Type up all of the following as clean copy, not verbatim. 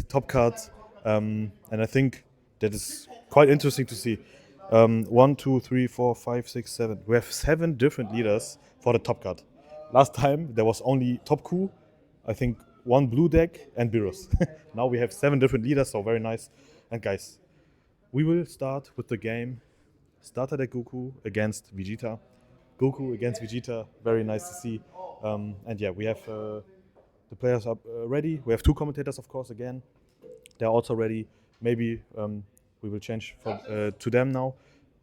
top card, and I think that is quite interesting to see. 1, 2, 3, 4, 5, 6, 7. We have 7 different leaders for the top card. Last time there was only Top Coup, I think one blue deck and Beerus. Now we have 7 different leaders, so very nice. And guys, we will start with the game. Starter deck Goku against Vegeta. Goku against Vegeta, very nice to see. And yeah, we have the players up ready. We have 2 commentators, of course, again. They're also ready. Maybe we will change to them now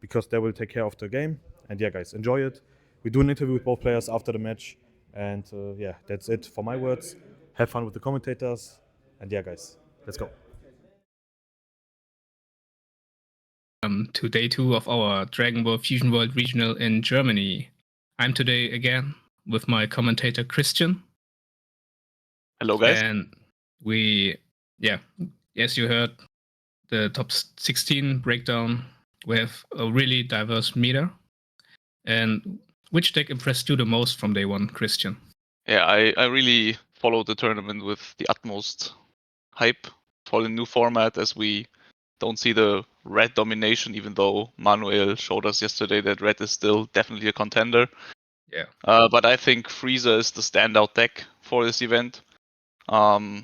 because they will take care of the game. And yeah, guys, enjoy it. We do an interview with both players after the match. And yeah, that's it for my words. Have fun with the commentators. And yeah, guys, let's go. To day 2 of our Dragon Ball Fusion World Regional in Germany. I'm today again with my commentator Christian. Hello, guys. And we, as you heard, the top 16 breakdown. We have a really diverse meter. And which deck impressed you the most from day 1, Christian? Yeah, I really followed the tournament with the utmost hype for the new format, as we don't see the red domination, even though Manuel showed us yesterday that red is still definitely a contender. Yeah. But I think Frieza is the standout deck for this event. Enzer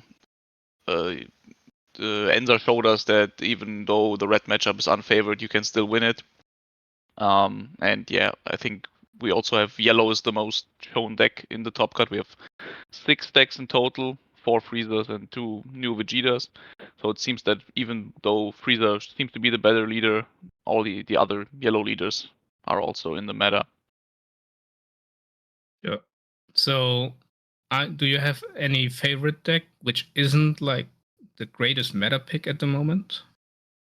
showed us that even though the red matchup is unfavored, you can still win it. And yeah, I think we also have yellow is the most shown deck in the top cut. We have 6 decks in total, 4 Freezers and 2 new Vegetas. So it seems that even though Freezer seems to be the better leader, all the other yellow leaders are also in the meta. Yeah. So, do you have any favorite deck which isn't like the greatest meta pick at the moment?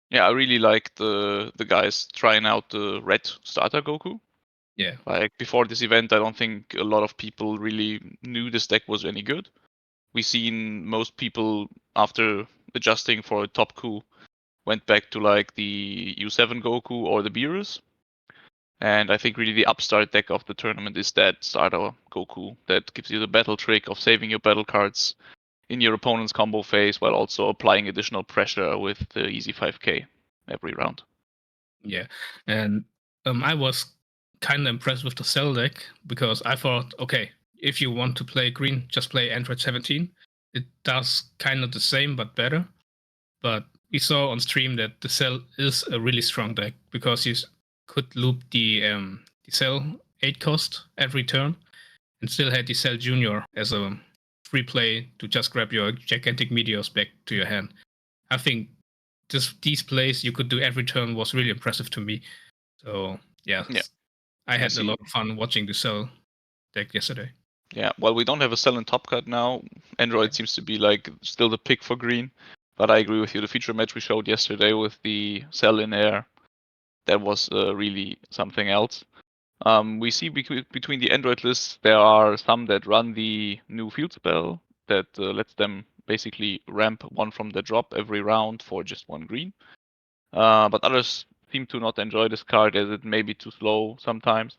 Yeah, I really like the guys trying out the red starter Goku. Yeah. Like before this event, I don't think a lot of people really knew this deck was any good. We seen most people after adjusting for a top coup went back to like the U7 Goku or the Beerus. And I think really the upstart deck of the tournament is that starter Goku that gives you the battle trick of saving your battle cards in your opponent's combo phase while also applying additional pressure with the easy 5k every round. Yeah, and I was kind of impressed with the Cell deck because I thought, okay, if you want to play green, just play Android 17. It does kind of the same but better. But we saw on stream that the Cell is a really strong deck because you could loop the Cell 8 cost every turn and still had the Cell Junior as a free play to just grab your gigantic meteors back to your hand. I think these plays you could do every turn was really impressive to me. So yeah. I had a lot of fun watching the Cell deck yesterday. Yeah, well, we don't have a Cell in top cut now. Android seems to be like still the pick for green, but I agree with you. The feature match we showed yesterday with the Cell in air, that was really something else. We see between the Android lists, there are some that run the new field spell that lets them basically ramp 1 from the drop every round for just 1 green. But others seem to not enjoy this card as it may be too slow sometimes,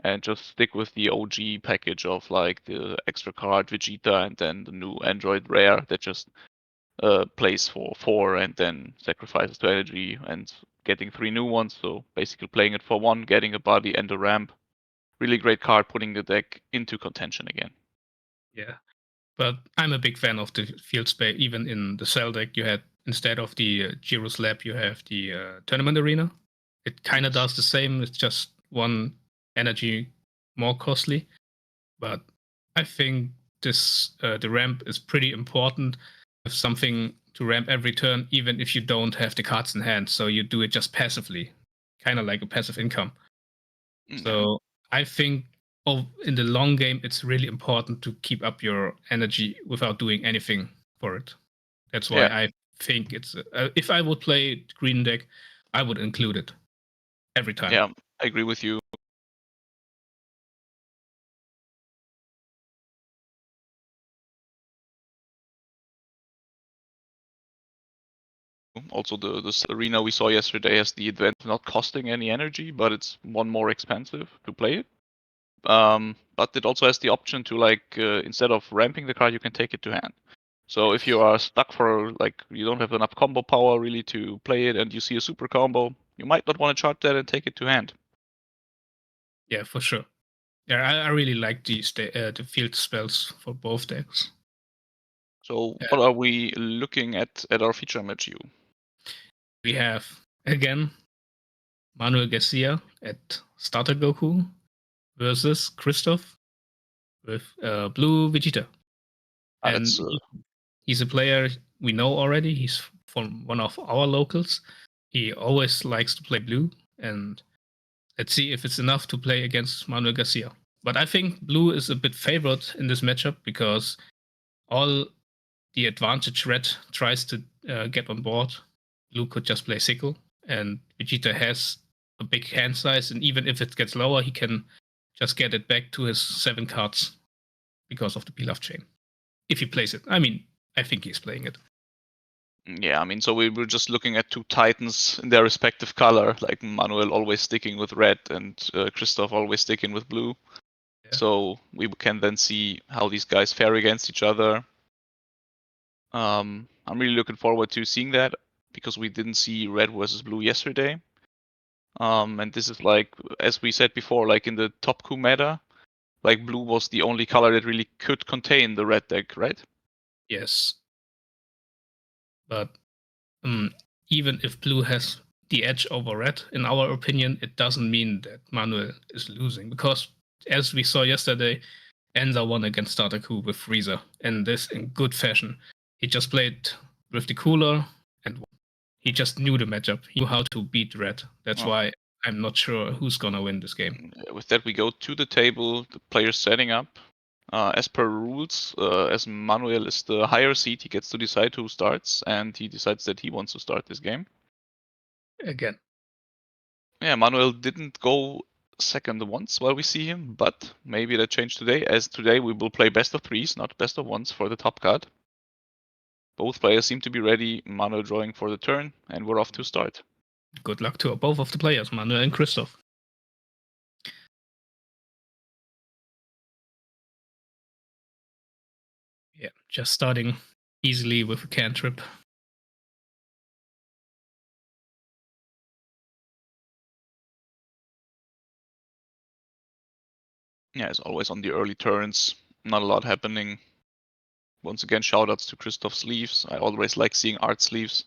and just stick with the OG package of like the extra card Vegeta and then the new Android rare that just plays for 4 and then sacrifices to energy and getting 3 new ones. So basically playing it for 1, getting a body and a ramp. Really great card, putting the deck into contention again. Yeah, but I'm a big fan of the field spell. Even in the Cell deck, you had instead of the Gyro's Lab, you have the Tournament Arena. It kind of does the same. It's just 1 energy more costly, but I think this the ramp is pretty important. Have something to ramp every turn, even if you don't have the cards in hand. So you do it just passively, kind of like a passive income. So I think in the long game, it's really important to keep up your energy without doing anything for it. That's why I think it's if I would play green deck, I would include it every time. Yeah, I agree with you. Also, this arena we saw yesterday has the advantage of not costing any energy, but it's 1 more expensive to play it. But it also has the option to like instead of ramping the card, you can take it to hand. So if you are stuck for like you don't have enough combo power really to play it, and you see a super combo, you might not want to charge that and take it to hand. Yeah, for sure. Yeah, I really like the field spells for both decks. So Yeah. what are we looking at our feature match? We have again Manuel Garcia at Starter Goku versus Christoph with Blue Vegeta. And That's he's a player we know already. He's from one of our locals. He always likes to play blue, and let's see if it's enough to play against Manuel Garcia. But I think blue is a bit favored in this matchup because all the advantage red tries to get on board, blue could just play sickle, and Vegeta has a big hand size, and even if it gets lower, he can just get it back to his 7 cards because of the Pilaf chain. If he plays it. I mean, I think he's playing it. Yeah, I mean, so we were just looking at two titans in their respective color, like Manuel always sticking with red and Christoph always sticking with blue. Yeah. So we can then see how these guys fare against each other. I'm really looking forward to seeing that because we didn't see red versus blue yesterday. And this is like, as we said before, like in the top coup meta, like blue was the only color that really could contain the red deck, right? Yes. But even if blue has the edge over red, in our opinion, it doesn't mean that Manuel is losing. Because as we saw yesterday, Enza won against Starter Coup with Frieza, and this in good fashion. He just played with the cooler and he just knew the matchup. He knew how to beat red. That's why I'm not sure who's gonna win this game. With that, we go to the table, the players setting up. As per rules, as Manuel is the higher seed, he gets to decide who starts, and he decides that he wants to start this game. Again. Yeah, Manuel didn't go second once while we see him, but maybe that changed today, as today we will play best of threes, not best of ones for the top card. Both players seem to be ready, Manuel drawing for the turn, and we're off to start. Good luck to both of the players, Manuel and Christoph. Yeah, just starting easily with a cantrip. Yeah, as always on the early turns, not a lot happening. Once again, shoutouts to Christoph sleeves. I always like seeing art sleeves.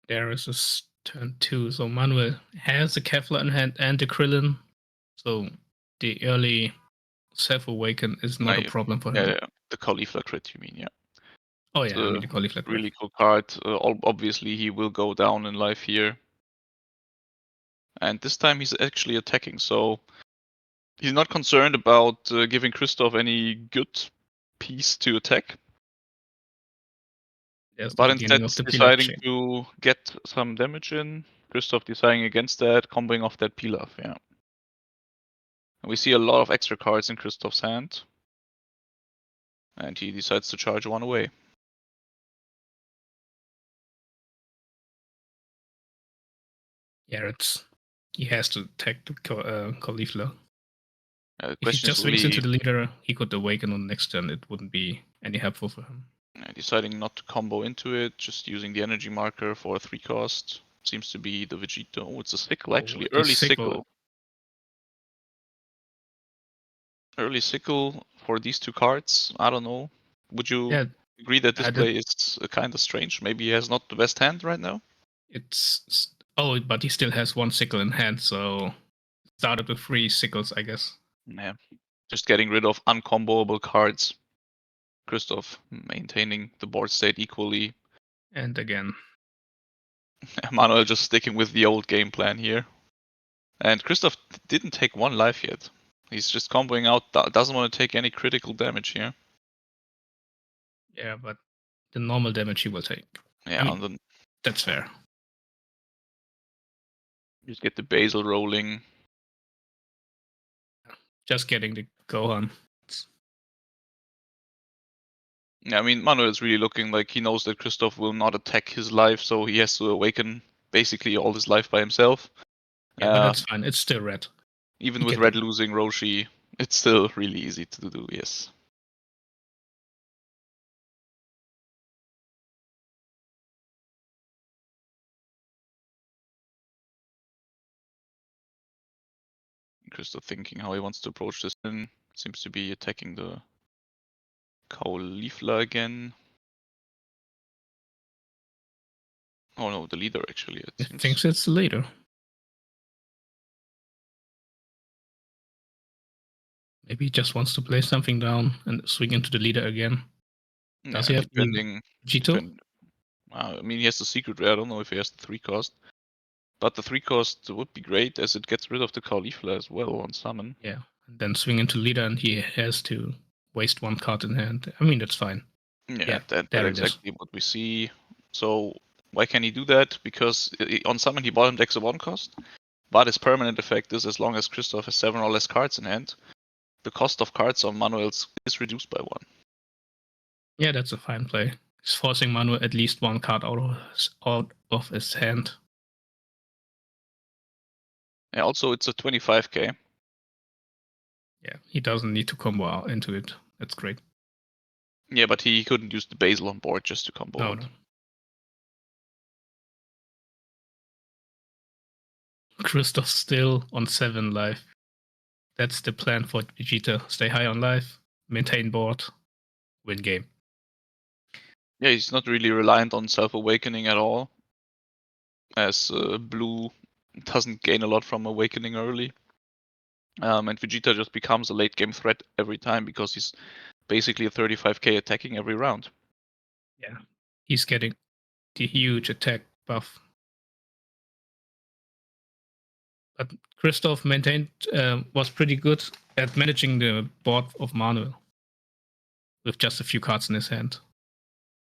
There is a turn 2, so Manuel has a Kevlar in hand and the Krillin, so the early self-awaken is not a problem for him. Yeah, the cauliflower crit, you mean, yeah. Oh yeah, I mean the cauliflower crit. Really cool card. Obviously, he will go down in life here. And this time he's actually attacking, so he's not concerned about giving Christoph any good piece to attack. But instead deciding to get some damage in. Christoph deciding against that, comboing off that Pilaf, yeah. And we see a lot of extra cards in Christoph's hand. And he decides to charge one away. Yeah, he has to attack the cauliflower. The if he just swings into the leader, he could awaken on the next turn. It wouldn't be any helpful for him. Deciding not to combo into it, just using the energy marker for a 3 cost. Seems to be the Vegeta. Oh, it's a sickle actually. Early sickle. Early sickle for these 2 cards. I don't know. Would you agree that this play is kind of strange? Maybe he has not the best hand right now? But he still has 1 sickle in hand, so started with 3 sickles, I guess. Yeah. Just getting rid of uncomboable cards. Christoph maintaining the board state equally. And again. Manuel just sticking with the old game plan here. And Christoph didn't take 1 life yet. He's just comboing out, doesn't want to take any critical damage here. Yeah, but the normal damage he will take. Yeah, that's fair. Just get the Basil rolling. Just getting the Gohan. Yeah, I mean, Manuel is really looking like he knows that Christoph will not attack his life, so he has to awaken basically all his life by himself. Yeah, but that's fine. It's still red. Even You with can red do it. losing Roshi, it's still really easy to do, yes. Crystal thinking how he wants to approach this. Seems to be attacking the Caulifla again. Oh no, the leader actually. It He seems. thinks it's later. Maybe he just wants to play something down and swing into the leader again. Does he have depending, Vegito? I mean, he has the secret rare. I don't know if he has the 3 cost. But the 3 cost would be great as it gets rid of the Caulifla as well on summon. Yeah, and then swing into leader, and he has to waste 1 card in hand. I mean, that's fine. Yeah, that's there it is. exactly what we see. So why can he do that? Because on summon he bottom decks a 1 cost, but his permanent effect is as long as Christoph has 7 or less cards in hand, the cost of cards on Manuel's is reduced by 1. Yeah, that's a fine play. He's forcing Manuel at least 1 card out of his hand. Yeah, also it's a 25k. Yeah, he doesn't need to combo out into it. That's great. Yeah, but he couldn't use the Basil on board just to combo No, out. no. Christoph's still on 7 life. That's the plan for Vegeta. Stay high on life, maintain board, win game. Yeah, he's not really reliant on self-awakening at all, as Blue doesn't gain a lot from awakening early. And Vegeta just becomes a late game threat every time because he's basically a 35k attacking every round. Yeah, he's getting the huge attack buff. But Christoph maintained was pretty good at managing the board of Manuel with just a few cards in his hand.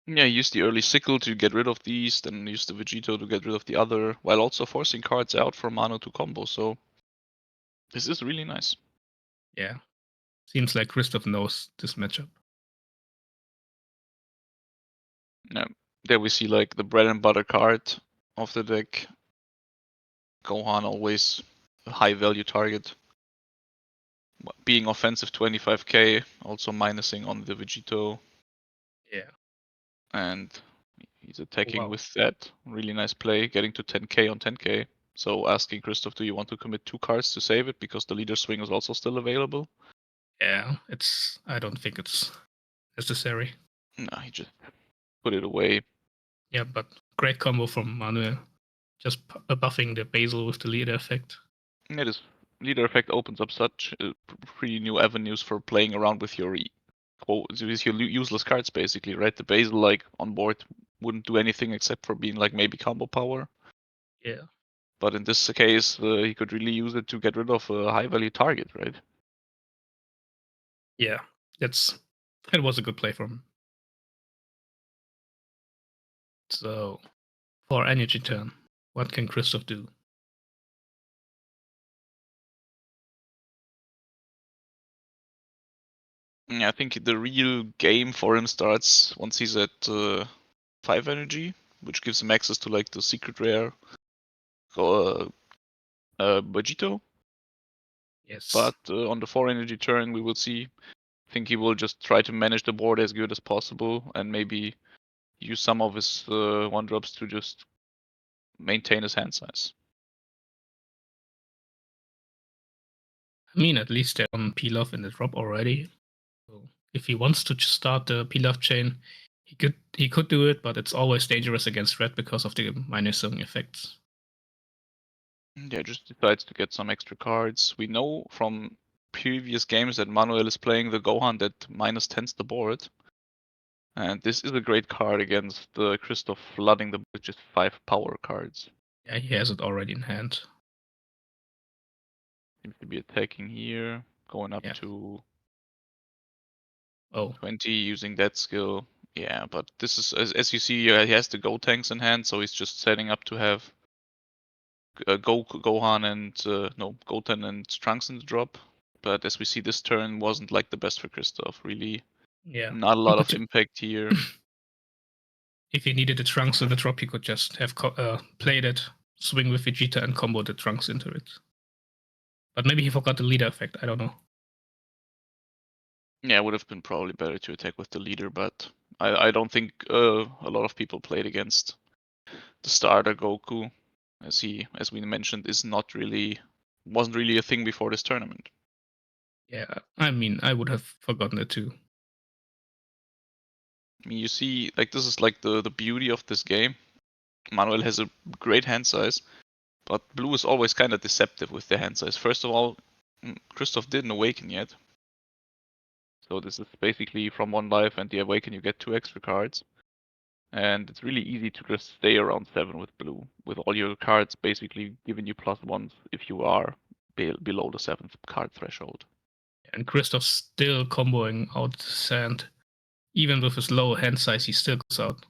Yeah, he used the early sickle to get rid of these, then used the Vegito to get rid of the other, while also forcing cards out for Mano to combo, so this is really nice. Yeah. Seems like Christoph knows this matchup. Yeah. There we see like the bread and butter card of the deck. Gohan always a high value target. Being offensive 25k, also minusing on the Vegito. Yeah. And he's attacking wow. with that. Really nice play, getting to 10k on 10k. So asking Christoph, do you want to commit 2 cards to save it because the leader swing is also still available? Yeah, I don't think it's necessary. No, he just put it away. Yeah, but great combo from Manuel. Just buffing the Basil with the leader effect. Yeah, this leader effect opens up such pretty new avenues for playing around with your useless cards, basically, right? The Basil, like, on board wouldn't do anything except for being, like, maybe combo power. Yeah. But in this case, he could really use it to get rid of a high-value target, right? Yeah, it was a good play from him. So, for energy turn, what can Christoph do? Yeah, I think the real game for him starts once he's at 5 energy, which gives him access to, like, the secret rare Vegito. Yes. But on the 4 energy turn, we will see. I think he will just try to manage the board as good as possible and maybe use some of his 1-drops to just maintain his hand size. I mean, at least they're on Pilaf in the drop already. So if he wants to start the Pilaf chain, he could do it, but it's always dangerous against red because of the minusing effects. Yeah, just decides to get some extra cards. We know from previous games that Manuel is playing the Gohan that -10s the board. And this is a great card against Christoph flooding the board with just 5 power cards. Yeah, he has it already in hand. Seems to be attacking here, going up to 20 using that skill. Yeah, but this is, as you see, he has the Gotenks in hand, so he's just setting up to have Gohan and Goten and Trunks in the drop. But as we see, this turn wasn't like the best for Christoph. Really, not a lot of impact here. If he needed the Trunks in the drop, he could just have played it, swing with Vegeta and combo the Trunks into it. But maybe he forgot the leader effect. I don't know. Yeah, it would have been probably better to attack with the leader, but I don't think a lot of people played against the starter Goku, as we mentioned, wasn't really a thing before this tournament. Yeah, I mean, I would have forgotten it too. I mean, you see, like this is like the beauty of this game. Manuel has a great hand size, but Blue is always kind of deceptive with their hand size. First of all, Christoph didn't awaken yet. So this is basically from 1 life, and the awaken you get 2 extra cards. And it's really easy to just stay around 7 with Blue, with all your cards basically giving you +1s if you are below the 7th card threshold. And Christoph's still comboing out Sand. Even with his low hand size, he still goes out.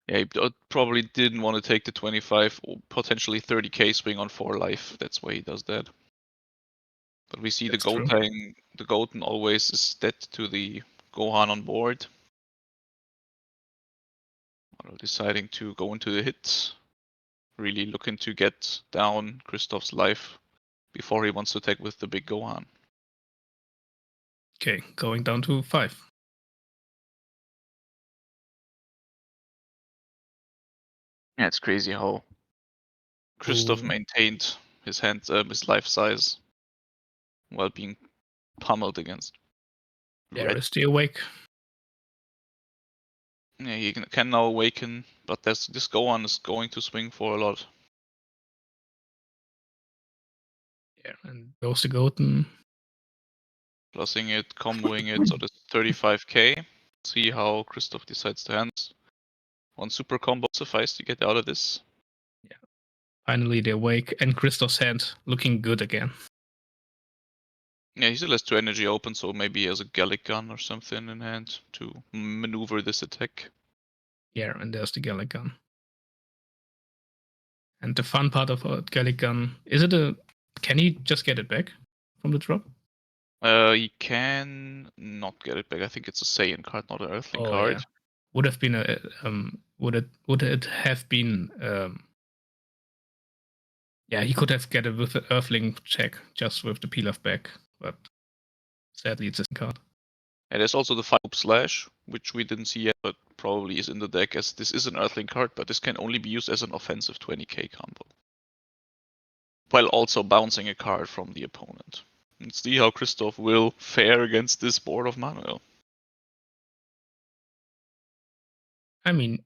Yeah, he probably didn't want to take the 25 or potentially 30k swing on 4 life. That's why he does that. But we see That's the true. Goten always is dead to the Gohan on board. Deciding to go into the hit. Really looking to get down Christoph's life before he wants to attack with the big Gohan. Okay, going down to 5. Yeah, it's crazy how Christoph Ooh. maintained his his life size while being pummeled against There Red. is the awake. Yeah, he can now awaken, but this Gohan is going to swing for a lot. Yeah, and goes the Goten. Plusing it, comboing it, so that's 35k. See how Christoph decides to hand. One super combo suffice to get out of this. Yeah. Finally, the awake and Christoph's hand looking good again. Yeah, he still has 2 energy open, so maybe he has a Gallic gun or something in hand to maneuver this attack. Yeah, and there's the Gallic gun. And the fun part of Gallic gun, can he just get it back from the drop? He can not get it back. I think it's a Saiyan card, not an Earthling card. Yeah. Would have been would it have been yeah, he could have get it with the Earthling check just with the Pilaf back, but sadly it's a card. And there's also the 5 slash, which we didn't see yet, but probably is in the deck, as this is an Earthling card, but this can only be used as an offensive 20k combo. While also bouncing a card from the opponent. Let's see how Christoph will fare against this board of Manuel. I mean,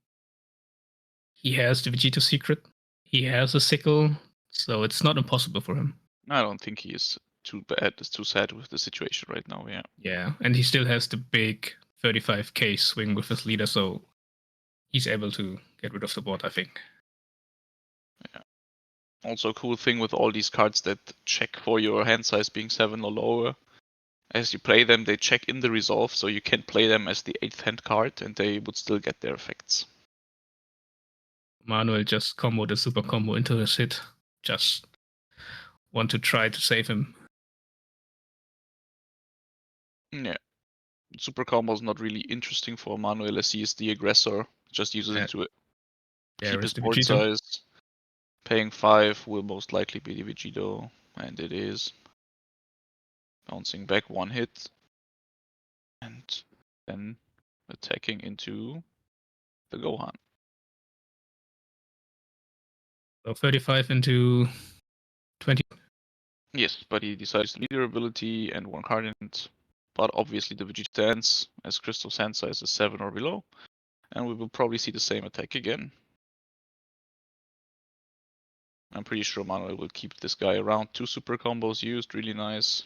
he has the Vegeta secret, he has a sickle, so it's not impossible for him. I don't think he is too bad, is too sad with the situation right now, yeah. Yeah, and he still has the big 35k swing with his leader, so he's able to get rid of the board, I think. Yeah. Also a cool thing with all these cards that check for your hand size being 7 or lower. As you play them, they check in the resolve, so you can play them as the 8th hand card, and they would still get their effects. Manuel just comboed the super combo into his hit. Just want to try to save him. Yeah. Super combo is not really interesting for Manuel, as he is the aggressor. Just uses it to keep his board size. Paying 5 will most likely be the Vegito, and it is. Bouncing back 1 hit. And then attacking into the Gohan. So 35 into 20. Yes, but he decides leader ability and 1 card in it. But obviously the Vegeta stands, as Crystal's hand size is 7 or below. And we will probably see the same attack again. I'm pretty sure Manuel will keep this guy around. 2 super combos used, really nice.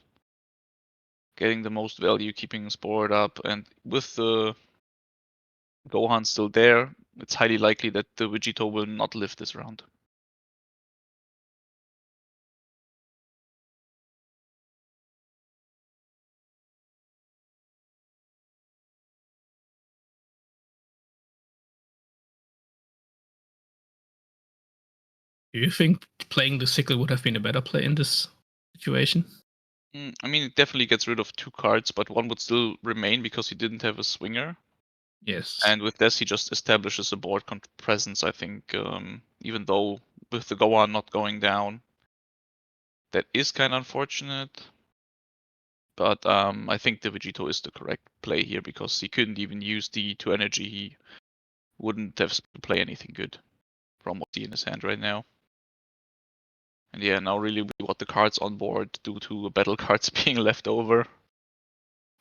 Getting the most value, keeping his board up, and with the Gohan still there, it's highly likely that the Vegito will not live this round. Do you think playing the sickle would have been a better play in this situation? I mean, it definitely gets rid of 2 cards, but 1 would still remain because he didn't have a swinger. Yes. And with this, he just establishes a board presence, I think, even though with the Gohan not going down, that is kind of unfortunate. But I think the Vegito is the correct play here because he couldn't even use the 2 energy. He wouldn't have to play anything good from what's in his hand right now. And yeah, now really what the cards on board due to battle cards being left over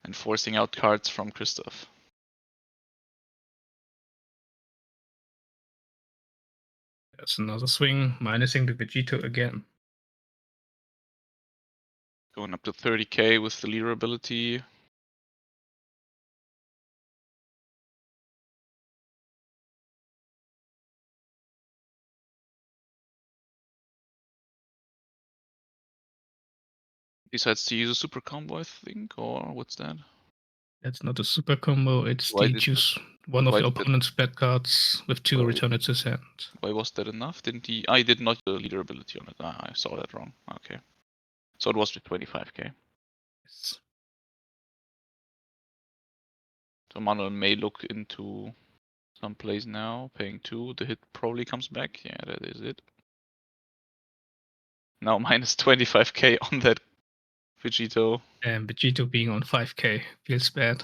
and forcing out cards from Christoph. That's another swing, minusing the Vegito again. Going up to 30k with the leader ability. Decides to use a super combo, I think, or what's that? That's not a super combo. It's Why the did- choose one of why your did that- opponent's bad cards with 2, Why- return it to his hand. Why was that enough? Didn't he? I did not use the leader ability on it. I saw that wrong. Okay. So it was with 25k. Yes. So Manuel may look into some plays now, paying 2. The hit probably comes back. Yeah, that is it. Now minus 25k on that Vegito. And Vegito being on 5k feels bad.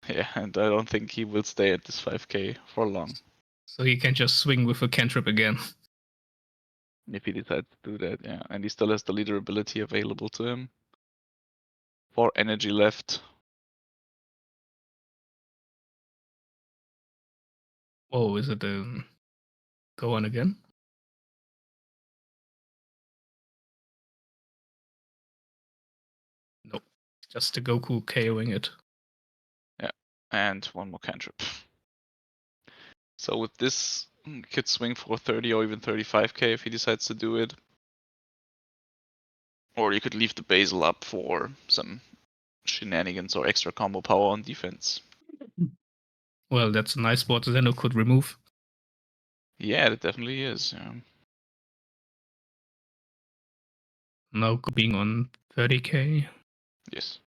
Yeah, and I don't think he will stay at this 5k for long. So he can just swing with a cantrip again. If he decides to do that, yeah. And he still has the leader ability available to him. 4 energy left. Oh, is it go on again? Nope. Just the Goku KOing it. And 1 more cantrip. So with this, he could swing for 30 or even 35k if he decides to do it. Or you could leave the Basil up for some shenanigans or extra combo power on defense. Well, that's a nice board Zeno could remove. Yeah, it definitely is. Yeah. Now being on 30k. Yes.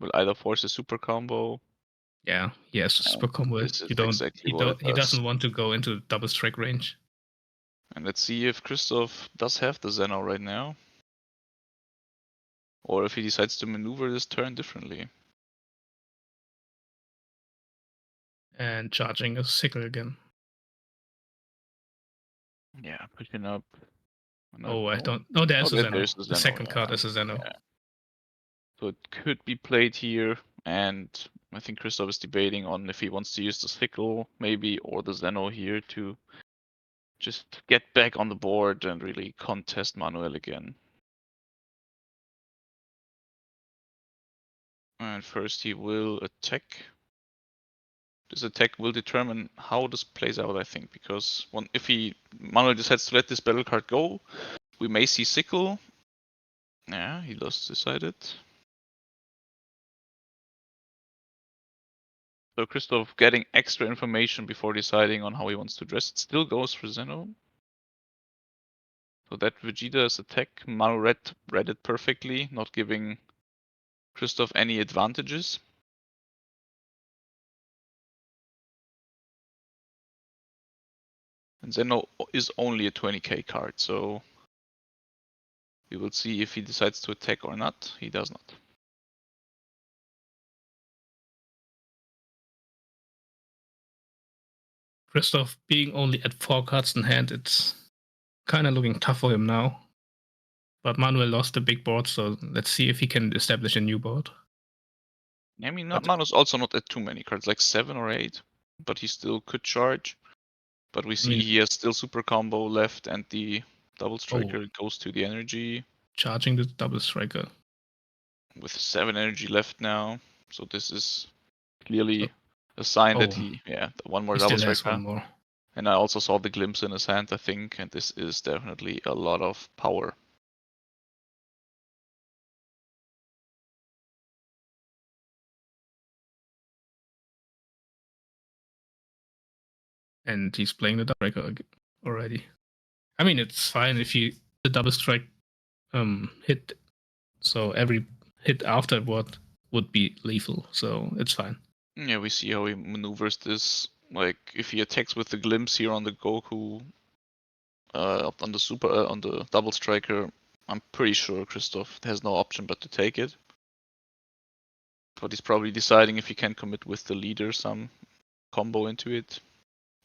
Will either force a super combo. Yeah, yes, super combo. This is You don't. exactly what it He does. doesn't want to go into double strike range. And let's see if Christoph does have the Zeno right now. Or if he decides to maneuver this turn differently. And charging a sickle again. Yeah, pushing up. Oh, I don't. Oh, there's a Zeno. There's The second card is a Zeno. Yeah. So it could be played here, and I think Christoph is debating on if he wants to use the sickle maybe or the Zeno here to just get back on the board and really contest Manuel again. And first he will attack. This attack will determine how this plays out, I think, because if Manuel decides to let this battle card go, we may see sickle. Yeah, he does decide it. So Christoph getting extra information before deciding on how he wants to dress. It still goes for Zeno. So that Vegeta's attack, Manu read it perfectly, not giving Christoph any advantages. And Zeno is only a 20k card, so we will see if he decides to attack or not. He does not. Christoph being only at 4 cards in hand, it's kind of looking tough for him now. But Manuel lost a big board, so let's see if he can establish a new board. I mean, Manu's also not at too many cards, like 7 or 8, but he still could charge. But we see he has still super combo left, and the double striker goes to the energy. Charging the double striker. With 7 energy left now, so this is clearly a sign that one more double striker. One more. And I also saw the glimpse in his hand, I think, and this is definitely a lot of power. And he's playing the double striker already. I mean, it's fine if the double strike hit. So every hit afterward would be lethal, so it's fine. Yeah, we see how he maneuvers this. Like, if he attacks with the glimpse here on the Goku, on the super, on the double striker, I'm pretty sure Christoph has no option but to take it. But he's probably deciding if he can commit with the leader some combo into it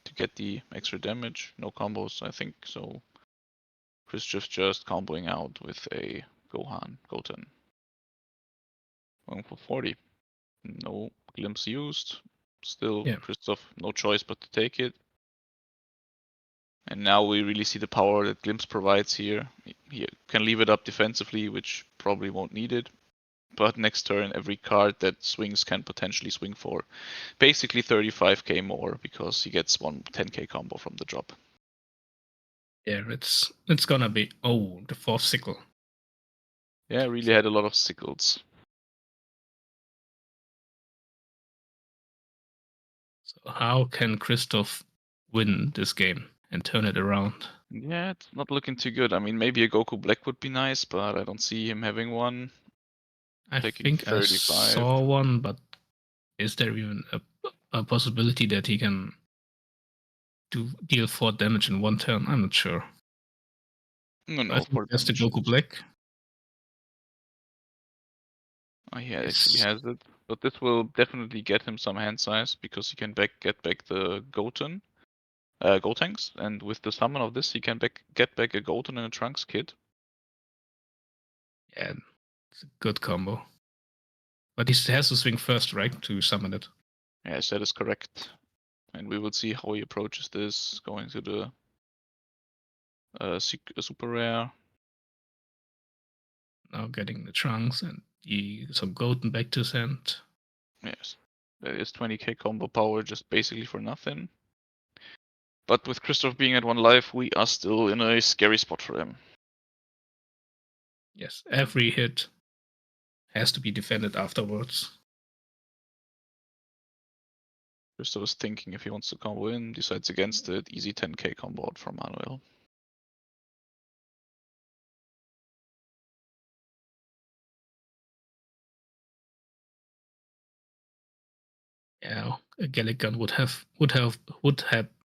to get the extra damage. No combos, I think. So Christoph just comboing out with a Goten. Going for 40. No glimpse used. Still, Yeah. Christoph, no choice but to take it. And now we really see the power that Glimpse provides here. He can leave it up defensively, which probably won't need it. But next turn, every card that swings can potentially swing for basically 35k more because he gets one 10k combo from the drop. Yeah, it's gonna be the fourth sickle. Yeah, really had a lot of sickles. So how can Christoph win this game and turn it around? Yeah, it's not looking too good. I mean, maybe a Goku Black would be nice, but I don't see him having one. I Taking think I 35. saw one, but is there even a possibility that he can deal 4 damage in one turn? I'm not sure. No, I think for that's the damage. Goku Black. Oh, yeah, Yes. actually has it. But this will definitely get him some hand size because he can get back the Goten. Gotenks, and with the summon of this, he can get back a Goten and a Trunks kit. Yeah, it's a good combo. But he has to swing first, right, to summon it. Yes, that is correct. And we will see how he approaches this, going to the super rare. Now getting the Trunks and some Goten back to his hand. Yes, that is 20k combo power just basically for nothing. But with Christoph being at 1 life, we are still in a scary spot for him. Yes, every hit has to be defended afterwards. Christoph is thinking if he wants to combo in, decides against it. Easy 10k combo out from Manuel. Yeah, a Gallic gun would have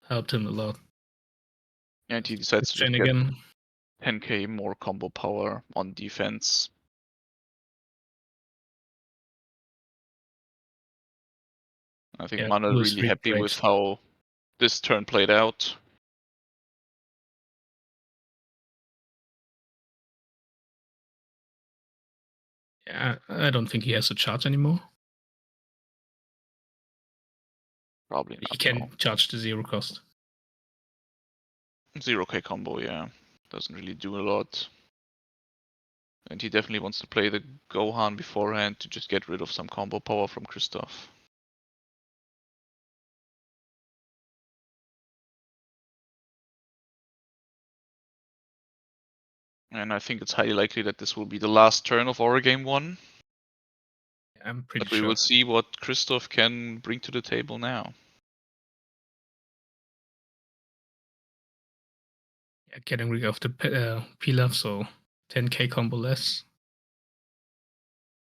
helped him a lot. And he decides to just get Again. 10k more combo power on defense. I think Manuel really happy with how this turn played out. Yeah, I don't think he has a charge anymore. Probably not. He can charge the 0 cost. 0k combo, yeah. Doesn't really do a lot. And he definitely wants to play the Gohan beforehand to just get rid of some combo power from Christoph. And I think it's highly likely that this will be the last turn of our game 1. I'm pretty but we sure. will see what Christoph can bring to the table now. Yeah, getting rid of the Pilaf, so 10k combo less.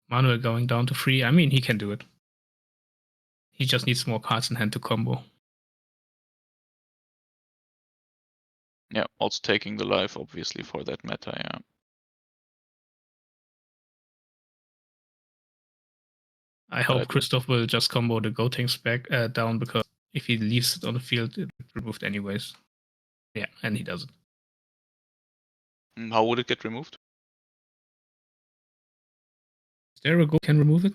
Manuel going down to 3. I mean, he can do it. He just needs more cards in hand to combo. Yeah, also taking the life, obviously, for that meta, yeah. I hope Christoph will just combo the Gotenks back down, because if he leaves it on the field, it's removed anyways. Yeah, and he does it. How would it get removed? Is there a Go can remove it?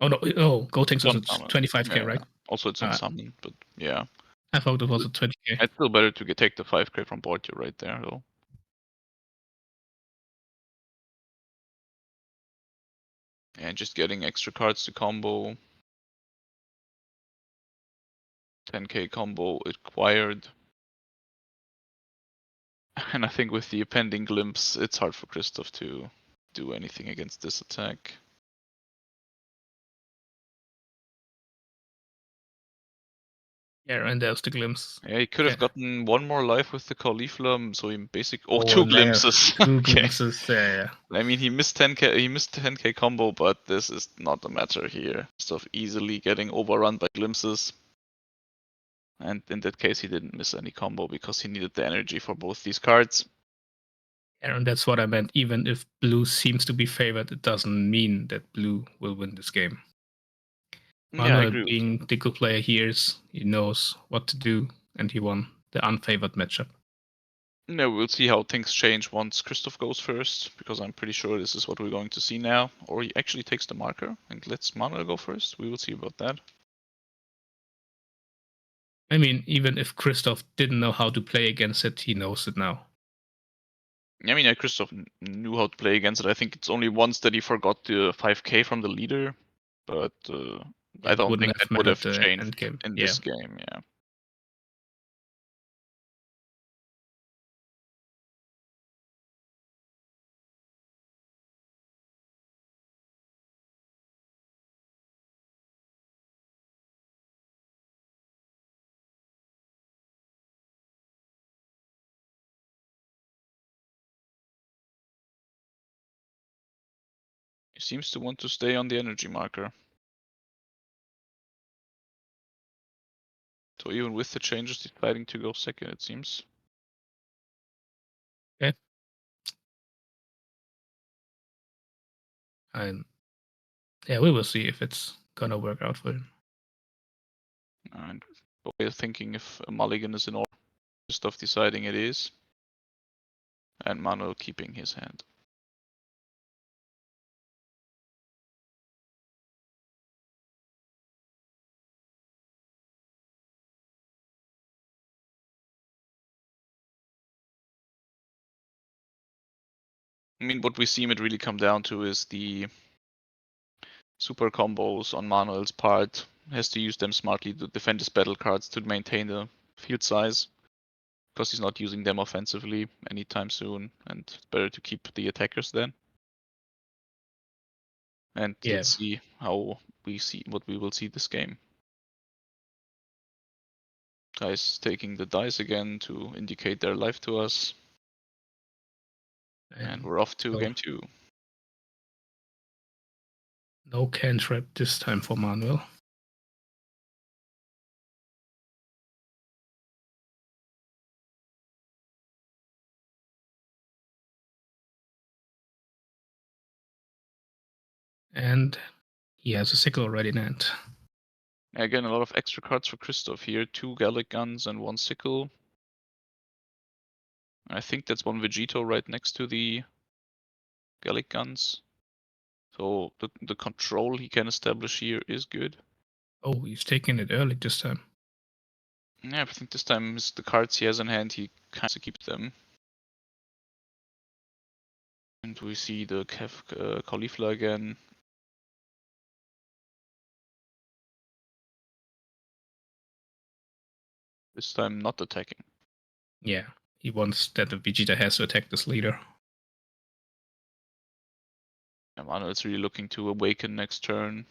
Oh no! Oh, Gotenks is at 25k, yeah, right? Also, it's on summon, but yeah. I thought it was at 20k. It's still better to take the 5k from board. You're right there, though. And just getting extra cards to combo. 10k combo acquired. And I think with the appending glimpse, it's hard for Christoph to do anything against this attack. Yeah, and there's the glimpse. Yeah, he could have Okay. gotten one more life with the Caulifla, so he basically Oh, two and there, glimpses. Two Okay. glimpses. Yeah. I mean, he missed 10k. He missed 10k combo, but this is not a matter here. Stuff easily getting overrun by glimpses. And in that case, he didn't miss any combo because he needed the energy for both these cards. Yeah, and that's what I meant. Even if blue seems to be favored, it doesn't mean that blue will win this game. Yeah, I Manuel, agree. being the good player he knows what to do, and he won the unfavored matchup. Yeah, we'll see how things change once Christoph goes first, because I'm pretty sure this is what we're going to see now. Or he actually takes the marker and lets Manuel go first. We will see about that. I mean, even if Christoph didn't know how to play against it, he knows it now. I mean, Christoph knew how to play against it. I think it's only once that he forgot the 5k from the leader, but I don't think that would have changed in this game. Yeah. He seems to want to stay on the energy marker. So even with the changes, deciding to go second, it seems. Okay. And yeah, we will see if it's gonna work out for him. And we're thinking if a mulligan is in order, Christoph deciding it is, and Manuel keeping his hand. I mean, what we see it really come down to is the super combos on Manuel's part. Has to use them smartly to defend his battle cards to maintain the field size, because he's not using them offensively anytime soon, and it's better to keep the attackers then. And let's see how what we will see this game. Guys taking the dice again to indicate their life to us. And we're off to game 2. No cantrip this time for Manuel. And he has a sickle already in hand. Again, a lot of extra cards for Christoph here. 2 Gallic guns and 1 sickle. I think that's 1 Vegito right next to the Gallic guns. So the control he can establish here is good. Oh, he's taking it early this time. Yeah, I think this time the cards he has in hand, he kind of keeps them. And we see the Caulifla again. This time not attacking. Yeah, he wants that the Vegeta has to attack this leader. Manuel's really looking to awaken next turn.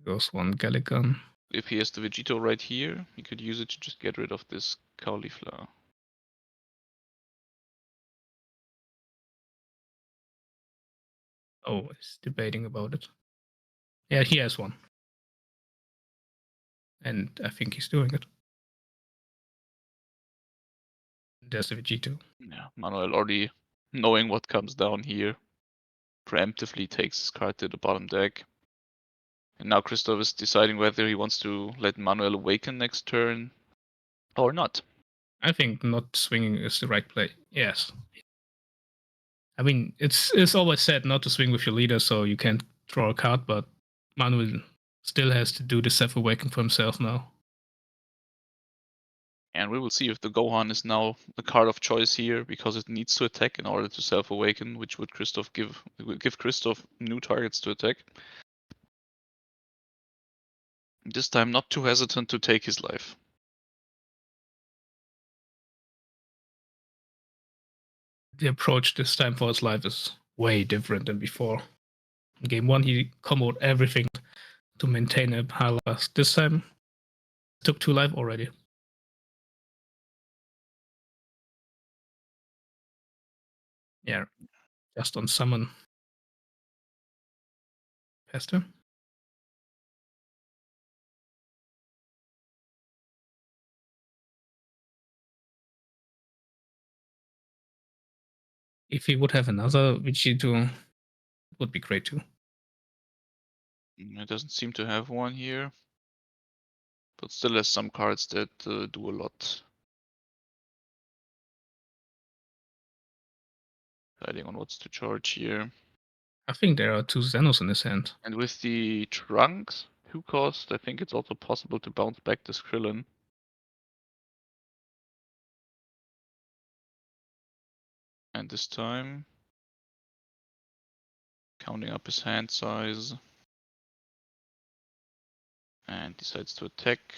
Goes 1 Gallic gun. If he has the Vegito right here, he could use it to just get rid of this Caulifla. Oh, he's debating about it. Yeah, he has one. And I think he's doing it. There's the Vegito. Yeah, Manuel already knowing what comes down here, preemptively takes his card to the bottom deck. And now Christoph is deciding whether he wants to let Manuel awaken next turn or not. I think not swinging is the right play. Yes. I mean, it's always said not to swing with your leader, so you can't draw a card, but Manuel still has to do the self-awaken for himself now. And we will see if the Gohan is now the card of choice here, because it needs to attack in order to self-awaken, which would give Christoph new targets to attack. This time not too hesitant to take his life. The approach this time for his life is way different than before. In game 1, he comboed everything to maintain a high last. This time, took 2 life already. Yeah, just on summon. Pester. If he would have another Vegito, it would be great too. It doesn't seem to have one here, but still has some cards that do a lot. Deciding on what's to charge here. I think there are 2 Xenos in his hand. And with the Trunks, 2 cost, I think it's also possible to bounce back this Krillin. And this time, counting up his hand size. And decides to attack.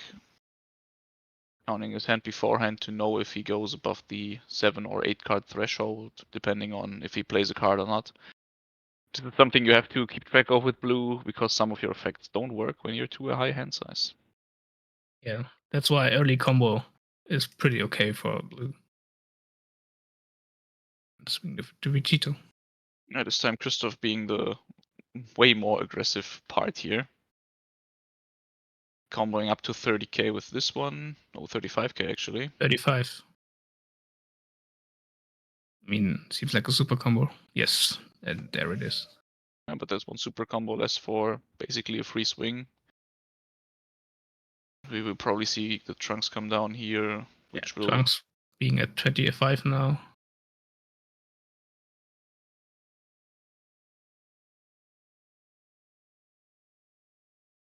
Counting his hand beforehand to know if he goes above the 7 or 8 card threshold, depending on if he plays a card or not. This is something you have to keep track of with blue, because some of your effects don't work when you're to a high hand size. Yeah, that's why early combo is pretty okay for blue. Swing the Vegito. Yeah, this time Christoph being the way more aggressive part here. Comboing up to 30k with this one. Oh, 35k actually. 35. I mean, seems like a super combo. Yes, and there it is. Yeah, but there's one super combo less for basically a free swing. We will probably see the Trunks come down here, which will... Trunks being at 25 now.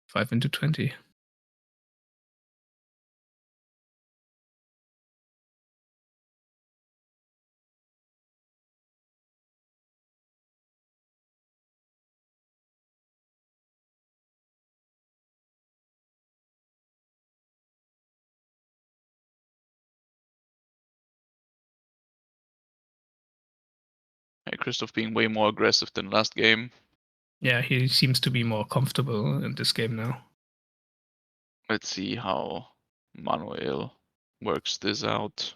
Five into 20. Christoph being way more aggressive than last game. Yeah, he seems to be more comfortable in this game now. Let's see how Manuel works this out.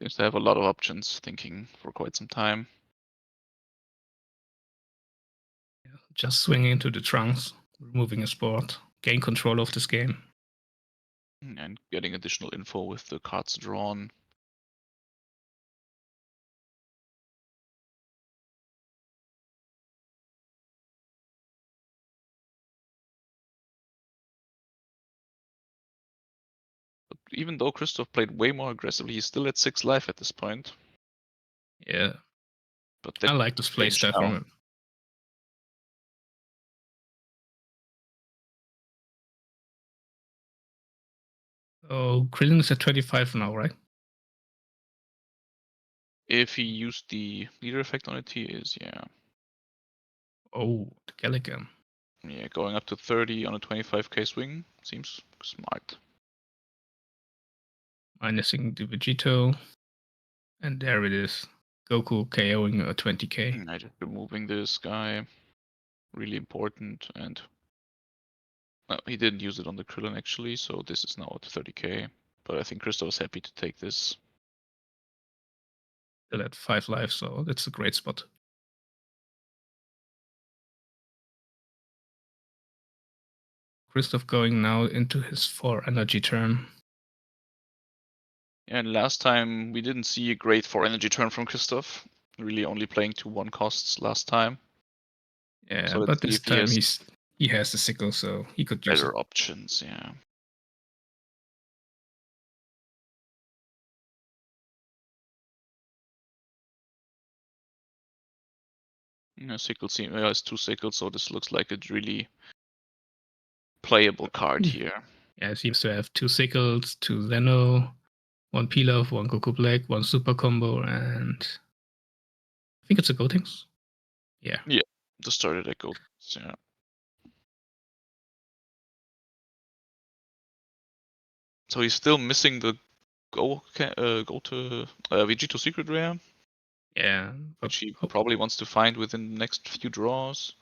Seems to have a lot of options, thinking for quite some time. Just swinging into the Trunks, removing a sport, gain control of this game. And getting additional info with the cards drawn. But even though Christoph played way more aggressively, he's still at 6 life at this point. Yeah. But I like this playstyle from him. Oh, Krillin is at 25 now, right? If he used the leader effect on it, he is, yeah. Oh, the Galligan. Yeah, going up to 30 on a 25k swing seems smart. Minusing the Vegito. And there it is. Goku KOing a 20k. I just removing this guy. Really important. And no, he didn't use it on the Krillin actually, so this is now at 30k. But I think Christoph is happy to take this. Still at 5 lives, so that's a great spot. Christoph going now into his 4 energy turn. And last time we didn't see a great 4 energy turn from Christoph. Really only playing 2/1 costs last time. Yeah, so but this time he has the sickle, so he could use better it. options, yeah. Sickle has 2 sickles, so this looks like a really playable card here. Yeah, it seems to have 2 sickles, 2 Zeno, 1 Pilaf, 1 Goku Black, 1 Super Combo, and I think it's a Gotenks. Yeah. The starter deck goes. Yeah. So he's still missing the go to Vegito Secret Rare, Yeah. which he Oh, probably wants to find within the next few draws.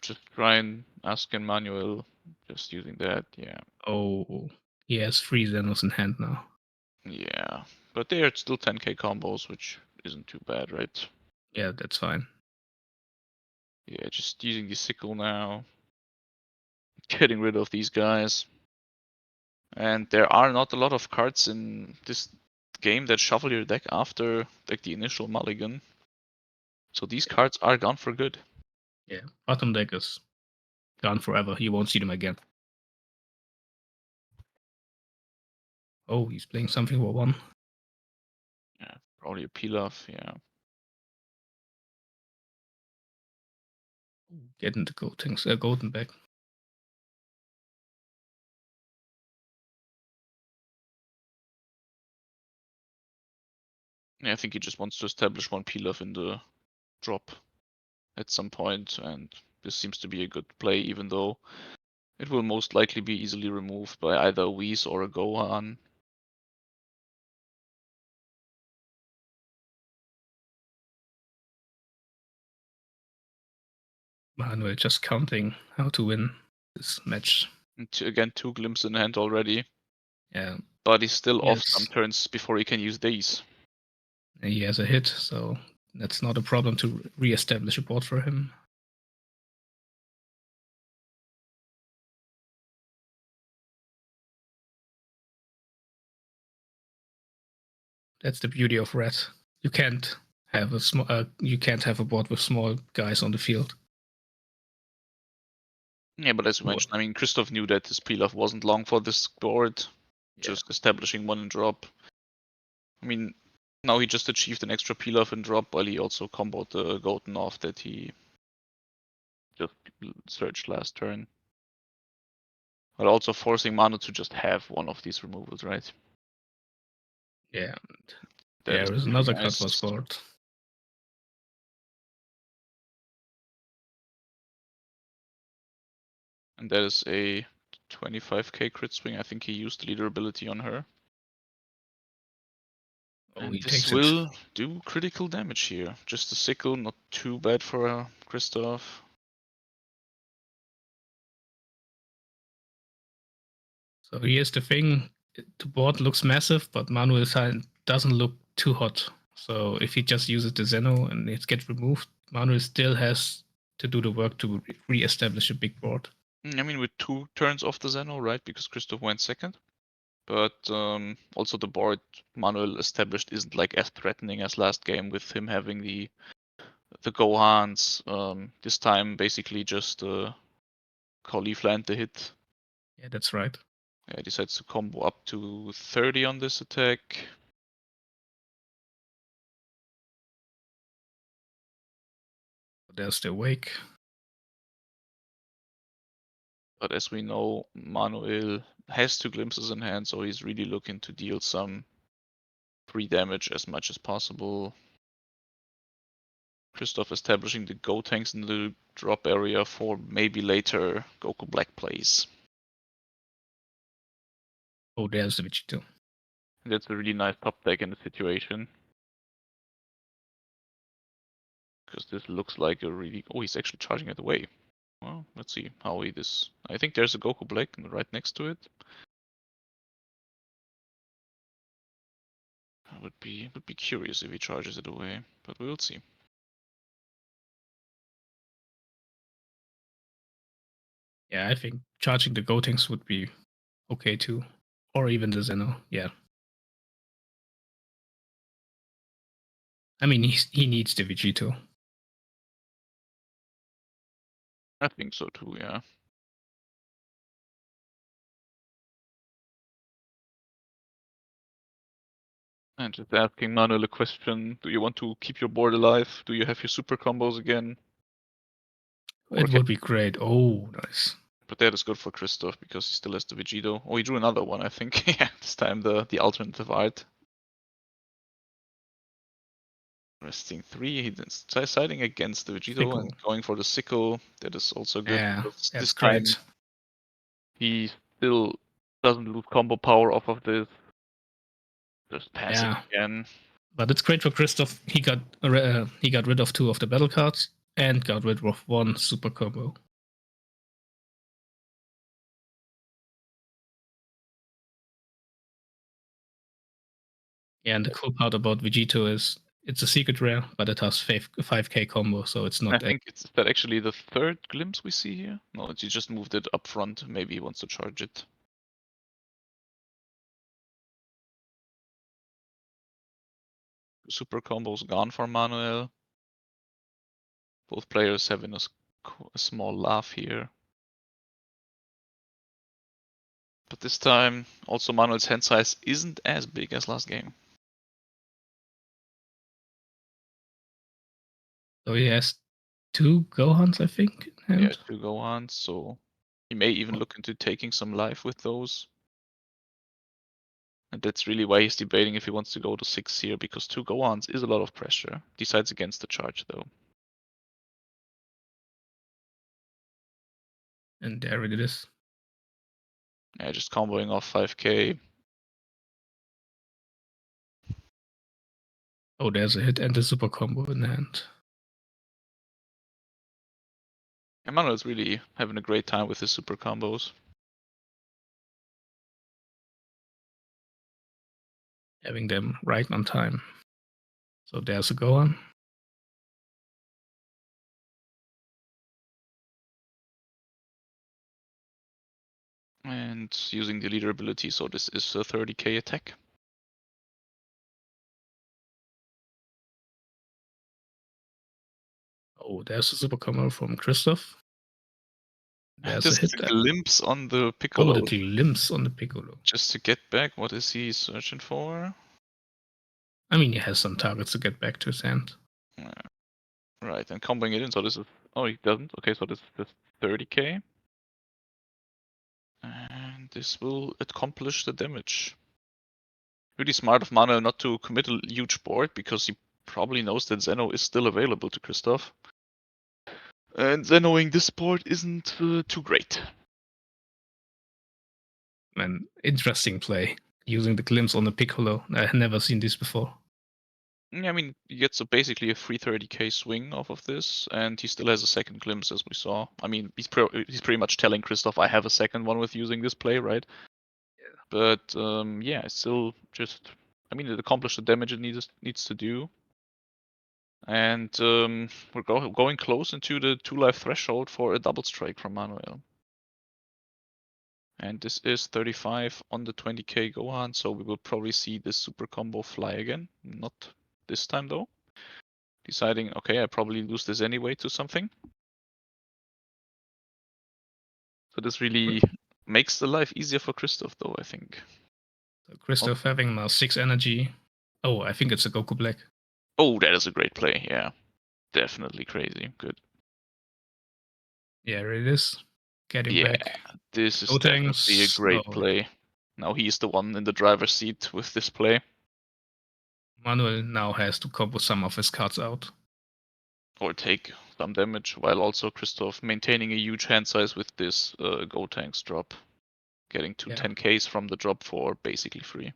Just try and ask Emmanuel, just using that. Yeah. oh, he has 3 Xenos in hand now. Yeah. But they are still 10k combos, which isn't too bad, right? Yeah, that's fine. Yeah, just using the sickle now. Getting rid of these guys. And there are not a lot of cards in this game that shuffle your deck after like the initial mulligan. So these cards are gone for good. Yeah. Bottom deck is gone forever. You won't see them again. Oh, he's playing something for 1. Yeah, probably a Pilaf, yeah. Getting the Gotenks, Golden back. Yeah, I think he just wants to establish 1 Pilaf in the drop at some point, and this seems to be a good play, even though it will most likely be easily removed by either a Whis or a Gohan. Manuel just counting how to win this match. And again, 2 glimpses in hand already, Yeah. but he's still off Yes. some turns before he can use these. He has a hit, so that's not a problem to re-establish a board for him. That's the beauty of Red. You can't have a small. You can't have a board with small guys on the field. Yeah, but as you Well, mentioned, I mean, Christoph knew that his Pilaf wasn't long for this board, just establishing 1 in drop. I mean, now he just achieved an extra Pilaf in drop while he also comboed the Goten off that he just searched last turn. But also forcing Manu to just have 1 of these removals, right? Yeah. That There is another card nice. for sport. And that is a 25k crit swing. I think he used the leader ability on her. Oh, And he this takes will it. do critical damage here. Just a sickle, not too bad for Christoph. So here's the thing: the board looks massive, but Manuel's hand doesn't look too hot. So if he just uses the Zeno and it gets removed, Manuel still has to do the work to re-establish a big board. I mean, with 2 turns off the Zeno, right? Because Christoph went second. But also the board Manuel established isn't like as threatening as last game with him having the Gohans. This time basically just Caulifla and the hit. Yeah, that's right. Yeah, decides to combo up to 30 on this attack. There's the wake. But as we know, Manuel has 2 glimpses in hand, so he's really looking to deal some free damage as much as possible. Christoph establishing the Gotenks in the drop area for maybe later Goku Black plays. Oh, there's the Vegito. That's a really nice top deck in the situation. Because this looks like a really... Oh, he's actually charging it away. Well, let's see how he this... I think there's a Goku Black right next to it. I would be curious if he charges it away, but we'll see. Yeah, I think charging the Gotenks would be okay too. Or even the Zeno, yeah. I mean, he needs the Vegito. I think so too, yeah. And just asking Manuel a question, do you want to keep your board alive? Do you have your super combos again? Or It would be great. Oh, nice. But that is good for Christoph because he still has the Vegito. Oh, he drew another one, I think. Yeah, this time the alternative art. Resting 3, he's deciding against the Vegito Sickle. and going for the sickle. That is also good. Yeah, because that's this time great. he still doesn't lose combo power off of this. Just passing Yeah. again. But it's great for Christoph. He got rid of 2 of the battle cards and got rid of 1 super combo. Yeah, and the cool part about Vegito is it's a secret rare, but it has 5k combo, so it's I not. think is that actually the third glimpse we see here? No, he just moved it up front. Maybe he wants to charge it. Super combos gone for Manuel. Both players having a small laugh here. But this time, also Manuel's hand size isn't as big as last game. So he has 2 Gohans, I think. Yeah, 2 Gohans, so he may even look into taking some life with those. And that's really why he's debating if he wants to go to 6 here, because 2 Gohans is a lot of pressure. Decides against the charge though. And there it is. Yeah, just comboing off 5k. Oh, there's a hit and a super combo in hand. Emmanuel's really having a great time with his super combos. Having them right on time. So there's a Gohan. And using the leader ability, so this is a 30k attack. Oh, there's a super combo from Christoph. There's Just a hit. a glimpse on the Piccolo. Oh, the glimpse on the Piccolo. Just to get back, what is he searching for? I mean, he has some targets to get back to his hand. Right, and comboing it in, so this is... Oh, he doesn't? Okay, so this is 30k. And this will accomplish the damage. Really smart of Manuel not to commit a huge board, because he probably knows that Zeno is still available to Christoph. And Zenoing this board isn't too great. An interesting play. Using the glimpse on the Piccolo. I had never seen this before. Yeah, I mean, he gets basically a free 30k swing off of this, and he still has a second glimpse, as we saw. I mean, he's pretty much telling Christoph, I have a second one with using this play, right? Yeah. But yeah, it's still just... I mean, it accomplished the damage it needs to do. And we're going close into the 2-life threshold for a double strike from Manuel. And this is 35 on the 20k Gohan, so we will probably see this super combo fly again. Not this time though. Deciding, okay, I probably lose this anyway to something. So this really makes the life easier for Christoph though, I think. So Christoph having now 6 energy. Oh, I think it's a Goku Black. Oh, that is a great play, yeah. Definitely crazy, good. Yeah, it is. Getting Yeah, back. this is Gotenks, definitely a great no. play. Now he's the one in the driver's seat with this play. Manuel now has to combo some of his cards out. Or take some damage, while also Christoph maintaining a huge hand size with this Gotenks drop. Getting to 10ks from the drop for basically free.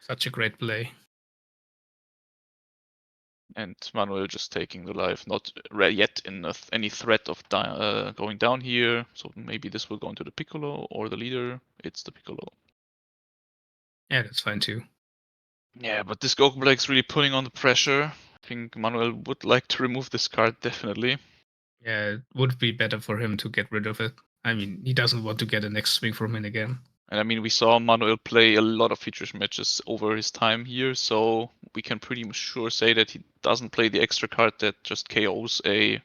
Such a great play. And Manuel just taking the life, not yet in any threat of going down here. So maybe this will go into the Piccolo or the leader. It's the Piccolo. Yeah, that's fine too. Yeah, but this Goku Black's really putting on the pressure. I think Manuel would like to remove this card, definitely. Yeah, it would be better for him to get rid of it. I mean, he doesn't want to get a next swing from it again. And I mean, we saw Manuel play a lot of features matches over his time here, so we can pretty sure say that he doesn't play the extra card that just KOs a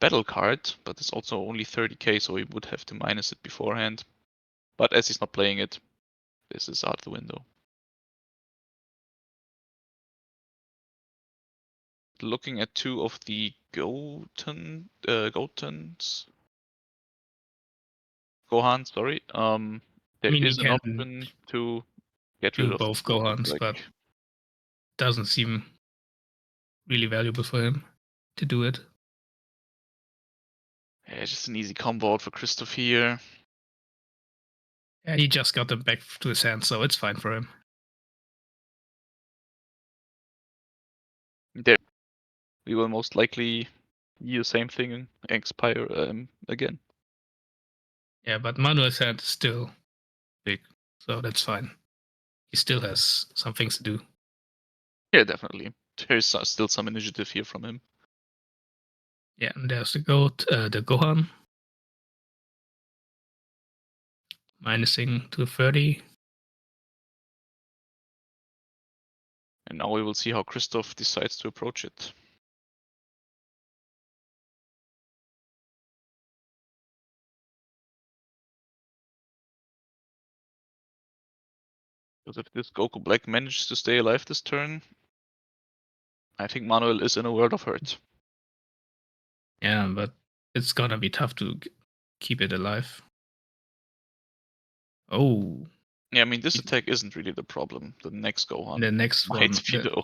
battle card, but it's also only 30k, so he would have to minus it beforehand. But as he's not playing it, this is out the window. Looking at 2 of the Gotens. Gohan, sorry. There mean, is you an can option to get do rid of both the Goku Gohans, Black. but doesn't seem really valuable for him to do it. Yeah, just an easy combo out for Christoph here. Yeah, he just got them back to his hand, so it's fine for him. There, we will most likely do the same thing in Expire again. Yeah, but Manuel's hand is still big, so that's fine. He still has some things to do. Yeah, definitely. There's still some initiative here from him. Yeah, and there's the Gohan. Minusing to 30. And now we will see how Christoph decides to approach it. Because if this Goku Black manages to stay alive this turn, I think Manuel is in a world of hurt. Yeah, but it's gonna be tough to keep it alive. Oh, Yeah, I mean, this attack isn't really the problem. The next Gohan the next one. might be though.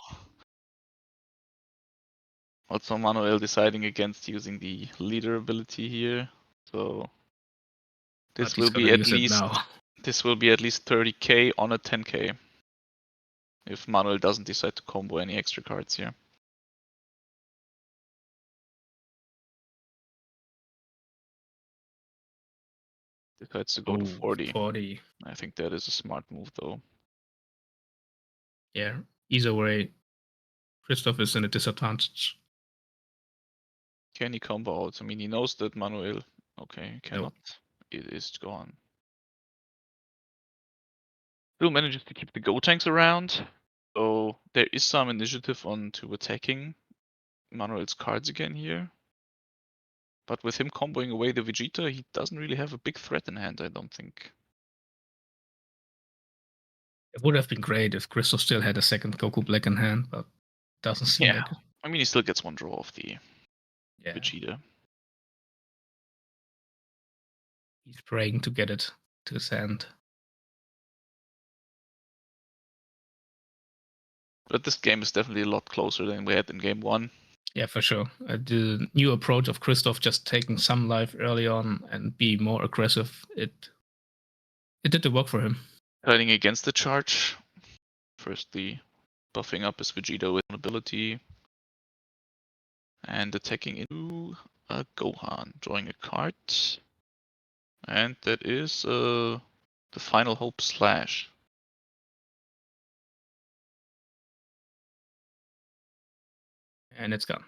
Also, Manuel deciding against using the leader ability here. So this will be at least now. this will be at least 30k on a 10k. If Manuel doesn't decide to combo any extra cards here. Decides to go to 40. 40. I think that is a smart move though. Yeah, either way, Christoph is in a disadvantage. Can he combo out? I mean, he knows that Manuel. Okay, cannot. It is gone. Still manages to keep the Gotenks around. So there is some initiative on to attacking Manuel's cards again here. But with him comboing away the Vegeta, he doesn't really have a big threat in hand, I don't think. It would have been great if Christoph still had a second Goku Black in hand, but doesn't seem Yeah. like it. I mean, he still gets one draw off the Yeah, Vegeta. he's praying to get it to his hand. But this game is definitely a lot closer than we had in game 1. Yeah, for sure. The new approach of Christoph just taking some life early on and be more aggressive, it did the work for him. Fighting against the charge. Firstly, buffing up his Vegeta with an ability. And attacking into a Gohan. Drawing a card. And that is the Final Hope Slash. And it's gone.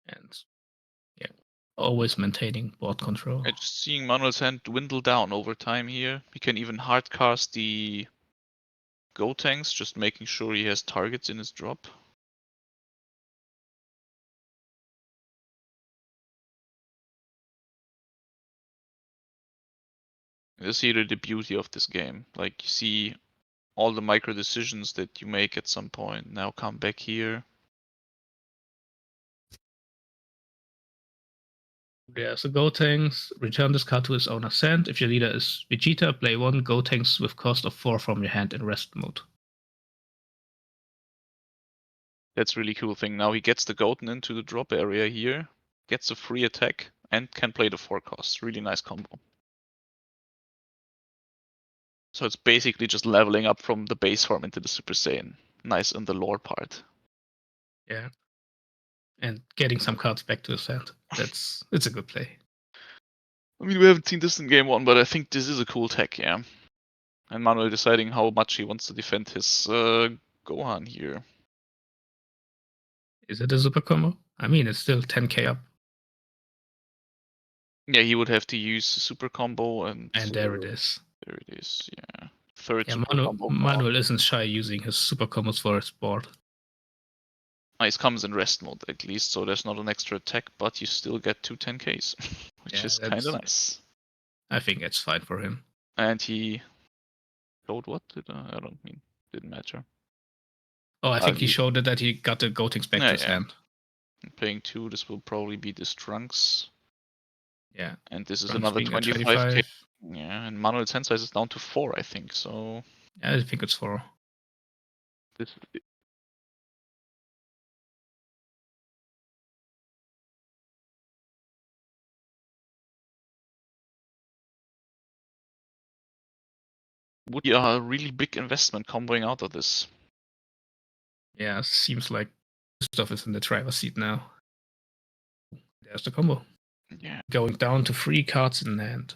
And yeah, always maintaining board control. And just seeing Manuel's hand dwindle down over time here. He can even hardcast the Gotenks, just making sure he has targets in his drop. This is here the beauty of this game. Like, you see all the micro decisions that you make at some point now come back here. There's a Gotenks. Return this card to his owner's hand. If your leader is Vegeta, play one Gotenks with cost of 4 from your hand in rest mode. That's a really cool thing. Now he gets the Goten into the drop area here, gets a free attack, and can play the 4 cost. Really nice combo. So it's basically just leveling up from the base form into the Super Saiyan. Nice in the lore part. Yeah. And getting some cards back to his hand. It's a good play. I mean, we haven't seen this in game 1, but I think this is a cool tech, yeah. And Manuel deciding how much he wants to defend his Gohan here. Is it a super combo? I mean, it's still 10k up. Yeah, he would have to use super combo and there it is. There it is, yeah. Third Yeah, super combo. Manuel isn't shy using his super combos for his board. Nice, comes in rest mode at least, so there's not an extra attack, but you still get 2 10Ks, which is kind of nice. I think it's fine for him. And he showed what? I don't mean. didn't matter. Oh, I think he he- showed it that he got the Goatings back to his hand. Paying 2, this will probably be this Trunks. Yeah. And this is Trunks another being at 25k. 25. Yeah, and Manuel's hand size is down to 4, I think. So Yeah, I think it's 4. this would be a really big investment comboing out of this. Yeah, seems like Christoph is in the driver's seat now. There's the combo. Yeah, Going down to 3 cards in hand.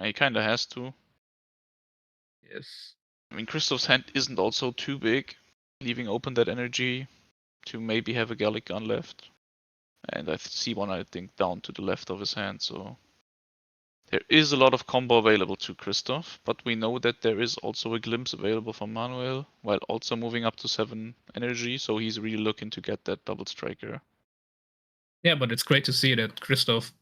he kind of has to. Yes. I mean, Christoph's hand isn't also too big, leaving open that energy to maybe have a Gallic gun left. And I see one, I think, down to the left of his hand, so there is a lot of combo available to Christoph, but we know that there is also a glimpse available for Manuel, while also moving up to 7 energy, so he's really looking to get that double striker. Yeah, but it's great to see that Christoph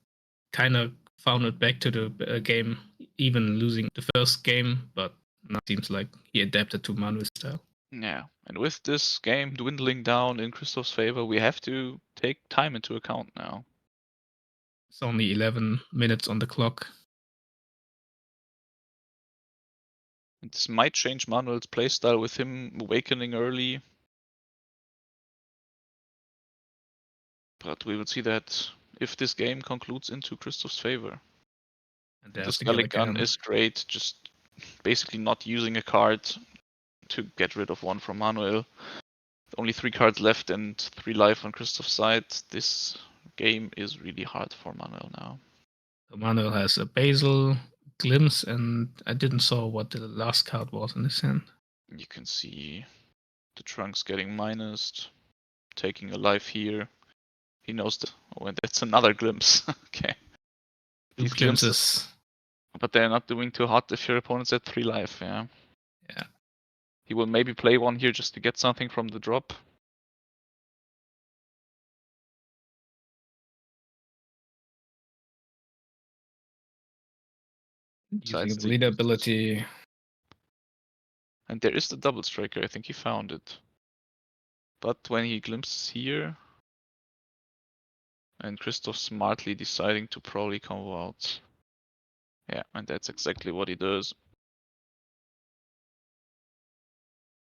kind of found it back to the game, even losing the first game, but now it seems like he adapted to Manuel's style. Yeah, and with this game dwindling down in Christoph's favor, we have to take time into account now. It's only 11 minutes on the clock. And this might change Manuel's playstyle with him awakening early. But we will see that if this game concludes into Christoph's favor. And The there's the Gallic gun gun. is great, just basically not using a card to get rid of one from Manuel. Only 3 cards left and 3 life on Christoph's side. This game is really hard for Manuel now. So Manuel has a Basil, Glimpse, and I didn't saw what the last card was in his hand. You can see the Trunks getting minused, taking a life here. He knows that. Oh, and that's another glimpse. Okay. 2 These glimpses. but they're not doing too hot if your opponent's at 3 life, yeah. Yeah. He will maybe play one here just to get something from the drop. Using the leader ability. And there is the double striker, I think he found it. But when he glimpses here, and Christoph smartly deciding to probably combo out. Yeah, and that's exactly what he does.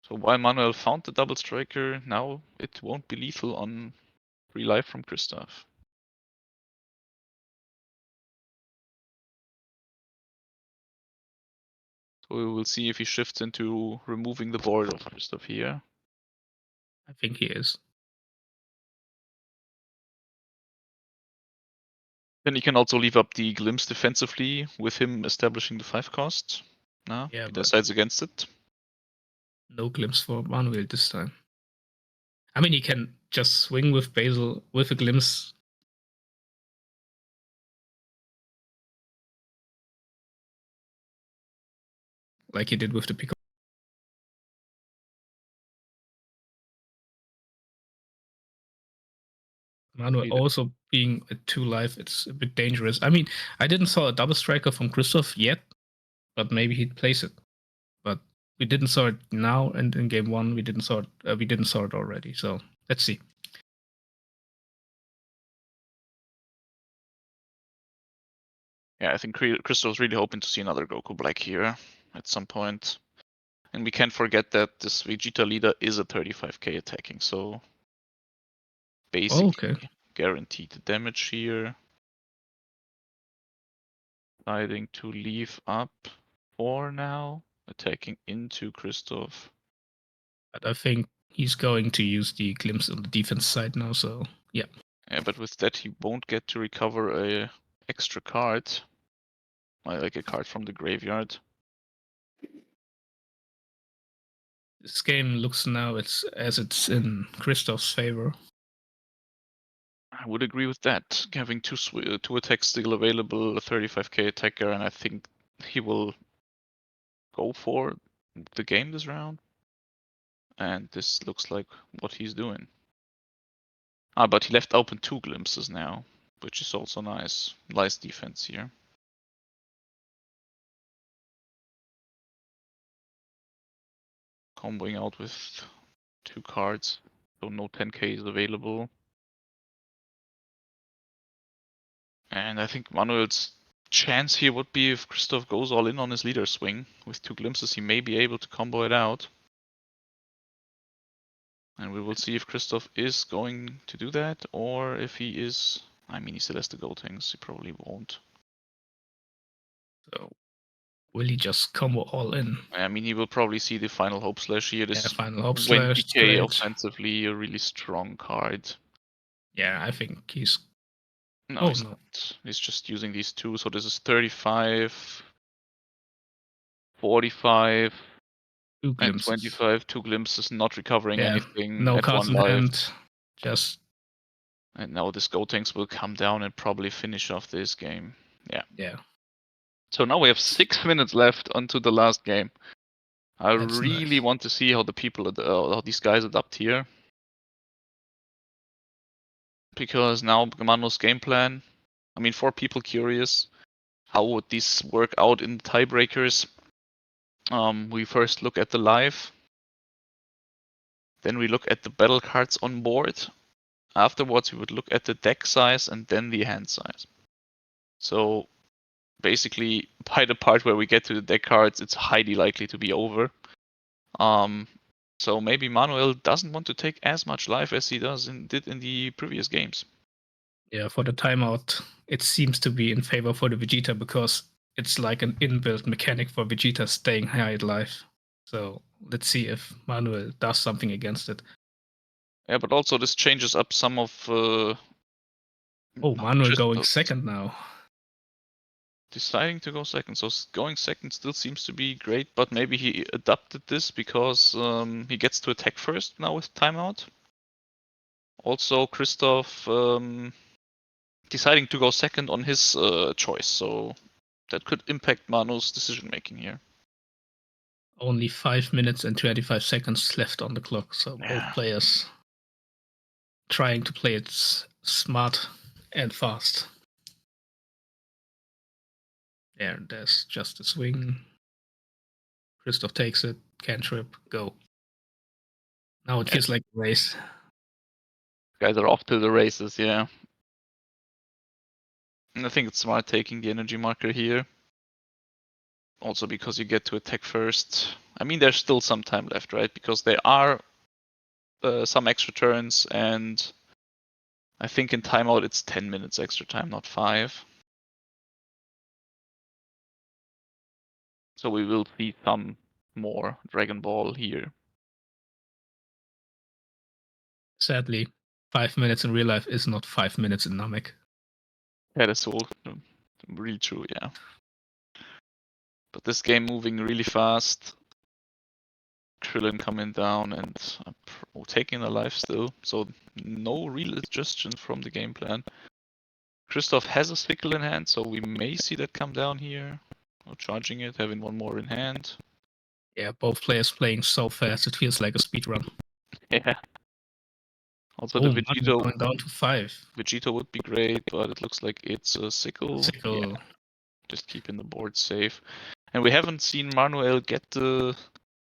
So while Manuel found the double striker, now it won't be lethal on 3 life from Christoph. So we will see if he shifts into removing the board of Christoph here. I think he is. Then he can also leave up the glimpse defensively with him establishing the 5 cost. No, Yeah, he but decides against it. no glimpse for Manuel this time. I mean, he can just swing with Basil with a glimpse. Like he did with the Pico. Manuel also being at 2 life, it's a bit dangerous. I mean, I didn't saw a double striker from Christoph yet, but maybe he'd place it. But we didn't saw it now, and in game 1 we didn't saw it already. So let's see. Yeah, I think Christoph's really hoping to see another Goku Black here at some point. And we can't forget that this Vegeta leader is a 35k attacking, so basically guaranteed damage here. Deciding to leave up 4 now, attacking into Christoph. But I think he's going to use the glimpse on the defense side now, so yeah. Yeah, but with that he won't get to recover a extra card. Like a card from the graveyard. This game looks now it's in Christoph's favor. I would agree with that. Having 2 attacks still available, a 35k attacker, and I think he will go for the game this round. And this looks like what he's doing. But he left open 2 glimpses now, which is also nice. Nice defense here. comboing out with 2 cards, so no 10k is available. And I think Manuel's chance here would be if Christoph goes all in on his leader swing. With 2 glimpses, he may be able to combo it out. And we will see if Christoph is going to do that, or if he is... I mean, he still has to go things, he probably won't. So will he just combo all in? I mean, he will probably see the Final Hope Slash here. Yeah, This Final Hope 20k Slash straight. offensively, a really strong card. Yeah, I think he's. No, Oh, he's no. not. He's just using these 2, so this is 35, 45, 2 and glimpses. 25. 2 glimpses, not recovering Yeah, anything no at cards 1 in life. hand. Just. And now this Gotenks will come down and probably finish off this game. Yeah. So now we have 6 minutes left onto the last game. I That's really nice. want to see how the people, how these guys adapt here. Because now Manu's game plan, I mean, for people curious, how would these work out in the tiebreakers? We first look at the live. Then we look at the battle cards on board. Afterwards, we would look at the deck size and then the hand size. So basically, by the part where we get to the deck cards, it's highly likely to be over. So maybe Manuel doesn't want to take as much life as he did in the previous games. Yeah, for the timeout, it seems to be in favor for the Vegeta because it's like an inbuilt mechanic for Vegeta staying high at life. So let's see if Manuel does something against it. Yeah, but also this changes up some of. Oh, Manuel just going second now. Deciding to go second. So going second still seems to be great, but maybe he adapted this because he gets to attack first now with timeout. Also, Christoph deciding to go second on his choice, so that could impact Manu's decision making here. Only 5 minutes and 25 seconds left on the clock, so both players trying to play it smart and fast. Yeah, there's just a swing. Christoph takes it, cantrip, go. Now it feels like a race. Guys are off to the races, yeah. And I think it's smart taking the energy marker here. Also because you get to attack first. I mean, there's still some time left, right? Because there are some extra turns, and I think in timeout it's 10 minutes extra time, not 5. So we will see some more Dragon Ball here. Sadly, 5 minutes in real life is not 5 minutes in Namek. Yeah, that's all really true, yeah. But this game moving really fast. Krillin coming down and taking a life still. So no real adjustment from the game plan. Christoph has a Sickle in hand, so we may see that come down here. Or charging it, having one more in hand. Yeah, both players playing so fast, it feels like a speed run. Yeah. Also the Vegito going down to 5. Vegito would be great, but it looks like it's a Sickle. Sickle. Yeah. Just keeping the board safe. And we haven't seen Manuel get the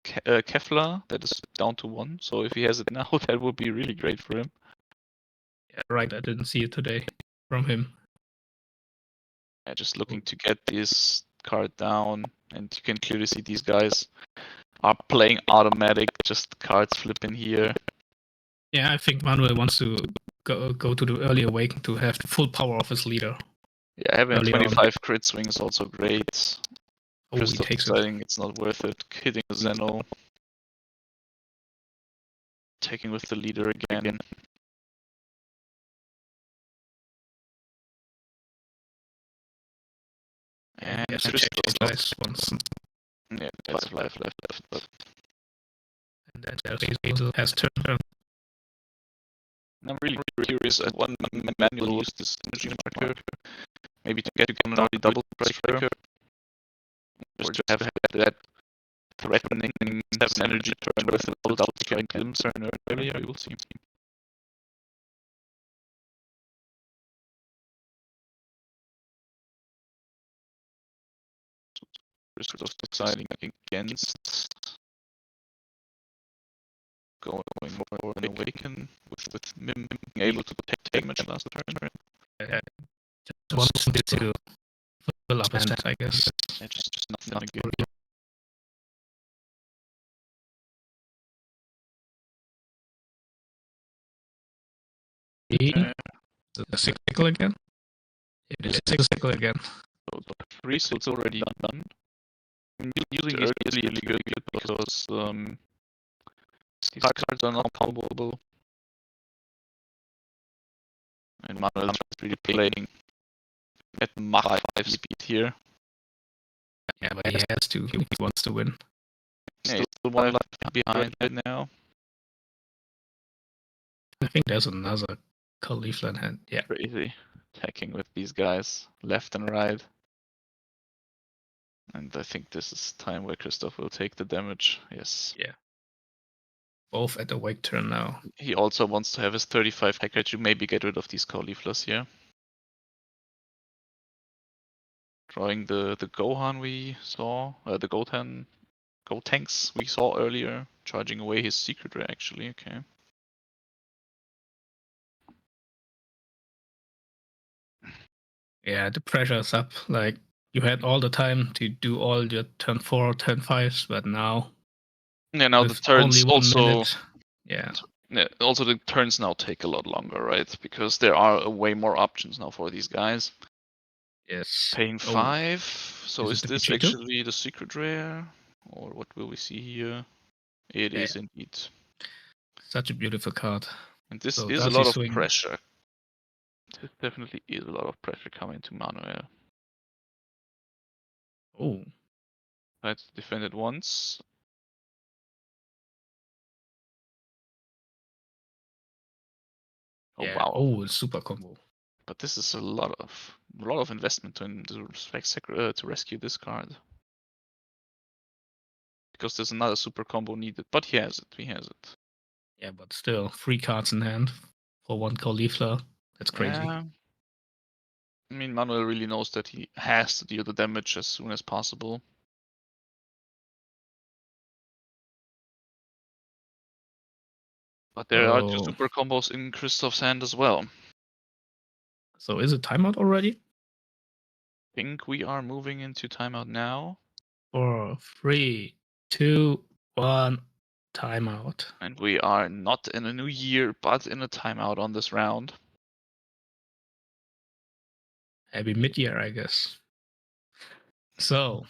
Kefla. That is down to 1. So if he has it now, that would be really great for him. Yeah, right. I didn't see it today from him. Yeah, just looking to get this card down, and you can clearly see these guys are playing automatic, just cards flipping here. Yeah, I think Manuel wants to go to the early awakening to have the full power of his leader. Yeah, having a Early 25 crit swing is also great. Oh, he Christoph takes deciding it's not worth it, hitting a Zeno. Taking with the leader again. And yes, Christoph guys once. Yeah, 5 life left. But And then Hazel has turned. I'm really curious at what Manuel used this energy marker. Maybe to get an already double striker. Just to have that threatening 7 energy turn with a double strike glimpse turn earlier, we will see. Christoph deciding against going for an Awaken with Mim being able to take damage last turn. Just wanted to fill up hand, I guess. Yeah, just nothing again. The cycle again? It is cycle again. So the free, so it's already done. Using early is really good because these cards are not comboable. And Manuel is really playing at Mach 5 speed here. Yeah, but he has to. He wants to win. Yeah, he's still one left behind right now. I think there's another Caulifla hand. Yeah. Crazy. Attacking with these guys left and right. And I think this is time where Christoph will take the damage. Yes. Yeah. Both at the wake turn now. He also wants to have his 35 hacker to maybe get rid of these Cauliflas here. Drawing the Gohan we saw, the Gotenks we saw earlier, charging away his secret ray actually, okay. Yeah, the pressure's up. Like, you had all the time to do all your turn 4, turn 5s, but now. Yeah, now the with turns only 1 also. minute, yeah. Yeah, also the turns now take a lot longer, right? Because there are way more options now for these guys. Yes. Paying 5. So Is is it the this Vegito? actually the secret rare? Or what will we see here? It is indeed. Such a beautiful card. And this So is a does lot he of swing? pressure. This definitely is a lot of pressure coming to Manuel. Oh, Tried to defend it once. Oh yeah. wow! Oh, super combo. But this is a lot of investment to rescue this card. Because there's another super combo needed, but he has it. He has it. Yeah, but still, 3 cards in hand for 1 Caulifla. That's crazy. Yeah. I mean, Manuel really knows that he has to deal the damage as soon as possible. But there are 2 Oh. super combos in Christoph's hand as well. So is it timeout already? I think we are moving into timeout now. 4, 3, 2, 1, timeout. And we are not in a new year, but in a timeout on this round. Happy mid-year, I guess. So.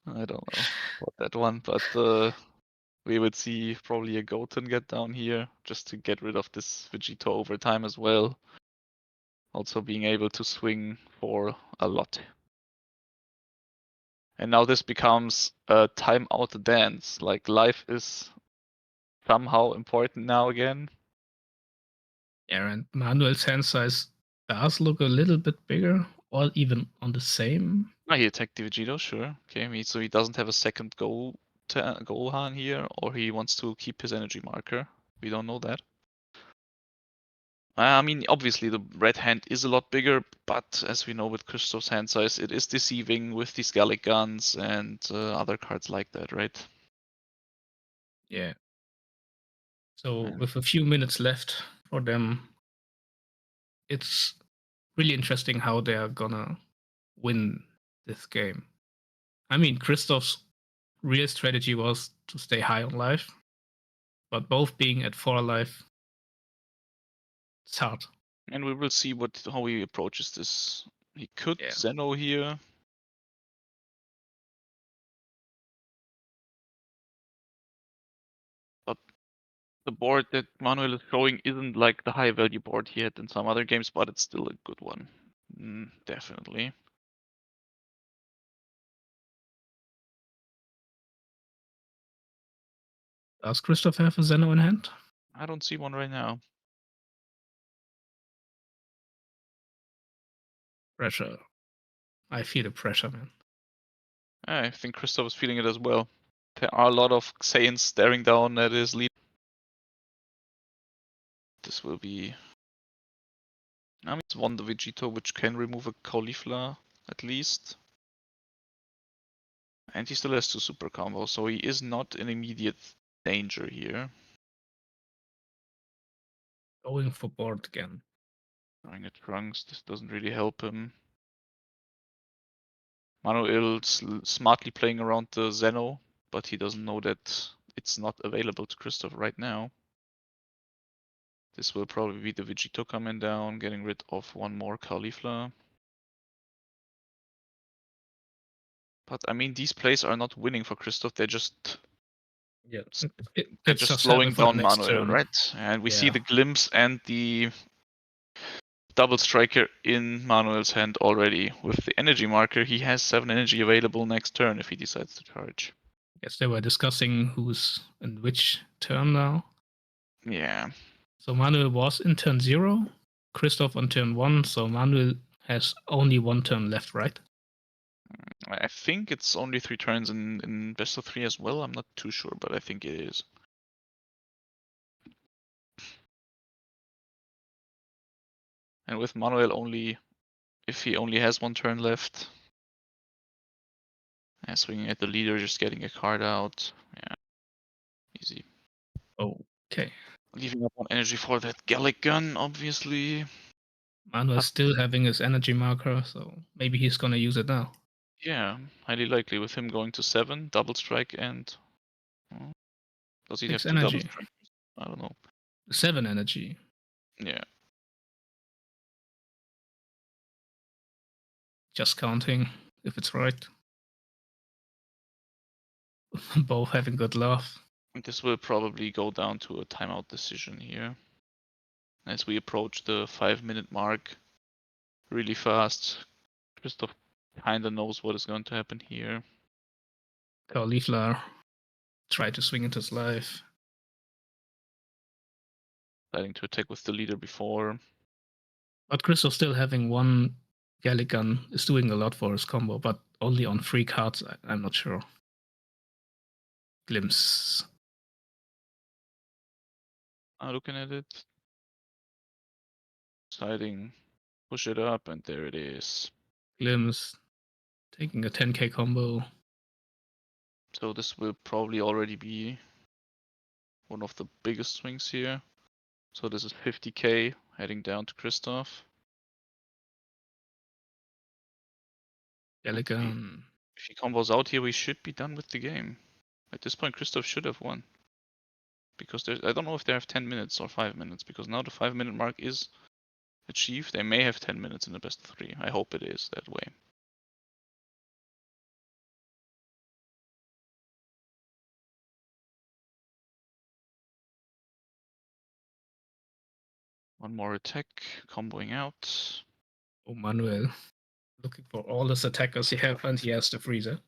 I don't know about that one, but we would see probably a Goten get down here just to get rid of this Vegito over time as well. Also being able to swing for a lot. And now this becomes a timeout dance. Like life is somehow important now again. Yeah, and Manuel's hand size does look a little bit bigger, or even on the same. Ah, he attacked the Vegito, sure. Okay, so he doesn't have a second Gohan here, or he wants to keep his energy marker. We don't know that. I mean, obviously the red hand is a lot bigger, but as we know with Christoph's hand size, it is deceiving with these Gallic guns and other cards like that, right? Yeah. So with a few minutes left for them, it's really interesting how they are gonna win this game. I mean, Christoph's real strategy was to stay high on life, but both being at 4 life, it's hard. And we will see how he approaches this. He could Yeah. Zeno here. But the board that Manuel is showing isn't like the high value board he had in some other games, but it's still a good one. Definitely. Does Christoph have a Zeno in hand? I don't see one right now. Pressure. I feel the pressure, man. I think Christoph is feeling it as well. There are a lot of Saiyans staring down at his lead. This will be... I mean, it's one the Vegito which can remove a Caulifla, at least. And he still has 2 super combos, so he is not in immediate danger here. Going for board again. Throwing at Trunks, this doesn't really help him. Manuel smartly playing around the Zeno, but he doesn't know that it's not available to Christoph right now. This will probably be the Vegito coming down, getting rid of one more Caulifla. But I mean, these plays are not winning for Christoph, they're just Yeah, they're it's just just slowing for the down next Manuel, turn. right? And we see Yeah. the glimpse and the double striker in Manuel's hand already. With the energy marker, he has 7 energy available next turn if he decides to charge. Guess they were discussing who's in which turn now. Yeah. So Manuel was in turn 0, Christoph on turn 1, so Manuel has only 1 turn left, right? I think it's only 3 turns in best of 3 as well. I'm not too sure, but I think it is. And with Manuel only, if he only has 1 turn left, swinging at the leader, just getting a card out. Yeah, easy. Okay. Leaving up 1 energy for that Gallic gun, obviously. Manuel's still having his energy marker, so maybe he's gonna use it now. Yeah, highly likely with him going to 7, double strike, and does he have 6 2 double energy. strikes? I don't know. 7 energy. Yeah. Just counting if it's right. Both having good laugh. This will probably go down to a timeout decision here. As we approach the 5-minute mark really fast. Christoph kinda knows what is going to happen here. Caulifla tried to swing into his life. Deciding to attack with the leader before. But Christoph still having 1 Gallic gun is doing a lot for his combo, but only on 3 cards, I'm not sure. Glimpse. Looking at it. Deciding, push it up, and there it is. Glimpse. Taking a 10k combo. So this will probably already be one of the biggest swings here. So this is 50k heading down to Christoph. Gallic gun. If he combos out here, we should be done with the game. At this point, Christoph should have won. Because there's, I don't know if they have 10 minutes or 5 minutes, because now the 5-minute mark is achieved. They may have 10 minutes in the best of 3. I hope it is that way. One more attack, comboing out. Oh, Manuel. Looking for all his attackers he have, and he has the freezer.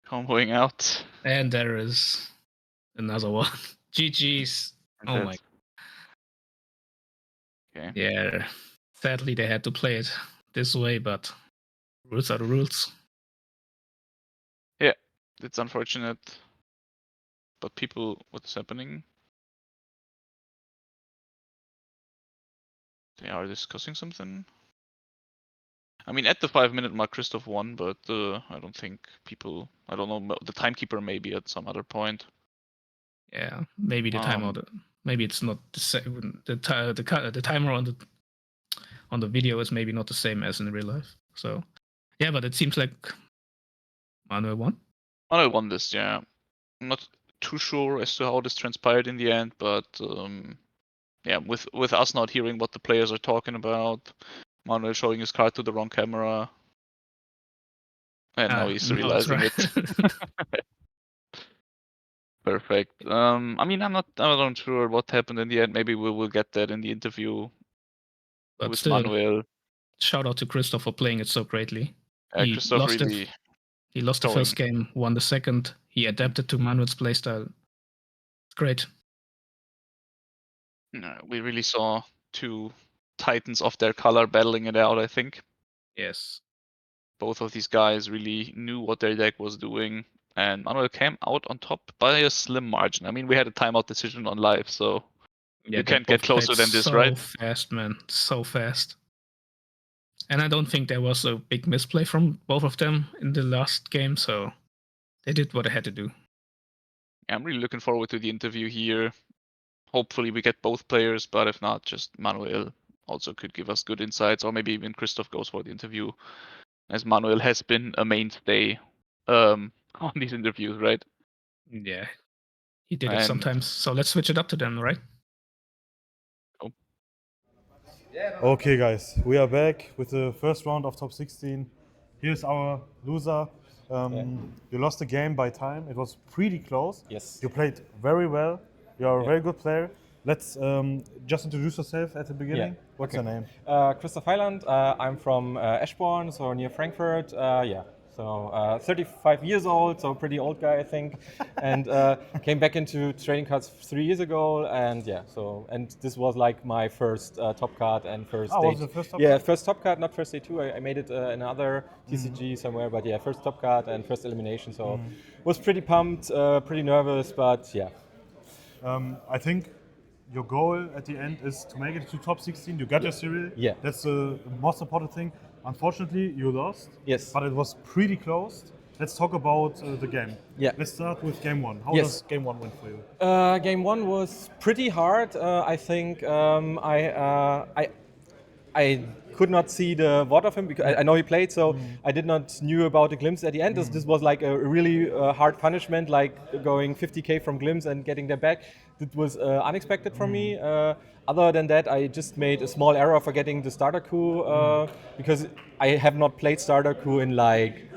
Comboing out. And there is another one. GG's. Oh my. Okay. Yeah. Sadly, they had to play it this way, but rules are the rules. Yeah, it's unfortunate. But people, what's happening? They are discussing something. I mean, at the 5-minute mark, Christoph won, but I don't think people. I don't know. The timekeeper maybe at some other point. Yeah, maybe the timeout. Maybe it's not the same. The timer on the video is maybe not the same as in real life. So, yeah, but it seems like Manuel won. Manuel won this. Yeah, I'm not too sure as to how this transpired in the end, but yeah, with us not hearing what the players are talking about, Manuel showing his card to the wrong camera, and now he's realizing right. it. Perfect. I mean, I'm not sure what happened in the end. Maybe we will get that in the interview But with still, Manuel. shout out to Christoph for playing it so greatly. Christoph really. He lost the first game, won the second. He adapted to Manuel's playstyle. It's great. We really saw 2 titans of their color battling it out, I think. Yes. Both of these guys really knew what their deck was doing, and Manuel came out on top by a slim margin. I mean, we had a timeout decision on live, so yeah, you can't get closer than this, so right? Fast, man. So fast. And I don't think there was a big misplay from both of them in the last game, so they did what they had to do. Yeah, I'm really looking forward to the interview here. Hopefully we get both players, but if not, just Manuel also could give us good insights, or maybe even Christoph goes for the interview, as Manuel has been a mainstay on these interviews, right? Yeah, he did it And- sometimes. So let's switch it up to them, right? Okay, guys, we are back with the first round of top 16. Here's our loser. You lost the game by time. It was pretty close. Yes. You played very well. You are a Yeah. very good player. Let's just introduce yourself at the beginning. What's Okay. your name? Christoph Heiland. I'm from Eschborn, so near Frankfurt. So 35 years old, so pretty old guy, I think. And came back into trading cards 3 years ago, and and this was like my first top card and first. Oh, day. was it the first top Yeah, card? first top card, not first day two. I made it in another TCG somewhere, but yeah, first top card and first elimination. So was pretty pumped, pretty nervous, but yeah. I think your goal at the end is to make it to top 16. You got your serial. Yeah. That's the most important thing. Unfortunately, you lost. Yes. But it was pretty close. Let's talk about the game. Yeah. Let's start with game one. How Yes. does game one went for you? Game one was pretty hard. I think I could not see the what of him because I know he played, so I did not knew about the glimpse at the end. This was like a really hard punishment, like going 50k from glimpse and getting them back. That was unexpected for me. Other than that, I just made a small error forgetting the starter coup because I have not played starter coup in like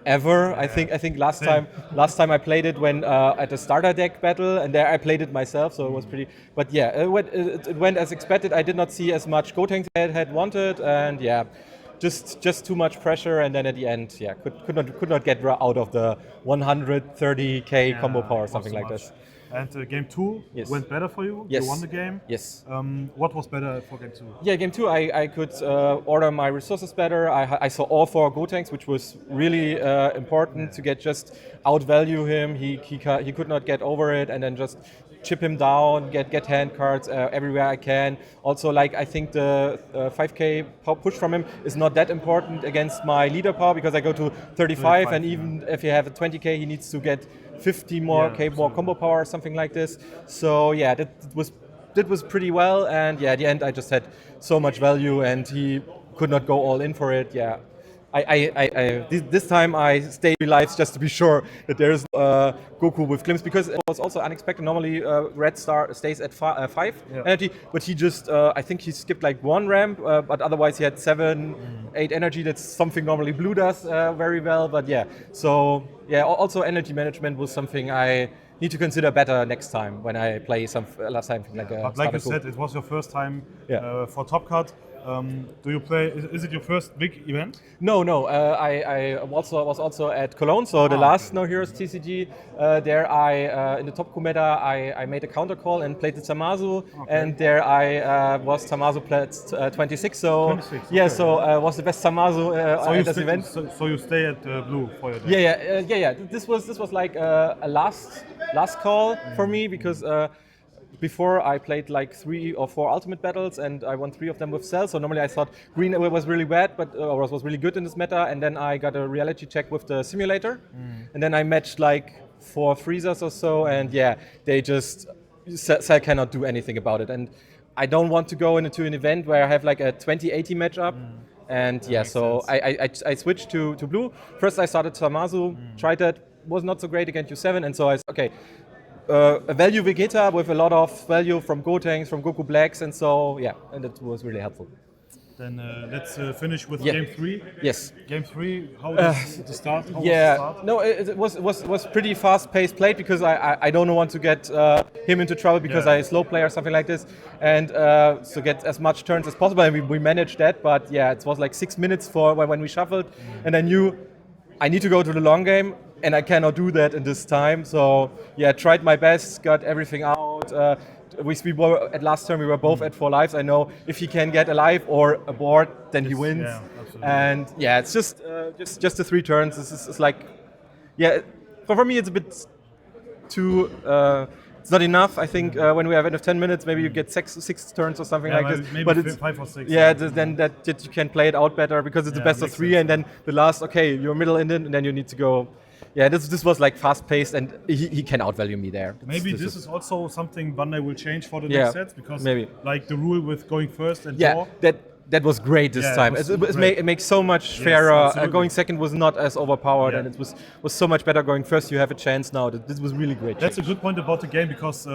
ever. I think last time I played it when at a starter deck battle, and there I played it myself, so it was pretty. But yeah, it went as expected. I did not see as much Gotenks as I had wanted, and yeah, just too much pressure. And then at the end, yeah, could not get out of the 130k combo power, something like this. And game two Yes. went better for you. Yes. You won the game. Yes. What was better for game two? Yeah, game two, I could order my resources better. I saw all 4 Gotenks, which was really important to get just outvalue him. He could not get over it, and then just chip him down, get hand cards everywhere I can. Also, like I think the 5k push from him is not that important against my leader power because I go to 35, and even if you have a 20k, he needs to get 50 more Yeah, k more combo power or something like this. So yeah, that was pretty well, and yeah, at the end I just had so much value, and he could not go all in for it. Yeah, this time I stayed 3 lives just to be sure that there's Goku with glimpse, because it was also unexpected. Normally Red Star stays at 5 energy, but he just I think he skipped like 1 ramp, but otherwise he had 7, 8 energy. That's something normally Blue does very well. But yeah, so yeah, also energy management was something I need to consider better next time when I play something like a. But like you starter said, it was your first time Yeah. for Top Cut. Do you play? Is it your first big event? No. I was also at Cologne, so the last No Heroes TCG. There I in the top meta I made a counter call and played the Tamazu, and there I was Tamazu played 26. So 26, yeah, okay. so was the best Tamazu at this event. So you stay at Blue for your day? Yeah. This was like a last call for me because. Before I played like 3 or 4 ultimate battles, and I won 3 of them with Cell. So normally I thought green was really bad, but or was really good in this meta. And then I got a reality check with the simulator, and then I matched like 4 freezers or so, and yeah, they just Cell cannot do anything about it. And I don't want to go into an event where I have like a 20-80 matchup. And yeah, so I switched to blue. First I started Tamazu, tried that, was not so great against U7, and so I said, okay. A value Vegeta with a lot of value from Gotenks, from Goku Blacks, and so yeah, and it was really helpful. Then let's finish with Yeah. game 3. Yes. Game 3. How was the start? How was the Yeah. start? No, it was pretty fast-paced played because I don't want to get him into trouble because Yeah. I slow play or something like this, and so get as much turns as possible. And we managed that, but yeah, it was like 6 minutes for when we shuffled, and I knew I need to go to the long game, and I cannot do that in this time. So yeah, tried my best, got everything out. We were at last turn. We were both at 4 lives. I know if he can get alive or aboard, then he wins. Yeah, absolutely. And yeah, it's just the 3 turns. This is like, yeah, for me it's a bit too it's not enough. I think when we have end of 10 minutes, maybe you get six turns or something like this. Maybe But it's 5 or 6. yeah, then that you can play it out better because it's the best of makes 3, sense, and then the last, okay, you're middle ended, and then you need to go. Yeah, this was like fast paced, and he can outvalue me there. Maybe this is also something Bandai will change for the Yeah, next sets because maybe. like the rule with going first and Yeah, draw. that was great this Yeah, it time. was It makes so much Yes, fairer. absolutely. Going second was not as overpowered, Yeah. and it was so much better going first. You have a chance now. This was really great. That's a change. good point about the game because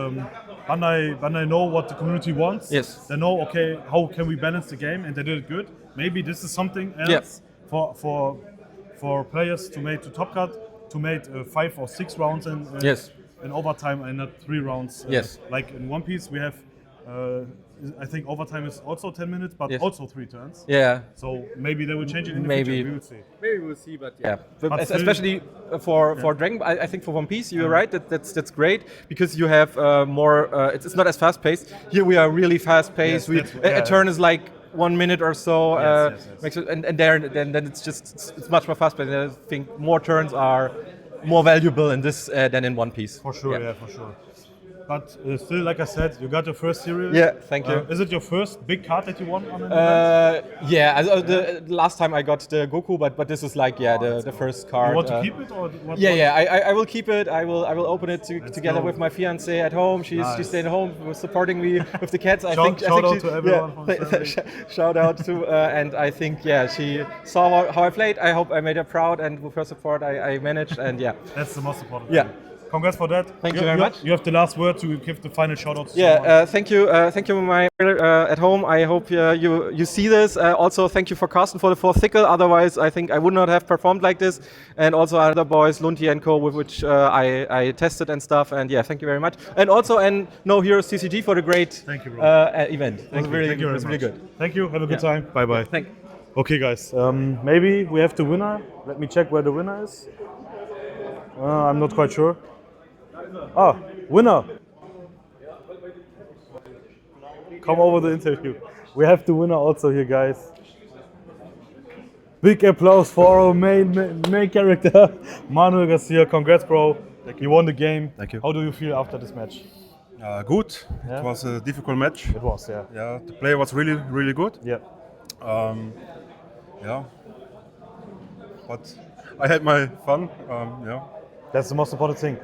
Bandai know what the community wants. Yes. They know, okay, how can we balance the game, and they did it good. Maybe this is something else Yeah. for players to make to top cut, to make 5 or 6 rounds Yes. in overtime and not 3 rounds. Yes. Like in One Piece, we have, I think overtime is also 10 minutes, but Yes. also 3 turns. Yeah. So maybe they will change it in the Maybe. future. We will see. Maybe we'll see, but yeah. But still- Especially for Dragon, I think for One Piece, you're right. That's great because you have more. It's not as fast paced. Here we are really fast paced. Yes, A turn is like 1 minute or so. Yes. Makes it, and there then it's much more fast paced. I think more turns are more valuable in this than in One Piece. For sure, yeah, for sure. But still, like I said, you got your first serial. Yeah, thank you. Is it your first big card that you won on an event? Yeah, the last time I got the Goku, but this is like the first card. You want to keep it or what? Yeah, I will keep it. I will open it together go. with my fiance at home. She's Nice. staying home, supporting me with the cats. I Shout think out she- to everyone from yeah, Saturday. shout out to, and I think she saw how I played. I hope I made her proud, and with her support, I managed. And yeah, That's the most important Yeah. thing. Congrats for that. Thank you very much. You have the last word to give the final shout out to yeah. someone. Thank you, my at home. I hope you see this. Also, thank you for Carsten for the fourth thickle. Otherwise, I think I would not have performed like this. And also other boys, Lunti and Co, with which I tested and stuff. And yeah, thank you very much. And also, and No Heroes TCG for the great Thank you, bro. event. It was Thank you really, very really much. good. Thank you. Have a good Yeah. time. Bye bye. Thank. Okay, guys. Maybe we have the winner. Let me check where the winner is. I'm not quite sure. Ah, winner. Come over the interview. We have the winner also here, guys. Big applause for our main character, Manuel Garcia. Congrats, bro. You won the game. Thank you. How do you feel after this match? Good. Yeah. It was a difficult match. It was, yeah. Yeah, the play was really, really good. Yeah. Yeah. But I had my fun. Yeah. That's the most important thing.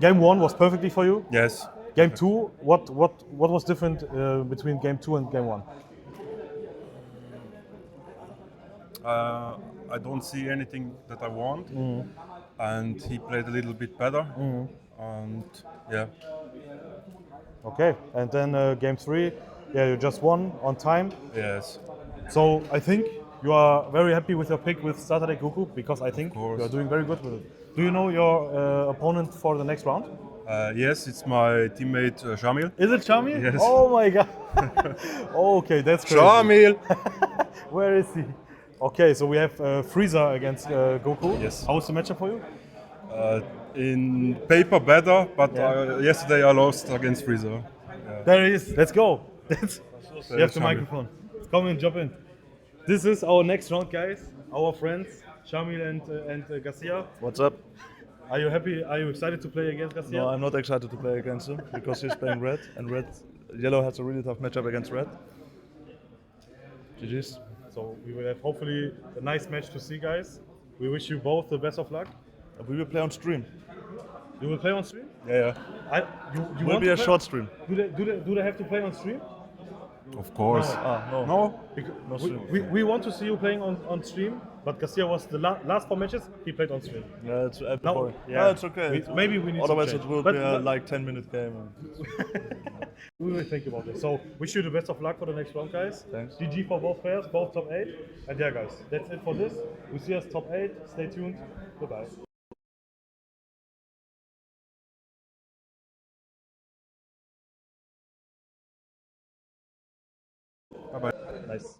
Game 1 was perfectly for you. Yes. Game 2, what was different between game 2 and game 1? I don't see anything that I want. And he played a little bit better. And yeah. Okay, and then game 3, yeah, you just won on time. Yes. So I think you are very happy with your pick with Saturday Goku because I think course. you are doing very good with it. Do you know your opponent for the next round? Yes, it's my teammate Shamil. Is it Shamil? Yes. Oh my god. Okay, that's crazy. Shamil! Where is he? Okay, so we have Frieza against Goku. Yes. How was the matchup for you? In paper better, but Yeah. yesterday I lost against Freezer. There he is. Let's go. You have the Shamil. microphone. Come in, jump in. This is our next round, guys. Our friends, Shamil and Garcia. What's up? Are you happy? Are you excited to play against Garcia? No, I'm not excited to play against him because he's playing red, and yellow has a really tough matchup against red. GG's. So we will have hopefully a nice match to see, guys. We wish you both the best of luck. We will play on stream. You will play on stream? Yeah. You Will want be to a play? short stream. Do they have to play on stream? Of course. No. No? No stream. We want to see you playing on stream, but Garcia was the last 4 matches he played on stream. Yeah, it's No, boring. yeah. No, it's okay. Maybe we need some Otherwise, change. it will But- be but- a like 10-minute game. We will think about it. So wish you the best of luck for the next round, guys. Thanks. GG for both players, both top 8. And yeah, guys, that's it for this. We see us top 8. Stay tuned. Goodbye. Bye-bye. Nice.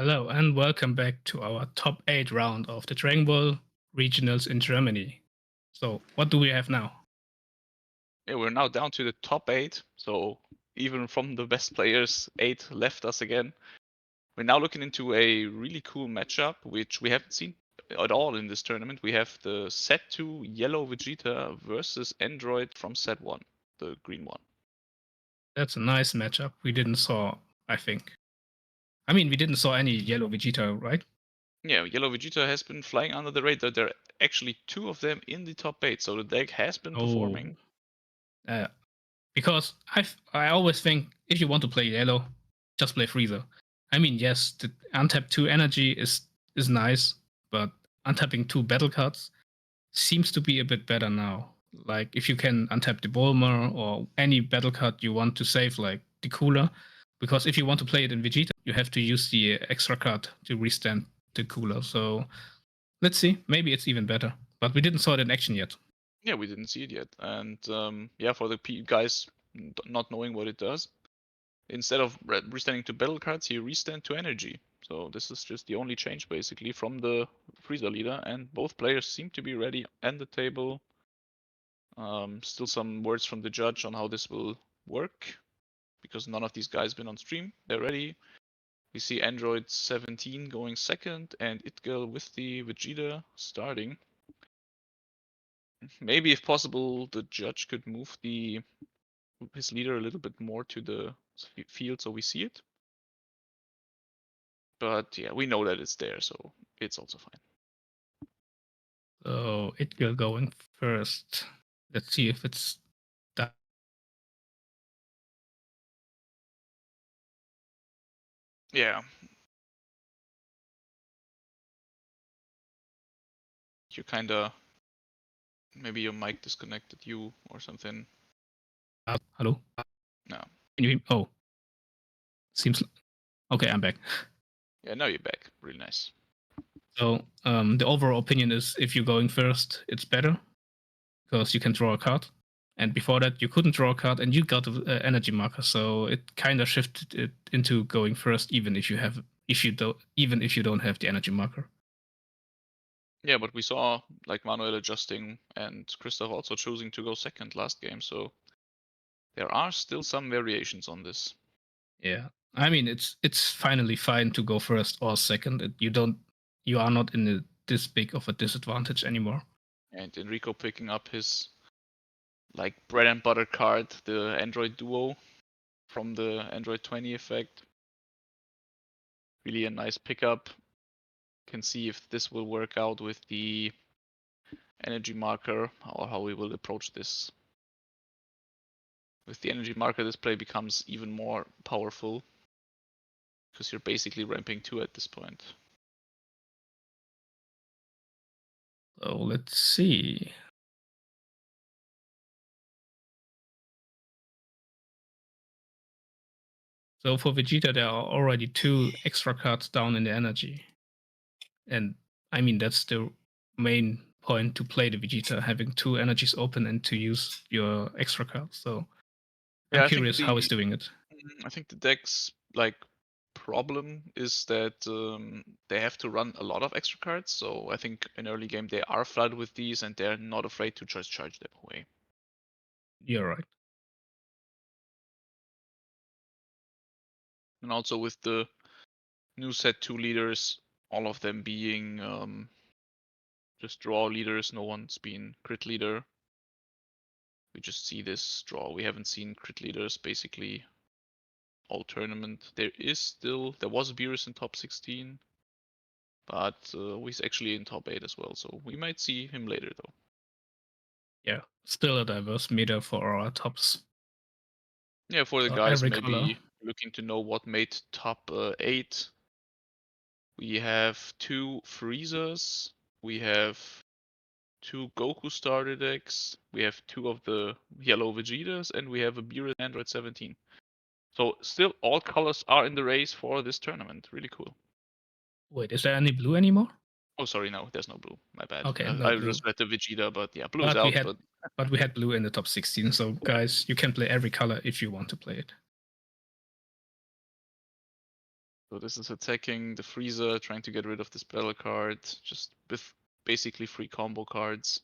Hello and welcome back to our top 8 round of the Dragon Ball regionals in Germany. So, what do we have now? Yeah, we're now down to the top 8. So even from the best players, 8 left us again. We're now looking into a really cool matchup, which we haven't seen at all in this tournament. We have the set 2 yellow Vegeta versus Android from set 1, the green one. That's a nice matchup. We didn't saw, I think. I mean, we didn't saw any yellow Vegeta, right? Yeah, yellow Vegeta has been flying under the radar. There are actually 2 of them in the top 8, so the deck has been performing. Because I always think if you want to play yellow, just play Freezer. I mean, yes, the untap 2 energy is nice, but untapping 2 battle cards seems to be a bit better now. Like if you can untap the Bulma or any battle card you want to save, like the Cooler, because if you want to play it in Vegeta, you have to use the extra card to restand the Cooler. So let's see, maybe it's even better. But we didn't saw it in action yet. Yeah, we didn't see it yet. And yeah, for the guys not knowing what it does, instead of restanding to battle cards, he restand to energy. So this is just the only change basically from the Frieza leader, and both players seem to be ready at the table. Still some words from the judge on how this will work, because none of these guys been on stream. They're ready. We see Android 17 going second, and Itgirl with the Vegeta starting. Maybe if possible, the judge could move his leader a little bit more to the field so we see it. But yeah, we know that it's there, so it's also fine. So it will going first. Let's see if it's that. Yeah. You kinda, maybe your mic disconnected you or something. Hello? No. Can you hear me? Oh. Seems okay, I'm back. Yeah, now you're back. Really nice. So the overall opinion is if you're going first, it's better because you can draw a card. And before that, you couldn't draw a card, and you got an energy marker. So it kind of shifted it into going first, even if you don't have the energy marker. Yeah, but we saw like Manuel adjusting and Christoph also choosing to go second last game, so there are still some variations on this. Yeah, I mean it's finally fine to go first or second. You are not in this big of a disadvantage anymore. And Enrico picking up his like bread and butter card, the Android Duo from the Android 20 effect. Really a nice pickup. Can see if this will work out with the energy marker or how we will approach this. With the energy marker, this play becomes even more powerful because you're basically ramping 2 at this point. So let's see. So for Vegeta, there are already 2 extra cards down in the energy. And I mean, that's the main point to play the Vegeta, having 2 energies open and to use your extra cards. So Yeah, I'm curious how he's doing it. I think the deck's like problem is that they have to run a lot of extra cards. So I think in early game they are flooded with these and they're not afraid to just charge them away. You're right. And also with the new set 2 leaders, all of them being just draw leaders, no one's been crit leader. We just see this draw. We haven't seen crit leaders basically all tournament. There was Beerus in top 16, but he's actually in top 8 as well, so we might see him later though. Yeah, still a diverse meta for our tops. Yeah, for the So guys every maybe color. looking to know what made top 8. We have 2 Freezers, we have 2 Goku starter decks, we have 2 of the yellow Vegetas, and we have a Beerus Android 17. So still all colors are in the race for this tournament. Really cool. Wait, is there any blue anymore? Oh, sorry, no, there's no blue. My bad. Okay, no I blue. just read the Vegeta, but yeah, blue's But out. we had blue in the top 16. So guys, you can play every color if you want to play it. So this is attacking the Freezer, trying to get rid of this battle card, just with basically free combo cards.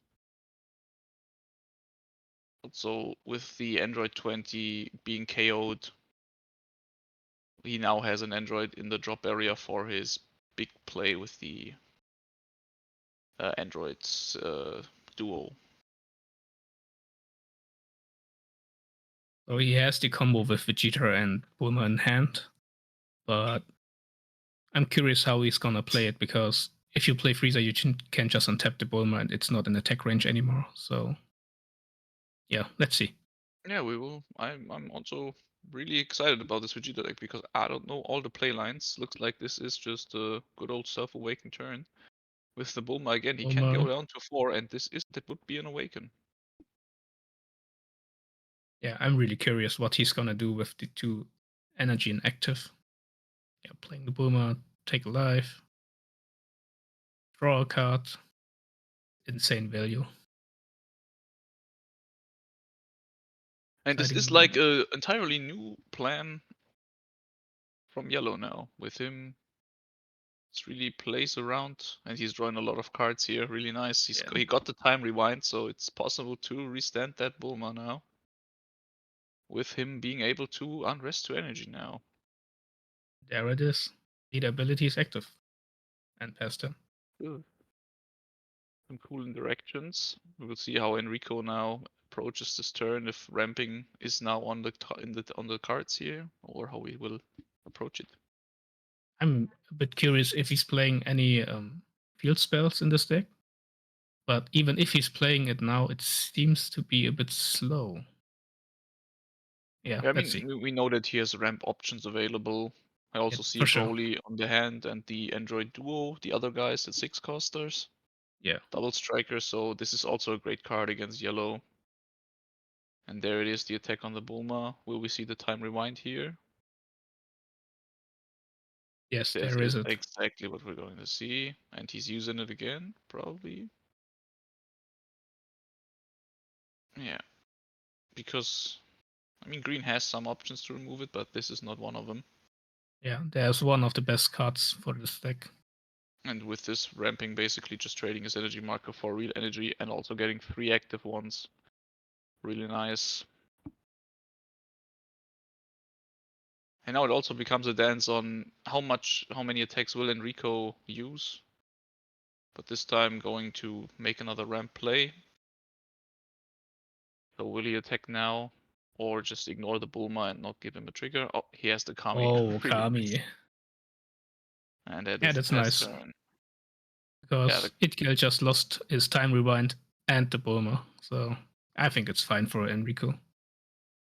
Also, with the Android 20 being KO'd, he now has an Android in the drop area for his big play with the Androids duo. So he has the combo with Vegeta and Bulma in hand, but I'm curious how he's gonna play it, because if you play Frieza, you can just untap the Bulma and it's not in attack range anymore. So yeah, let's see. Yeah, we will. I'm also really excited about this Vegeta deck because I don't know all the play lines. Looks like this is just a good old self-awaken turn. With the Bulma again, he can go Bulma. down to 4, and that would be an awaken. Yeah, I'm really curious what he's gonna do with the 2 energy and active. Yeah, playing the Bulma, take a life, draw a card, insane value. And this is Exciting. like a entirely new plan from Yellow now. With him, it's really plays around, and he's drawing a lot of cards here. Really nice. He got the time rewind, so it's possible to restand that Bulma now. With him being able to unrest to energy now. There it is. Leader ability is active. And past him. Good. Some cool interactions. We will see how Enrico now approaches this turn. If ramping is now on the cards here, or how he will approach it. I'm a bit curious if he's playing any field spells in this deck. But even if he's playing it now, it seems to be a bit slow. Yeah, I let's see. mean, we know that he has ramp options available. I also see for sure. Broly on the hand and the Android Duo, the other guys, the 6 casters. Yeah. Double Striker, so this is also a great card against Yellow. And there it is, the attack on the Bulma. Will we see the time rewind here? Yes, This there is it. exactly what we're going to see. And he's using it again, probably. Yeah. Because, I mean, green has some options to remove it, but this is not one of them. Yeah, there's one of the best cards for this deck. And with this ramping, basically just trading his energy marker for real energy and also getting 3 active ones. Really nice. And now it also becomes a dance on how many attacks will Enrico use. But this time going to make another ramp play. So will he attack now? Or just ignore the Bulma and not give him a trigger? Oh, he has the Kami. Oh, Really Kami. nice. And that Yeah, is that's the pass nice. turn. Because Itgel just lost his time rewind and the Bulma. So I think it's fine for Enrico.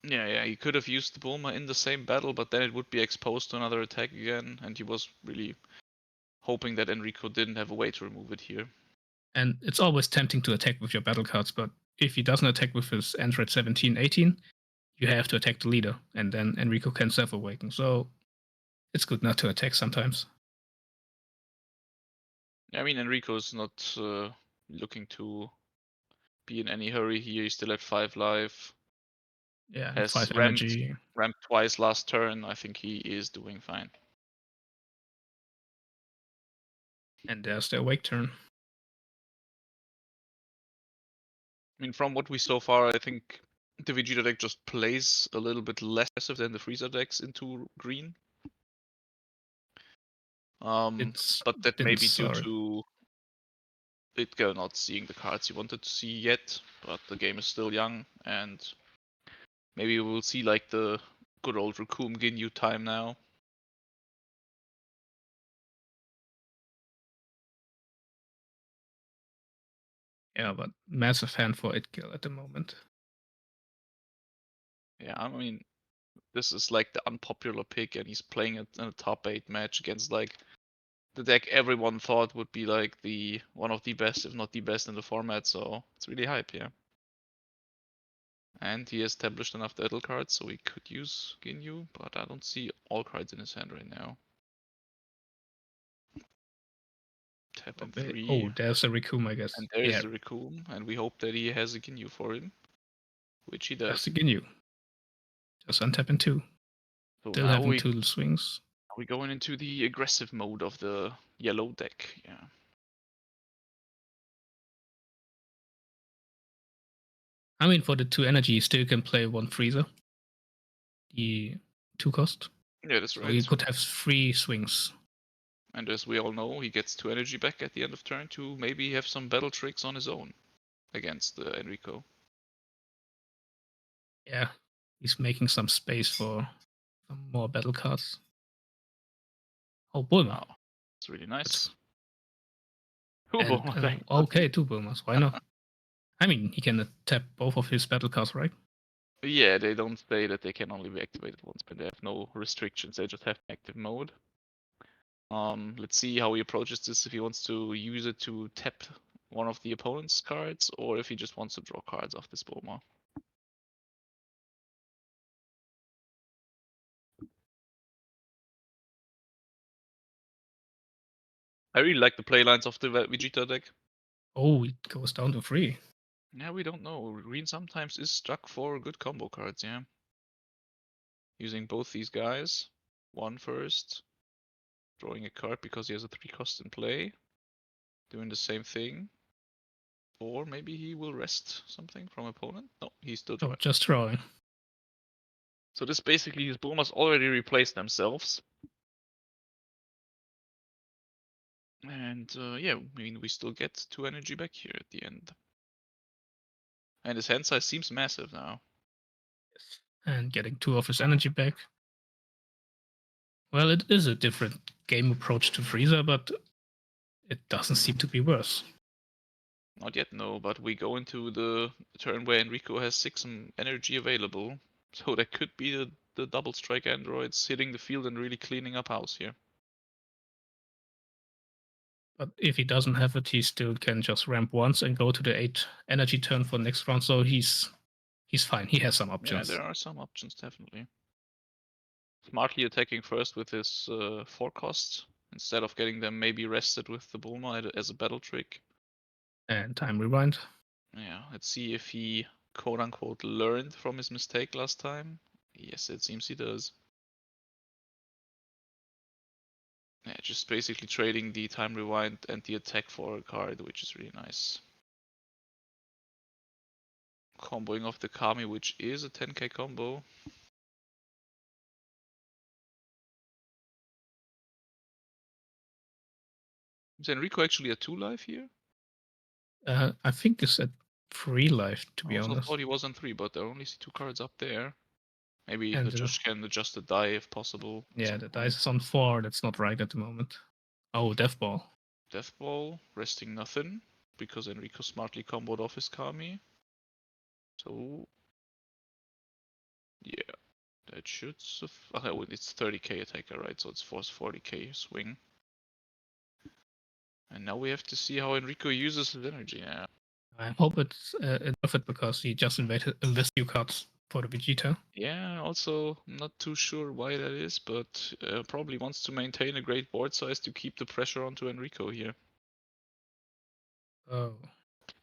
Yeah, he could have used the Bulma in the same battle, but then it would be exposed to another attack again, and he was really hoping that Enrico didn't have a way to remove it here. And it's always tempting to attack with your battle cards, but if he doesn't attack with his Android 17, 18, you have to attack the leader, and then Enrico can self-awaken. So it's good not to attack sometimes. Yeah, I mean, Enrico's not looking to be in any hurry here. He's still at 5 life. Yeah, Has 5 energy. ramped twice last turn. I think he is doing fine. And there's the awake turn. I mean, from what we saw far, I think the Vegeta deck just plays a little bit less aggressive than the Frieza decks into green. But that may be due to Itgel not seeing the cards he wanted to see yet. But the game is still young, and maybe we will see like the good old Raccoon Ginyu time now. Yeah, but massive fan for Itgel at the moment. Yeah, I mean, this is like the unpopular pick, and he's playing it in a top 8 match against like the deck everyone thought would be like the one of the best, if not the best in the format. So it's really hype, yeah. And he established enough battle cards, so he could use Ginyu, but I don't see all cards in his hand right now. Tap in 3. Oh, there's a Raccoon, I guess. And there's the Raccoon, and we hope that he has a Ginyu for him, which he does. There's the Ginyu. Just untap in 2. So Still now having 2 swings. Are we going into the aggressive mode of the yellow deck? Yeah. I mean, for the 2 energy, you still can play 1 freezer. The 2 cost. Yeah, that's So right. you could have 3 swings. And as we all know, he gets 2 energy back at the end of turn to maybe have some battle tricks on his own against Enrico. Yeah, he's making some space for some more battle cards. Oh, Bulma. Wow, it's really nice. That's- Cool, and, Bulma, thank you. okay, 2 Bulmas. Why not? I mean, he can tap both of his battle cards, right? Yeah, they don't say that they can only be activated once, but they have no restrictions. They just have active mode. Let's see how he approaches this. If he wants to use it to tap one of the opponent's cards, or if he just wants to draw cards off this Bulma. I really like the playlines of the Vegeta deck. Oh, it goes down to 3. Yeah, we don't know. Green sometimes is stuck for good combo cards, yeah. Using both these guys. 1 first. Drawing a card because he has a 3 cost in play. Doing the same thing. Or maybe he will rest something from opponent. No, he's still Oh, drawing. just drawing. So this basically, his Bulmas already replaced themselves. And yeah, I mean, we still get 2 energy back here at the end. And his hand size seems massive now. And getting 2 of his energy back. Well, it is a different game approach to Frieza, but it doesn't seem to be worse. Not yet, no, but we go into the turn where Enrico has 6 energy available. So that could be the double strike androids hitting the field and really cleaning up house here. But if he doesn't have it, he still can just ramp once and go to the 8 energy turn for next round. So he's fine. He has some options. Yeah, there are some options, definitely. Smartly attacking first with his 4 costs, instead of getting them maybe rested with the Bulma as a battle trick. And time rewind. Yeah, let's see if he quote-unquote learned from his mistake last time. Yes, it seems he does. Yeah, just basically trading the time rewind and the attack for a card, which is really nice. Comboing off the Kami, which is a 10k combo. Is Enrico actually a 2 life here? I think it's at 3 life, to be I also honest. thought he was on 3, but I only see 2 cards up there. Maybe And the judge can adjust the die if possible. at yeah, some the point. dice is on 4. That's not right at the moment. Oh, Death Ball. Death Ball, resting nothing, because Enrico smartly comboed off his Kami. So, yeah, that should oh, it's 30k attacker, right? So it's force 40k swing. And now we have to see how Enrico uses his energy. Yeah. I hope it's worth it because he just invested few cards for the Vegeta. Yeah, also not too sure why that is, but probably wants to maintain a great board size to keep the pressure onto Enrico here. Oh.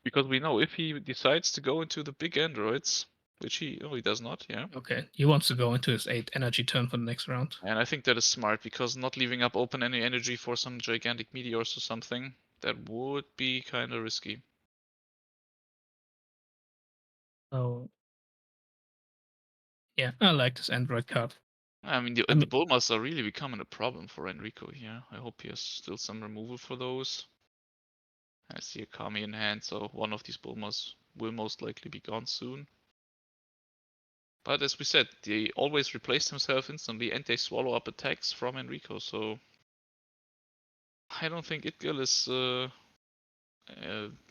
Because we know if he decides to go into the big androids, which he does not, yeah. Okay, he wants to go into his 8 energy turn for the next round. And I think that is smart, because not leaving up open any energy for some gigantic meteors or something, that would be kind of risky. Oh. Yeah, I like this android card. I mean, the Bulmas are really becoming a problem for Enrico here. I hope he has still some removal for those. I see a Kami in hand, so one of these Bulmas will most likely be gone soon. But as we said, they always replace themselves instantly and they swallow up attacks from Enrico, so I don't think Itgil is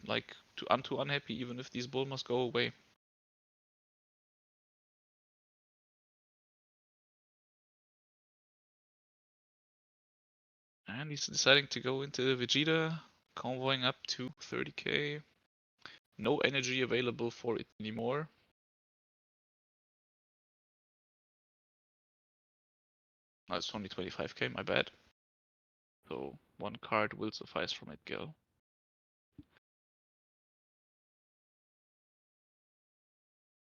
like too unhappy even if these Bulmas go away. And he's deciding to go into Vegeta, convoying up to 30k. No energy available for it anymore. No, it's only 25k, my bad. So 1 card will suffice from Itgil.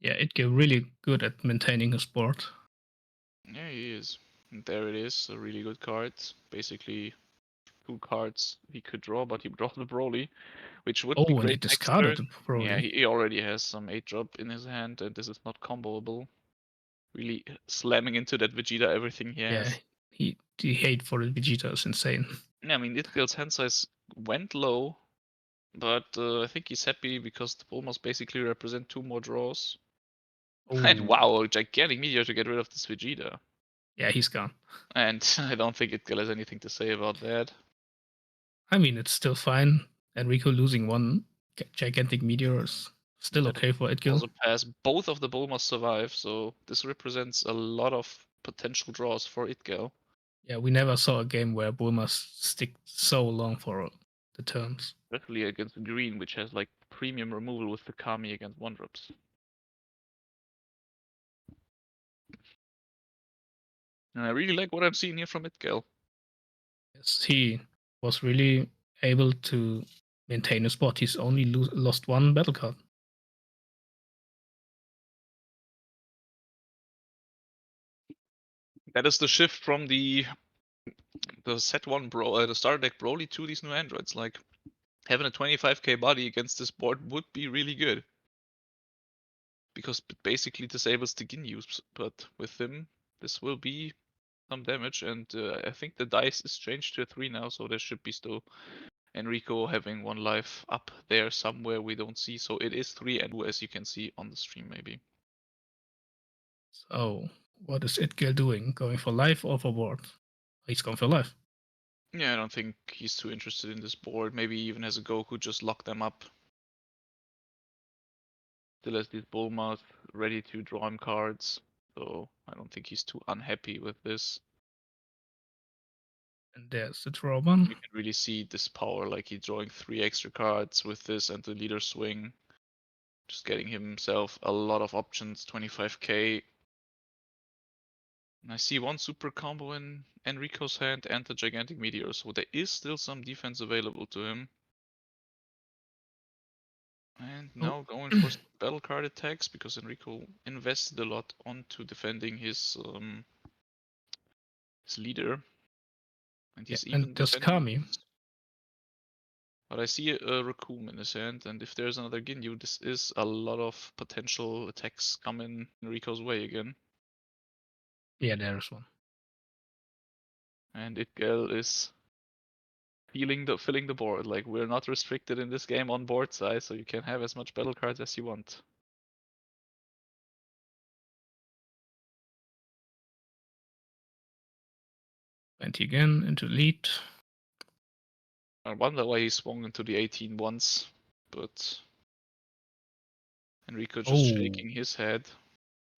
Yeah, Itgil really good at maintaining his board. Yeah, he is. And there it is, a really good card. Basically 2 cards he could draw, but he draws the Broly, which would be Oh, and great he next discarded turn. the Yeah, Broly. he already has some 8-drop in his hand, and this is not comboable. Really slamming into that Vegeta everything he Yeah, has. the hate for the Vegeta is insane. Yeah, I mean, Itgale's hand size went low, but I think he's happy because the Bulmas basically represent 2 more draws. And Oh, wow, a gigantic meteor to get rid of this Vegeta. yeah, he's gone. And I don't think Itgale has anything to say about that. I mean, it's still fine. Enrico losing one gigantic meteor is still That okay for was Itgil. a pass. Both of the Bulmas survive, so this represents a lot of potential draws for Itgale. Yeah, we never saw a game where Bulma stick so long for the turns. Especially against Green, which has like premium removal with the Kami against 1-drops. And I really like what I'm seeing here from Itgale. Yes, he was really able to maintain a spot. He's only lost one battle card. That is the shift from the set one the starter deck Broly to these new androids. Like having a 25k body against this board would be really good. Because it basically disables the Ginyus, but with him this will be some damage, and I think the dice is changed to a 3 now, so there should be still Enrico having 1 life up there somewhere we don't see. So it is 3 and 2 as you can see on the stream maybe. So, what is Itgil doing? Going for life or for board? He's going for life. Yeah, I don't think he's too interested in this board. Maybe even has a Goku just lock them up. Still has these Bulmas ready to draw him cards, so I don't think he's too unhappy with this. And there's the draw one. You can really see this power, like he's drawing 3 extra cards with this and the leader swing. Just getting himself a lot of options, 25k. And I see 1 super combo in Enrico's hand and the gigantic meteor, so there is still some defense available to him. And now going for some battle card attacks because Enrico invested a lot onto defending his leader. And he's even and there's defending Kami. this. But I see a Raccoon in his hand, and if there's another Ginyu, this is a lot of potential attacks coming Enrico's way again. Yeah, there's one. And Itgale is filling the board. Like, we're not restricted in this game on board size, so you can have as much battle cards as you want. And again into lead. I wonder why he swung into the 18 once, but Enrico just shaking his head.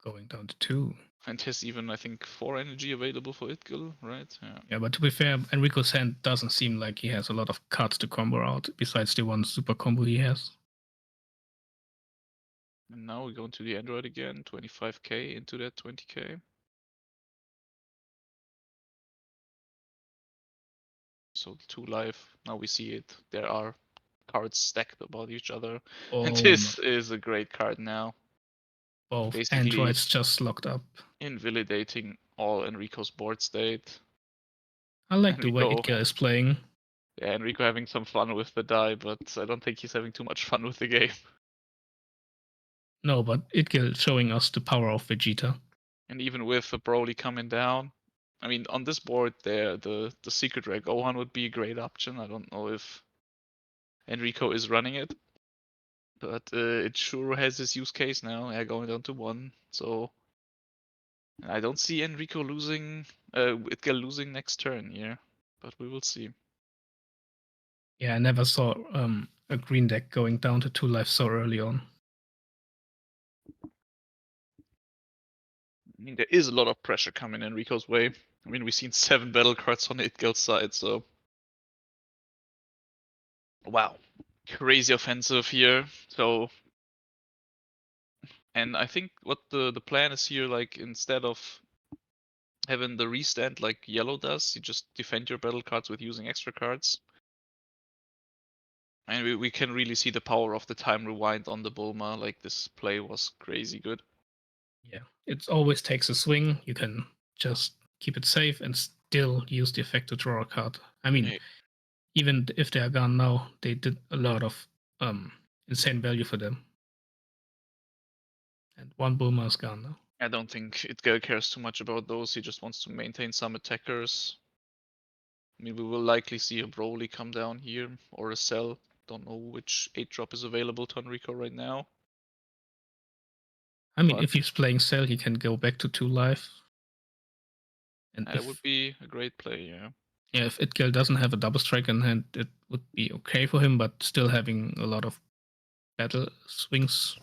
Going down to 2. And has even, I think, 4 energy available for Itgale, right? Yeah. Yeah, but to be fair, Enrico's hand doesn't seem like he has a lot of cards to combo out, besides the 1 super combo he has. And now we go into the Android again, 25k into that 20k. So the 2 life, now we see it. There are cards stacked about each other. And this is a great card now. Both Basically, androids just locked up. invalidating all Enrico's board state. I like the way Enrico- Itgale is playing. Yeah, Enrico having some fun with the die, but I don't think he's having too much fun with the game. No, but Itgale showing us the power of Vegeta. And even with the Broly coming down, I mean, on this board there, the Secret Rare Gohan would be a great option. I don't know if Enrico is running it, but it sure has its use case now. Yeah, going down to 1, so I don't see Enrico losing, Itgale losing next turn here, but we will see. Yeah, I never saw a green deck going down to 2 lives so early on. I mean, there is a lot of pressure coming Enrico's way. I mean, we've seen 7 battle cards on Itgale's side, so wow, crazy offensive here. So, and I think what the plan is here, like instead of having the restand like yellow does, you just defend your battle cards with using extra cards. And we can really see the power of the time rewind on the Bulma. Like, this play was crazy good. Yeah, it always takes a swing. You can just keep it safe and still use the effect to draw a card. I mean, Yeah. even if they are gone now, they did a lot of insane value for them. And one boomer is gone now. I don't think Itgel cares too much about those. He just wants to maintain some attackers. I mean, we will likely see a Broly come down here or a Cell. Don't know which 8-drop is available to Enrico right now. I mean, But- if he's playing Cell, he can go back to 2 life. And That would be a great play, yeah. yeah, if Itgel doesn't have a double strike in hand, it would be okay for him, but still having a lot of battle swings.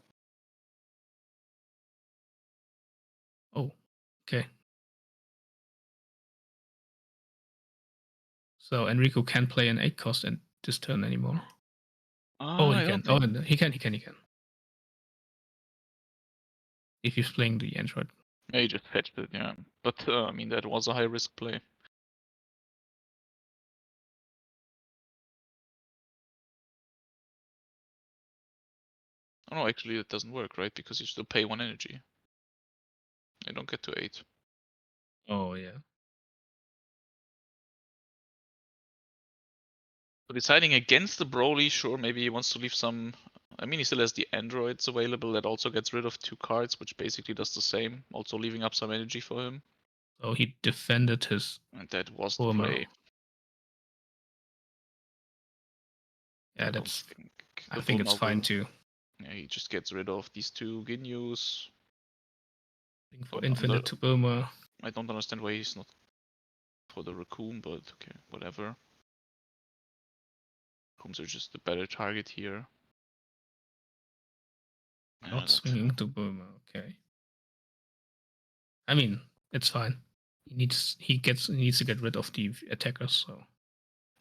Oh, okay. So Enrico can't play an 8 cost in this turn anymore. Oh, he I can. don't Oh, think- and he can. If he's playing the Android. Yeah, he just fetched it, yeah. But I mean, that was a high risk play. Oh no, actually it doesn't work, right? Because you still pay 1 energy. You don't get to 8. Oh, yeah. So deciding against the Broly, sure, maybe he wants to leave some. I mean, he still has the androids available that also gets rid of 2 cards, which basically does the same, also leaving up some energy for him. So he defended his. And that was the Boomer. play. Yeah, I don't that's. think I the think it's Bulma fine will- too. Yeah, he just gets rid of these 2 Ginyus. For Don't infinite under- to Boomer. I don't understand why he's not for the Raccoon, but okay, whatever. Raccoons are just a better target here. Yeah, Not that- swinging to Boomer. Okay. I mean, it's fine. He needs to get rid of the attackers. So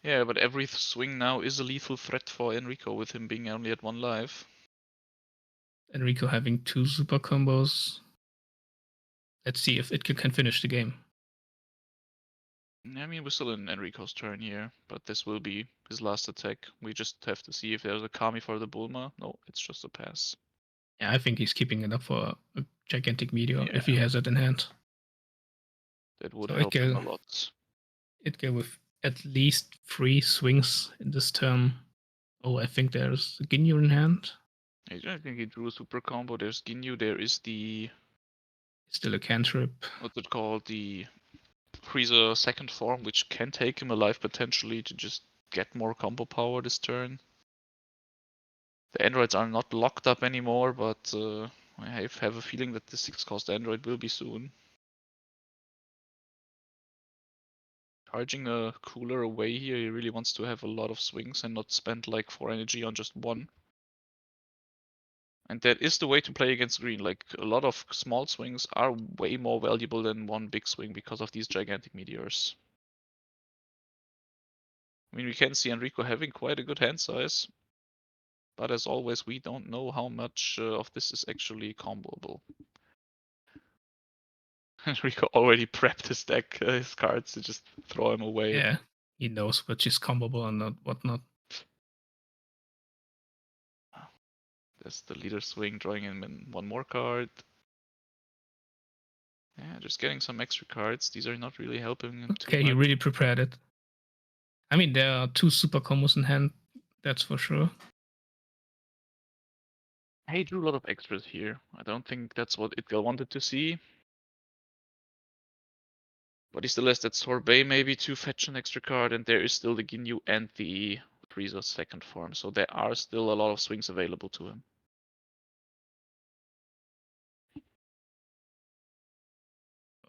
Yeah, but every swing now is a lethal threat for Enrico with him being only at 1 life. Enrico having 2 super combos. Let's see if it can finish the game. I mean, we're still in Enrico's turn here, but this will be his last attack. We just have to see if there's a Kami for the Bulma. No, it's just a pass. Yeah, I think he's keeping it up for a gigantic meteor if he has it in hand. That would So help him a Itgel- lot. Itgel with at least 3 swings in this turn. Oh, I think there's a Ginyu in hand. I think he drew a super combo. There's Ginyu. There is the Still a cantrip. what's it called? The Frieza second form, which can take him alive potentially to just get more combo power this turn. The androids are not locked up anymore, but I have a feeling that the 6-cost android will be soon. Charging a cooler away here, he really wants to have a lot of swings and not spend like 4 energy on just 1. And that is the way to play against green. Like, a lot of small swings are way more valuable than 1 big swing because of these gigantic meteors. I mean, we can see Enrico having quite a good hand size. But as always, we don't know how much of this is actually comboable. Enrico already prepped his deck, his cards to just throw him away. Yeah, he knows which is combable and not whatnot. There's the leader swing, drawing him in 1 more card. Yeah, just getting some extra cards. These are not really helping him too Okay, he much. really prepared it. I mean, there are 2 super combos in hand, that's for sure. He drew a lot of extras here. I don't think that's what Itgel wanted to see. But he still has that Sorbet maybe to fetch an extra card, and there is still the Ginyu and the Frieza second form, so there are still a lot of swings available to him.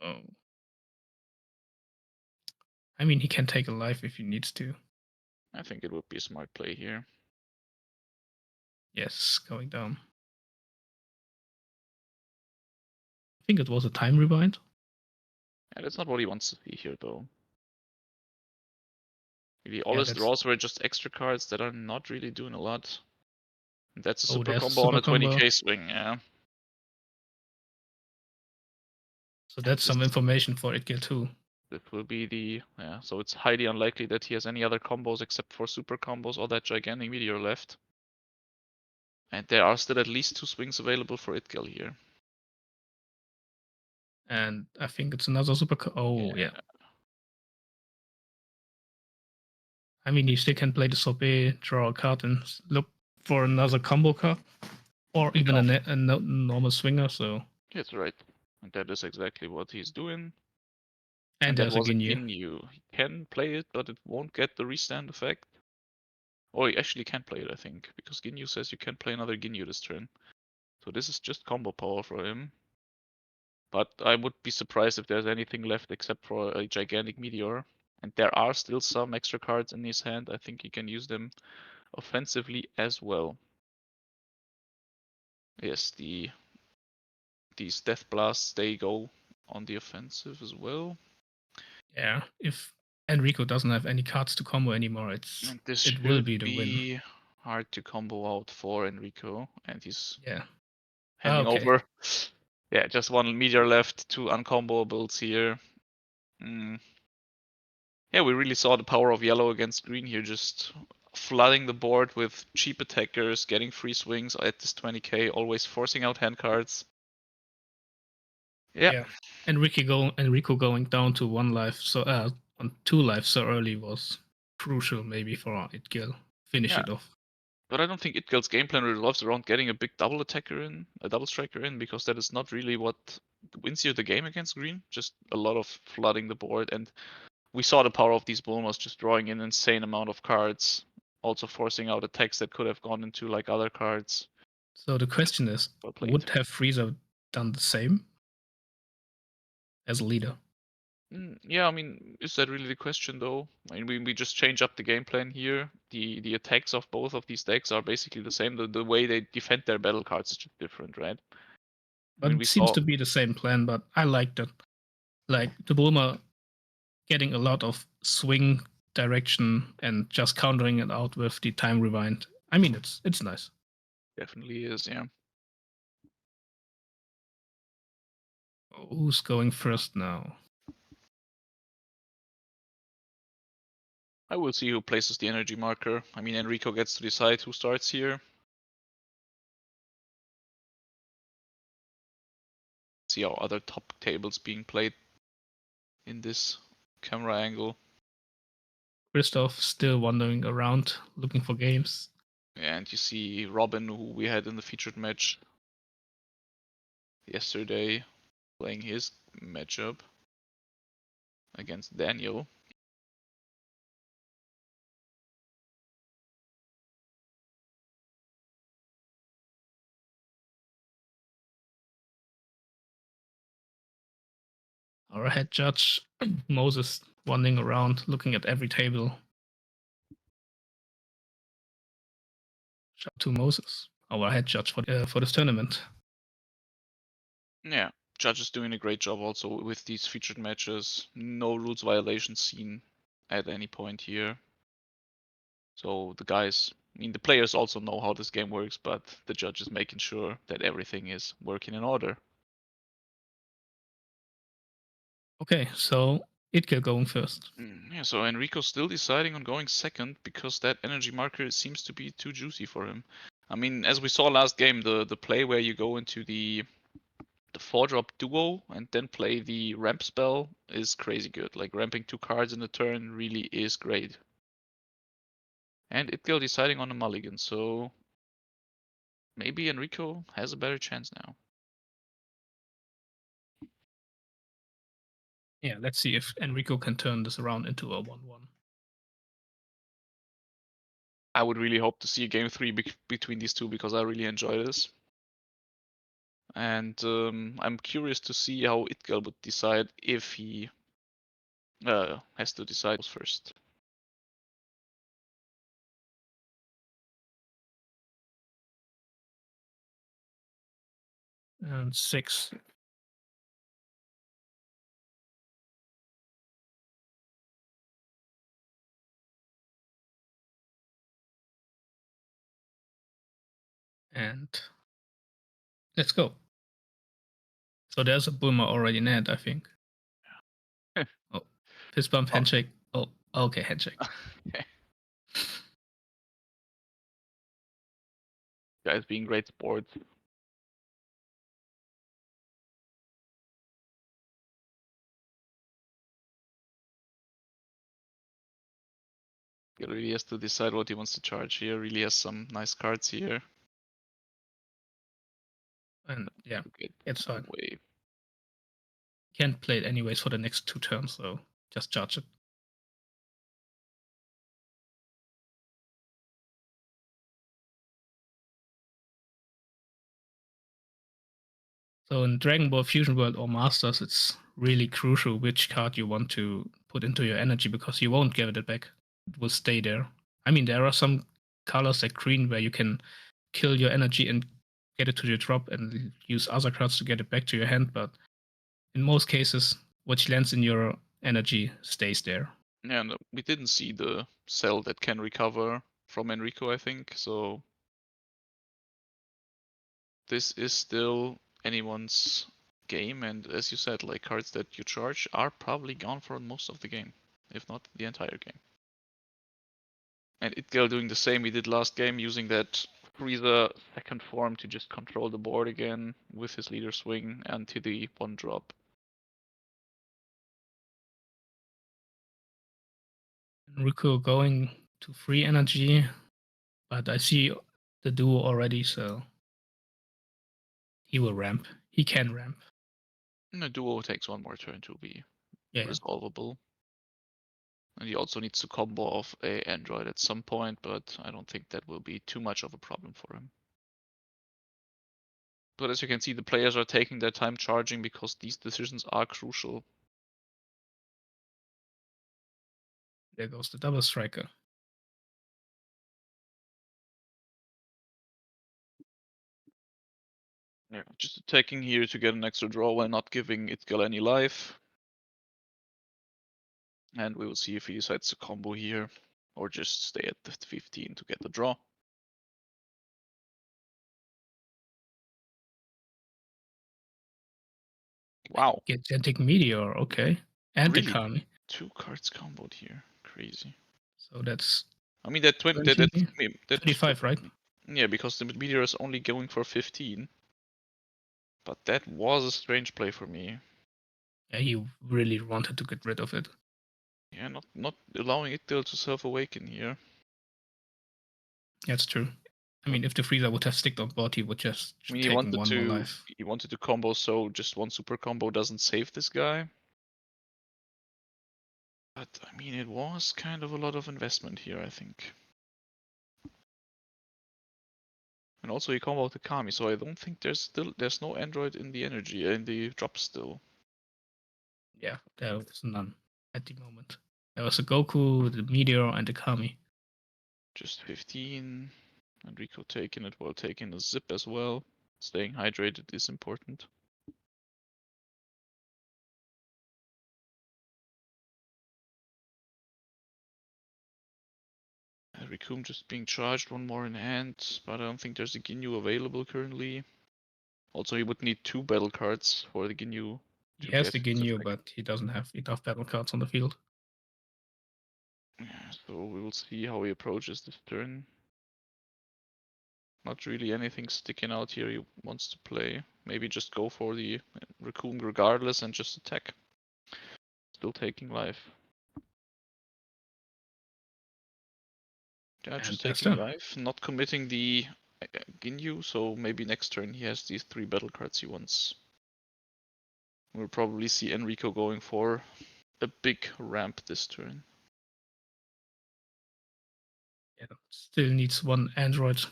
Oh. I mean, he can take a life if he needs to. I think it would be a smart play here. Yes, going down. I think it was a time rewind. Yeah, that's not what he wants to see here, though. Really, all his that's- draws were just extra cards that are not really doing a lot. And that's a Oh, super there's a combo on super a 20k combo. swing, yeah. So that's some This- information for Itgel too. That will be the, yeah, so it's highly unlikely that he has any other combos except for super combos or that gigantic meteor left. And there are still at least 2 swings available for Itgel here. And I think it's another super. Oh, yeah. I mean, you still can play the sorbet, draw a card, and look for another combo card, or even a normal swinger. So. That's right. And that is exactly what he's doing. And that there's a was a Ginyu. Ginyu. He can play it, but it won't get the restand effect. Or he actually can play it, I think, because Ginyu says you can play another Ginyu this turn. So this is just combo power for him. But I would be surprised if there's anything left except for a gigantic meteor. And there are still some extra cards in his hand. I think he can use them offensively as well. Yes, these Death Blasts, they go on the offensive as well. Yeah, if Enrico doesn't have any cards to combo anymore, And it will be the win. Hard to combo out for Enrico, and he's Yeah. handing Okay. over. Yeah, just one meteor left, 2 uncomboables here. Yeah, we really saw the power of yellow against green here, just flooding the board with cheap attackers, getting free swings at this 20k, always forcing out hand cards. Yeah. Enrico going down to 1 life, so on 2 lives so early was crucial maybe for Itgil. Finish it off. But I don't think Itgel's game plan revolves around getting a big double attacker in, a double striker in, because that is not really what wins you the game against green. Just a lot of flooding the board, and we saw the power of these Bulmas just drawing an insane amount of cards, also forcing out attacks that could have gone into like other cards. So the question is, Well played. would have Frieza done the same as a leader? Yeah, I mean, is that really the question though? I mean, we just change up the game plan here. The attacks of both of these decks are basically the same. The way they defend their battle cards is just different, right? But it seems to be the same plan, but I like that. Like the Bulma getting a lot of swing direction and just countering it out with the time rewind. I mean, it's nice. Definitely is, yeah. Who's going first now? I will see who places the energy marker. I mean, Enrico gets to decide who starts here. See our other top tables being played in this camera angle. Christoph still wandering around looking for games. And you see Robin, who we had in the featured match yesterday, playing his matchup against Daniel. Our head judge, Moses, wandering around looking at every table. Shout out to Moses, our head judge for this tournament. Yeah, Judge is doing a great job also with these featured matches. No rules violations seen at any point here. So the guys, I mean, the players also know how this game works, but the judge is making sure that everything is working in order. Okay, so Itke going first. Yeah, so Enrico's still deciding on going second because that energy marker seems to be too juicy for him. I mean, as we saw last game, the play where you go into the 4-drop duo and then play the ramp spell is crazy good. Like ramping 2 cards in a turn really is great. And Itgil deciding on a mulligan, so maybe Enrico has a better chance now. Yeah, let's see if Enrico can turn this around into a 1-1. I would really hope to see a game 3 between these two because I really enjoy this. And I'm curious to see how Itgil would decide if he has to decide first. And 6. And let's go. So there's a Bulma already in hand, I think. Oh, fist bump, handshake. Oh, okay, handshake. Guys being great sports. He really has to decide what he wants to charge here. Really has some nice cards here. And yeah, To get it's fine. away. Can't play it anyways for the next 2 turns, so just charge it. So in Dragon Ball Fusion World or Masters, it's really crucial which card you want to put into your energy because you won't get it back. It will stay there. I mean, there are some colors like green where you can kill your energy and get it to your drop and use other cards to get it back to your hand, but in most cases, what lands in your energy stays there. Yeah, and we didn't see the cell that can recover from Enrico, I think. So this is still anyone's game, and as you said, like cards that you charge are probably gone for most of the game, if not the entire game. And Itgel doing the same he did last game, using that Frieza second form to just control the board again with his leader swing and to the 1-drop. Enrico going to free energy, but I see the duo already, so he will ramp. He can ramp. And the duo takes 1 more turn to be Yeah. resolvable. And he also needs to combo off a android at some point, but I don't think that will be too much of a problem for him. But as you can see, the players are taking their time charging because these decisions are crucial. There goes the double striker. Yeah, just attacking here to get an extra draw while not giving Itgel any life. And we will see if he decides to combo here or just stay at the 15 to get the draw. Wow. Gigantic Meteor, okay. And Really? the Kami. 2 cards comboed here. Crazy. So that's I mean, that 20, that 25, right? Yeah, because the meteor is only going for 15. But that was a strange play for me. Yeah, he really wanted to get rid of it. Yeah, not allowing Itgel to self-awaken here. That's true. I mean, if the Frieza would have sticked on board, he would just I mean, taken one more life. he wanted to combo, so just 1 super combo doesn't save this guy. But I mean, it was kind of a lot of investment here, I think. And also he comboed the Kami, so I don't think there's no android in the energy in the drop still. Yeah, there was none at the moment. There was a Goku, the Meteor, and the Kami. Just 15. Enrico taking it while taking a zip as well. Staying hydrated is important. Rikum just being charged, 1 more in hand, but I don't think there's a Ginyu available currently. Also, he would need 2 battle cards for the Ginyu. He has the Ginyu, but he doesn't have enough battle cards on the field. Yeah, so we will see how he approaches this turn. Not really anything sticking out here he wants to play. Maybe just go for the Raccoon regardless and just attack. Still taking life. Yeah, just And that's taking done. life, not committing the Ginyu, so maybe next turn he has these 3 battle cards he wants. We'll probably see Enrico going for a big ramp this turn. Yeah, still needs 1 android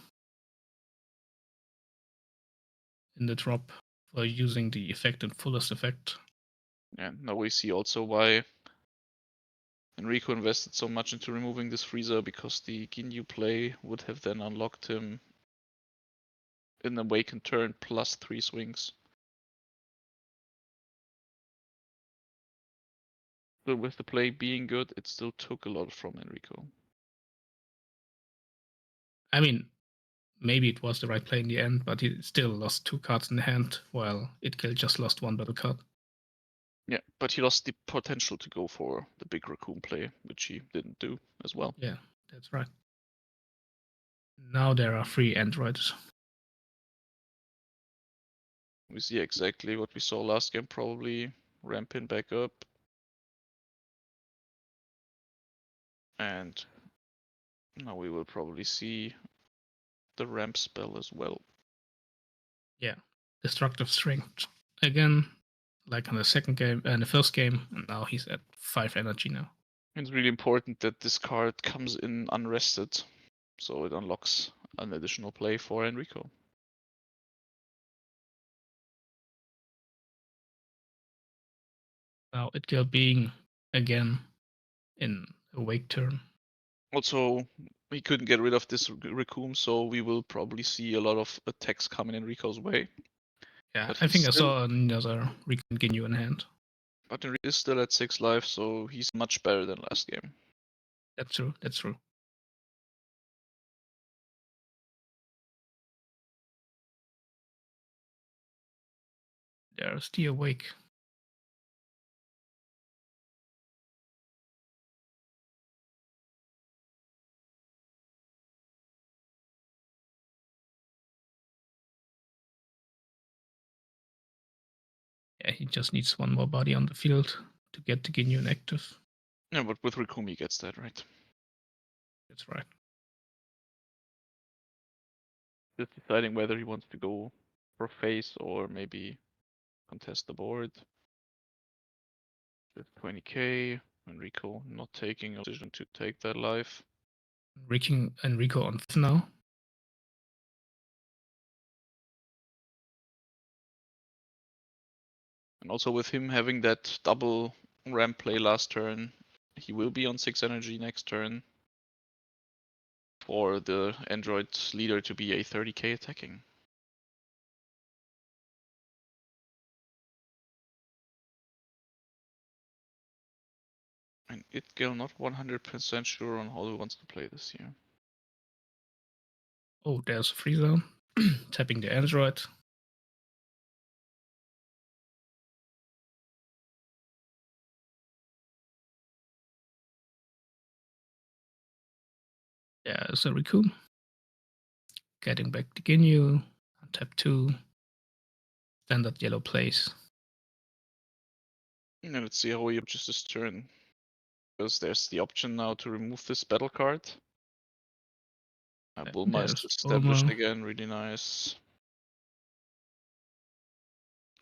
in the drop for using the effect in fullest effect. Yeah, now we see also why Enrico invested so much into removing this Frieza, because the Ginyu play would have then unlocked him in Awakened turn plus 3 swings. But with the play being good, it still took a lot from Enrico. I mean, maybe it was the right play in the end, but he still lost 2 cards in the hand, while Itgel just lost 1 battle card. Yeah, but he lost the potential to go for the big Raccoon play, which he didn't do as well. Yeah, that's right. Now there are 3 androids. We see exactly what we saw last game, probably ramping back up. And Now we will probably see the ramp spell as well. Yeah. Destructive Strength again, like in the second game and the first game, and now he's at 5 energy now. It's really important that this card comes in unrested, so it unlocks an additional play for Enrico. Now Itgil being again in a wake turn. Also, he couldn't get rid of this Raccoon, so we will probably see a lot of attacks coming Enrico's way. Yeah, But I he's think I still- saw another Recon Ginyu in hand. But Enrico is still at 6 life, so he's much better than last game. That's true. That's true. There's the awake. Yeah, he just needs one more body on the field to get the Ginyu inactive. Yeah, but with Raccoon he gets that, right? That's right. Just deciding whether he wants to go for face or maybe contest the board. With 20k, Enrico not taking a decision to take that life. Enrico on 5 now. And also with him having that double ramp play last turn, he will be on 6 energy next turn. For the android leader to be a 30k attacking. And Itgil not 100% sure on how he wants to play this here. Oh, there's a free zone. Tapping the android. Yeah, it's a Raccoon. Getting back the Ginyu. Tap 2. Standard yellow plays. And let's see how he approaches this turn. Because there's the option now to remove this battle card. Bulma is There's established Bulma. again, really nice.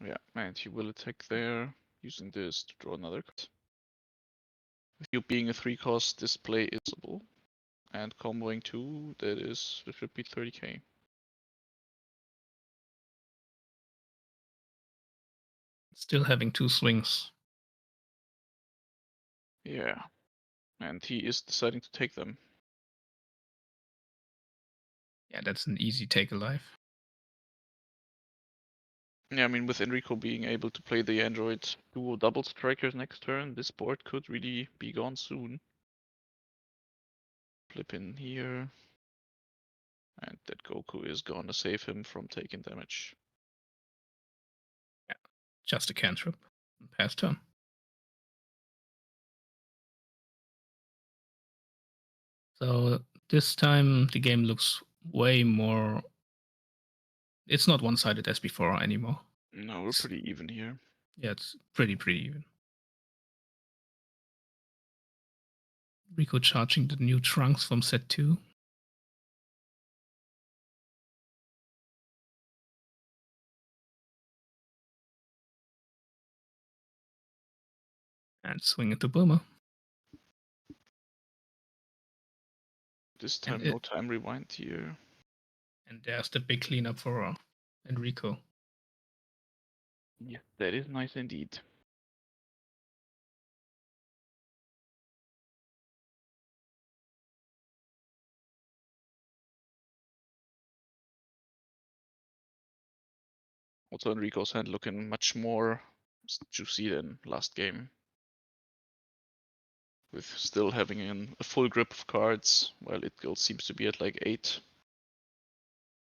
Yeah, and he will attack there, using this to draw another card. With you being a 3-cost, this play is possible. And comboing 2, that should be 30k. Still having 2 swings. Yeah. And he is deciding to take them. Yeah, that's an easy take alive. Yeah, I mean, with Enrico being able to play the android duo double strikers next turn, this board could really be gone soon. Flip in here. And that Goku is gonna save him from taking damage. Just a cantrip. Pass turn. So this time the game looks way more. It's not one-sided as before anymore. No, we're pretty even here. Yeah, it's pretty even. Rico charging the new trunks from set 2. And swing into Bulma. This time, And no time rewind here. And there's the big cleanup for Enrico. Yeah, that is nice indeed. Also, Enrico's hand looking much more juicy than last game. With still having a full grip of cards, while Itgil seems to be at like 8.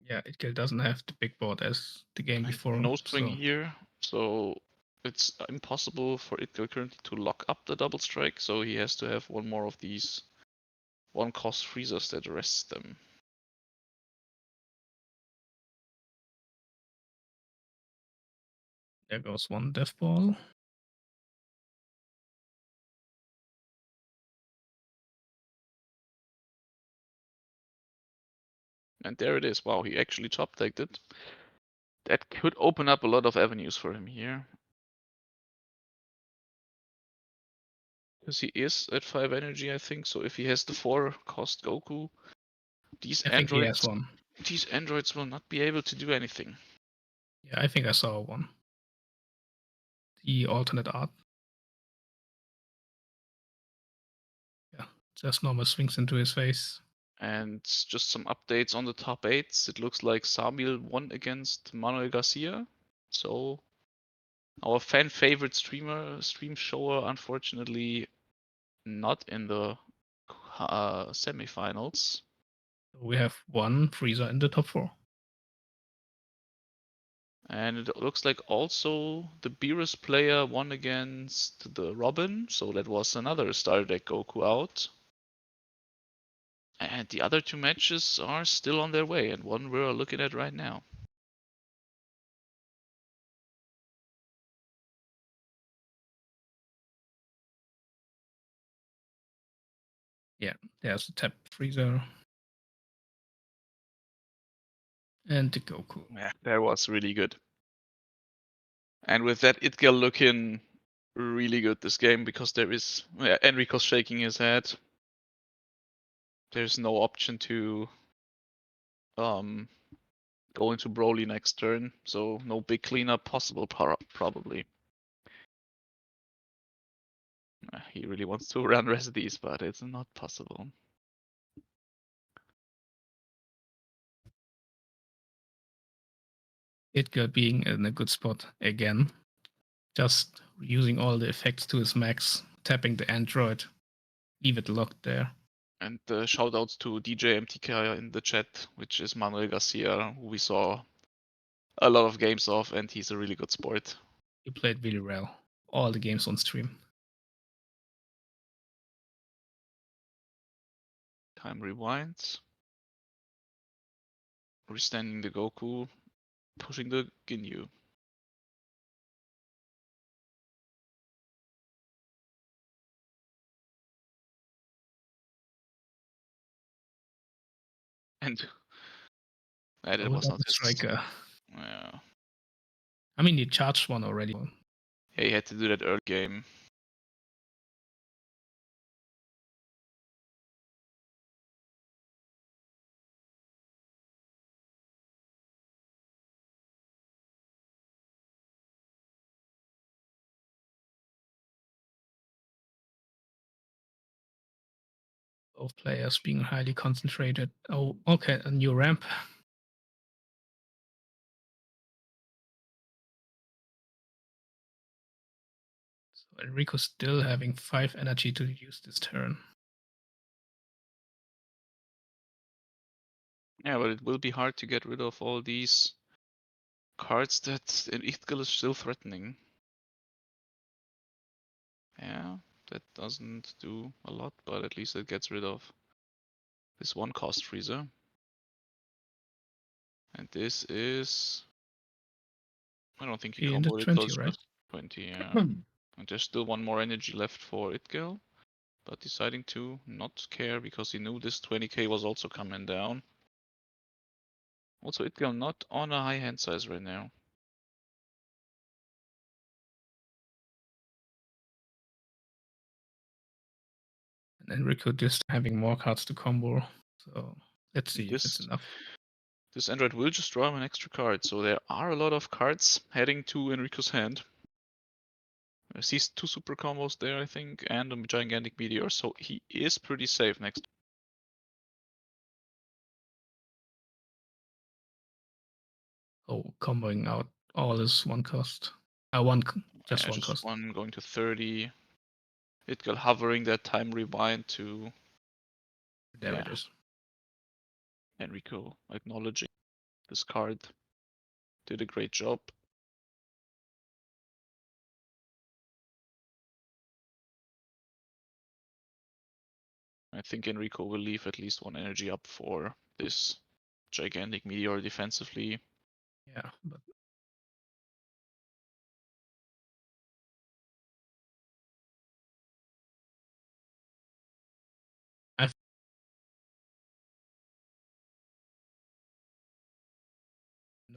Yeah, Itgil doesn't have the big board as the game before. No swing so here, so it's impossible for Itgil currently to lock up the double strike, so he has to have one more of these 1-cost freezers that arrests them. there goes one death ball. And there it is. Wow, he actually top tagged it. That could open up a lot of avenues for him here. Because he is at 5 energy, I think. So if he has the 4 cost Goku, these I think he has one. these androids will not be able to do anything. Yeah, I think I saw one. The alternate art. Yeah, just normal swings into his face. And just some updates on the top 8s. It looks like Samuel won against Manuel Garcia. So our fan favorite stream shower, unfortunately, not in the semifinals. We have one Frieza in the top 4. And it looks like also the Beerus player won against the Robin, so that was another starter deck Goku out. And the other 2 matches are still on their way, and one we're looking at right now. Yeah, there's the tap Frieza. And the Goku. Yeah, that was really good. And with that, Itgel looking really good this game because there is Enrico's shaking his head. There's no option to go into Broly next turn, so no big cleanup possible probably. He really wants to run Resides, but it's not possible. Itga being in a good spot again. Just using all the effects to his max, tapping the android, leave it locked there. And shoutouts to DJ MTK in the chat, which is Manuel Garcia, who we saw a lot of games of, and he's a really good sport. He played really well. All the games on stream. Time rewinds. Restanding the Goku, pushing the Ginyu. And that it was not his. Striker. Yeah. I mean, he charged one already. Yeah, he had to do that early game. Both players being highly concentrated. Oh, okay, a new ramp. So Enrico still having 5 energy to use this turn. Yeah, but it will be hard to get rid of all these cards that Ichthgal is still threatening. Yeah, that doesn't do a lot, but at least it gets rid of this one cost freezer. And this is... I don't think he In the comboed it 20, close, right? but 20, yeah. And there's still one more energy left for Itgel, but deciding to not care because he knew this 20k was also coming down. Also, Itgel not on a high hand size right now. And Enrico just having more cards to combo. So let's see if it's enough. This android will just draw him an extra card, so there are a lot of cards heading to Enrico's hand. I see 2 super combos there, I think, and a gigantic meteor, so he is pretty safe next. Oh, comboing out all is one cost. Just one cost. One going to 30. Itgel hovering that time rewind to There it is. Enrico acknowledging this card. Did a great job. I think Enrico will leave at least 1 energy up for this gigantic meteor defensively. Yeah, but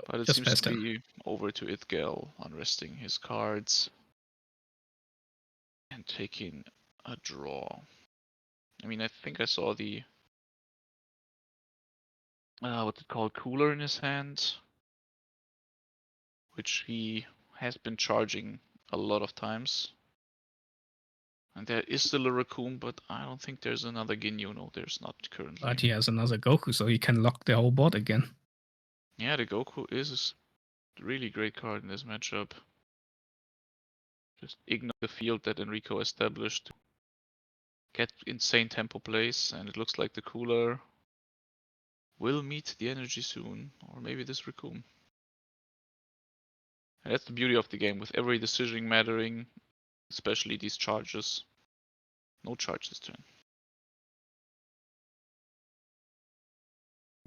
But it just seems past to him. be over to Idgel, unresting his cards and taking a draw. I mean, I think I saw the what's it called, cooler in his hand, which he has been charging a lot of times. And there is still a Raccoon, but I don't think there's another Ginyu. No, there's not currently. But he has another Goku, so he can lock the whole board again. Yeah, the Goku is a really great card in this matchup. Just ignore the field that Enrico established. Get insane tempo plays, and it looks like the cooler will meet the energy soon, or maybe this Raccoon. And that's the beauty of the game, with every decision mattering, especially these charges. No charge this turn.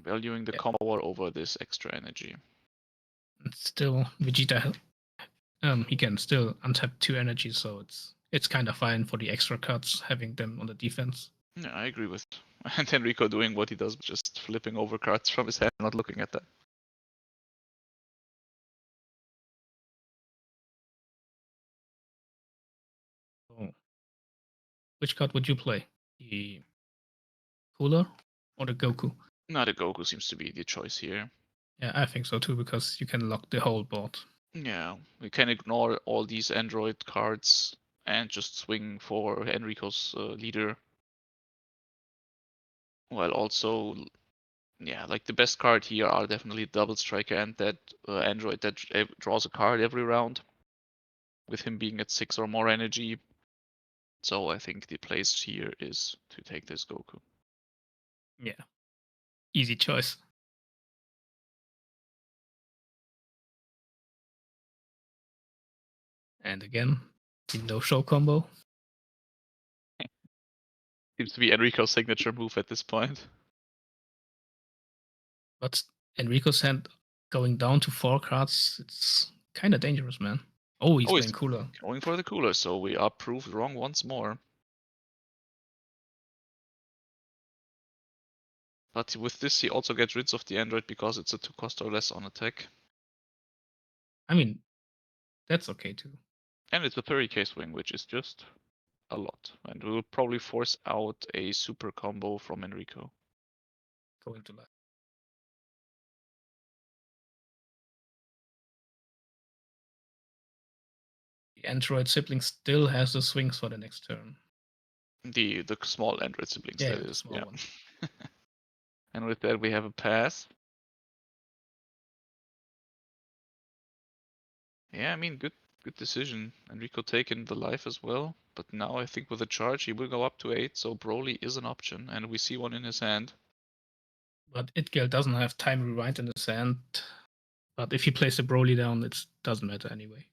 Valuing the Yeah. combo power over this extra energy. And still, Vegeta, he can still untap 2 energies, so it's kind of fine for the extra cards having them on the defense. Yeah, I agree with it. And Enrico doing what he does, just flipping over cards from his hand, not looking at them. So, which card would you play? The Cooler or the Goku? Now the Goku seems to be the choice here. Yeah, I think so too, because you can lock the whole board. Yeah, we can ignore all these Android cards and just swing for Enrico's leader. While also, yeah, like the best card here are definitely Double Striker and that Android that draws a card every round, with him being at 6 or more energy. So I think the place here is to take this Goku. Yeah. Easy choice. And again, the no-show combo. Seems to be Enrico's signature move at this point. But Enrico's hand going down to 4 cards, it's kind of dangerous, man. Oh, he's playing Cooler. Going for the cooler, so we are proved wrong once more. But with this, he also gets rid of the Android because it's a 2 cost or less on attack. I mean, that's okay too. And it's a 30k swing, which is just a lot. And we will probably force out a super combo from Enrico. Going to left. The Android sibling still has the swings for the next turn. The small Android siblings, Yeah, that the is. small Yeah. one. And with that, we have a pass. Yeah, I mean, good decision. Enrico taking the life as well. But now I think with a charge, he will go up to 8, so Broly is an option, and we see one in his hand. But Itgel doesn't have time rewind in his hand. But if he plays the Broly down, it doesn't matter anyway.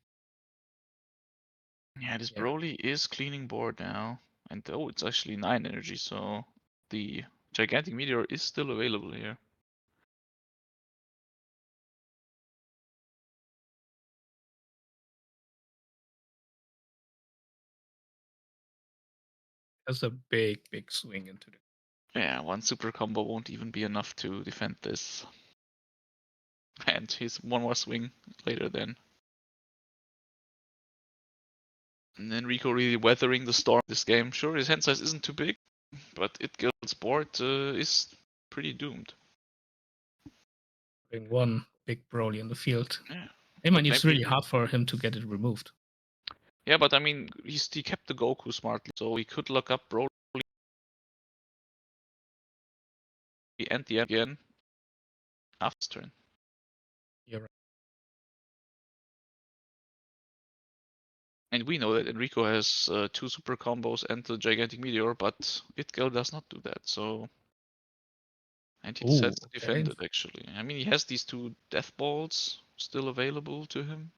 Yeah, this Broly is cleaning board now. And oh, it's actually 9 energy, so the Gigantic Meteor is still available here. That's a big swing into the. Yeah, one super combo won't even be enough to defend this. And he's one more swing later then. And Enrico really weathering the storm this game. Sure, his hand size isn't too big, but Itgel's board is pretty doomed. Putting one big Broly in the field. Yeah. I mean, it's maybe- really hard for him to get it removed. Yeah, but I mean, he kept the Goku smartly, so he could look up Broly and the end again after his turn. You're right. And we know that Enrico has 2 super combos and the Gigantic Meteor, but Itgel does not do that, so. And he decides to Ooh, defend okay. it, actually. I mean, he has these 2 Death Balls still available to him.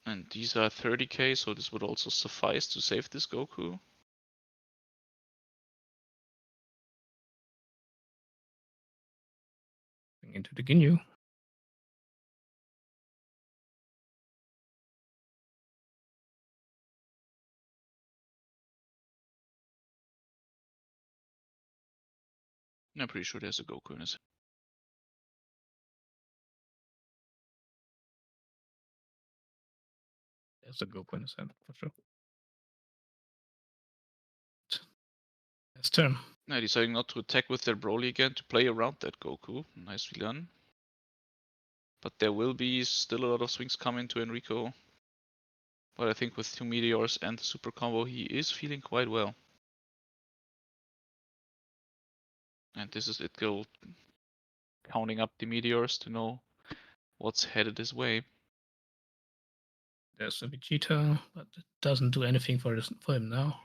And these are 30k, so this would also suffice to save this Goku. Into the Ginyu. I'm pretty sure there's a Goku in his There's a Goku in his hand for sure. His turn. Now deciding not to attack with their Broly again to play around that Goku. Nicely done. But there will be still a lot of swings coming to Enrico. But I think with 2 Meteors and the super combo, he is feeling quite well. And this is Itgil counting up the Meteors to know what's headed his way. There's a Vegeta, but it doesn't do anything for him now.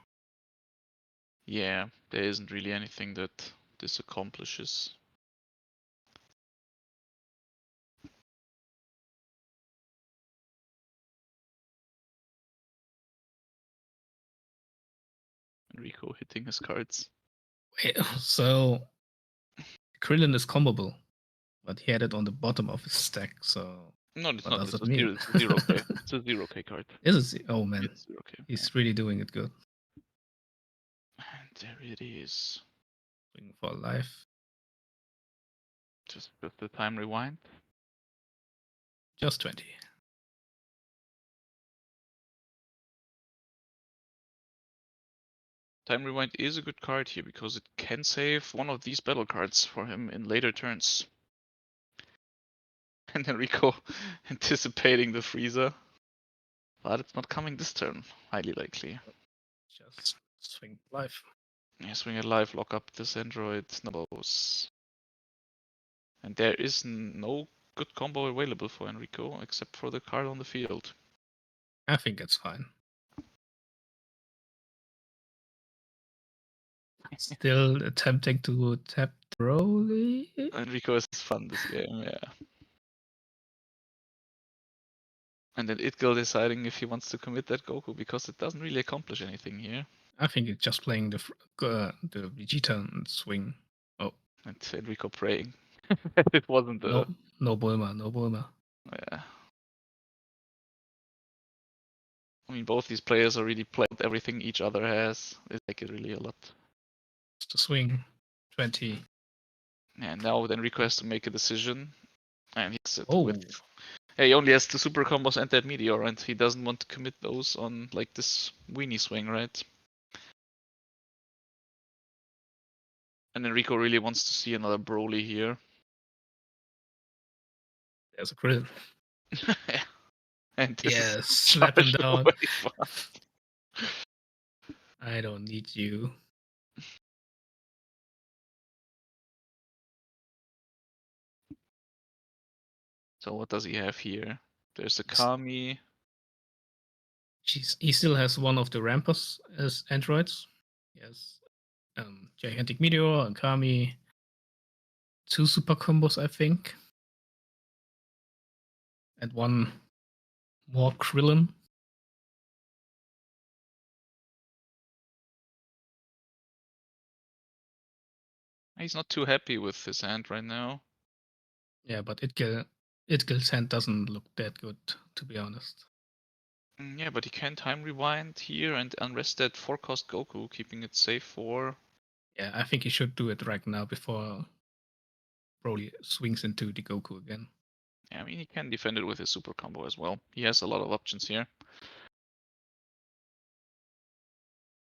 Yeah, there isn't really anything that this accomplishes. Enrico hitting his cards. Wait, so Krillin is comboable, but he had it on the bottom of his stack, so No, it's what not. does It's it a mean? 0k. It's a 0k card. Is it? Oh man, It's 0k. he's really doing it good. And there it is. Swing for life. Just the time rewind. Just 20. Time rewind is a good card here because it can save one of these battle cards for him in later turns. And Enrico anticipating the Frieza. But it's not coming this turn, highly likely. Just swing life. Yeah, swing it live, lock up this android, nabos. And there is no good combo available for Enrico except for the card on the field. I think it's fine. Still attempting to tap Broly. Enrico is fun this game, yeah. And then Itgil deciding if he wants to commit that Goku because it doesn't really accomplish anything here. I think it's just playing the Vegeta and swing. Oh, And Enrico praying. It wasn't the. no Bulma, no Bulma. Yeah. I mean, both these players already played everything each other has. They like it really a lot. It's the swing. 20. And now Enrico has to make a decision. And he's Oh, with. Hey, he only has 2 super combos and that meteor, and he doesn't want to commit those on like this weenie swing, right? And Enrico really wants to see another Broly here. there's a Krillin. And this Yes, is slap him charged down. away fast. I don't need you. So what does he have here? There's a Kami. He still has one of the Rampus as androids. Yes. Gigantic Meteor, and Kami. 2 super combos, I think. And 1 more Krillin. He's not too happy with his hand right now. Yeah, but Itgil's hand doesn't look that good, to be honest. Yeah, but he can time rewind here and unrest that 4-cost Goku, keeping it safe for. Yeah, I think he should do it right now before Broly swings into the Goku again. Yeah, I mean, he can defend it with his super combo as well. He has a lot of options here.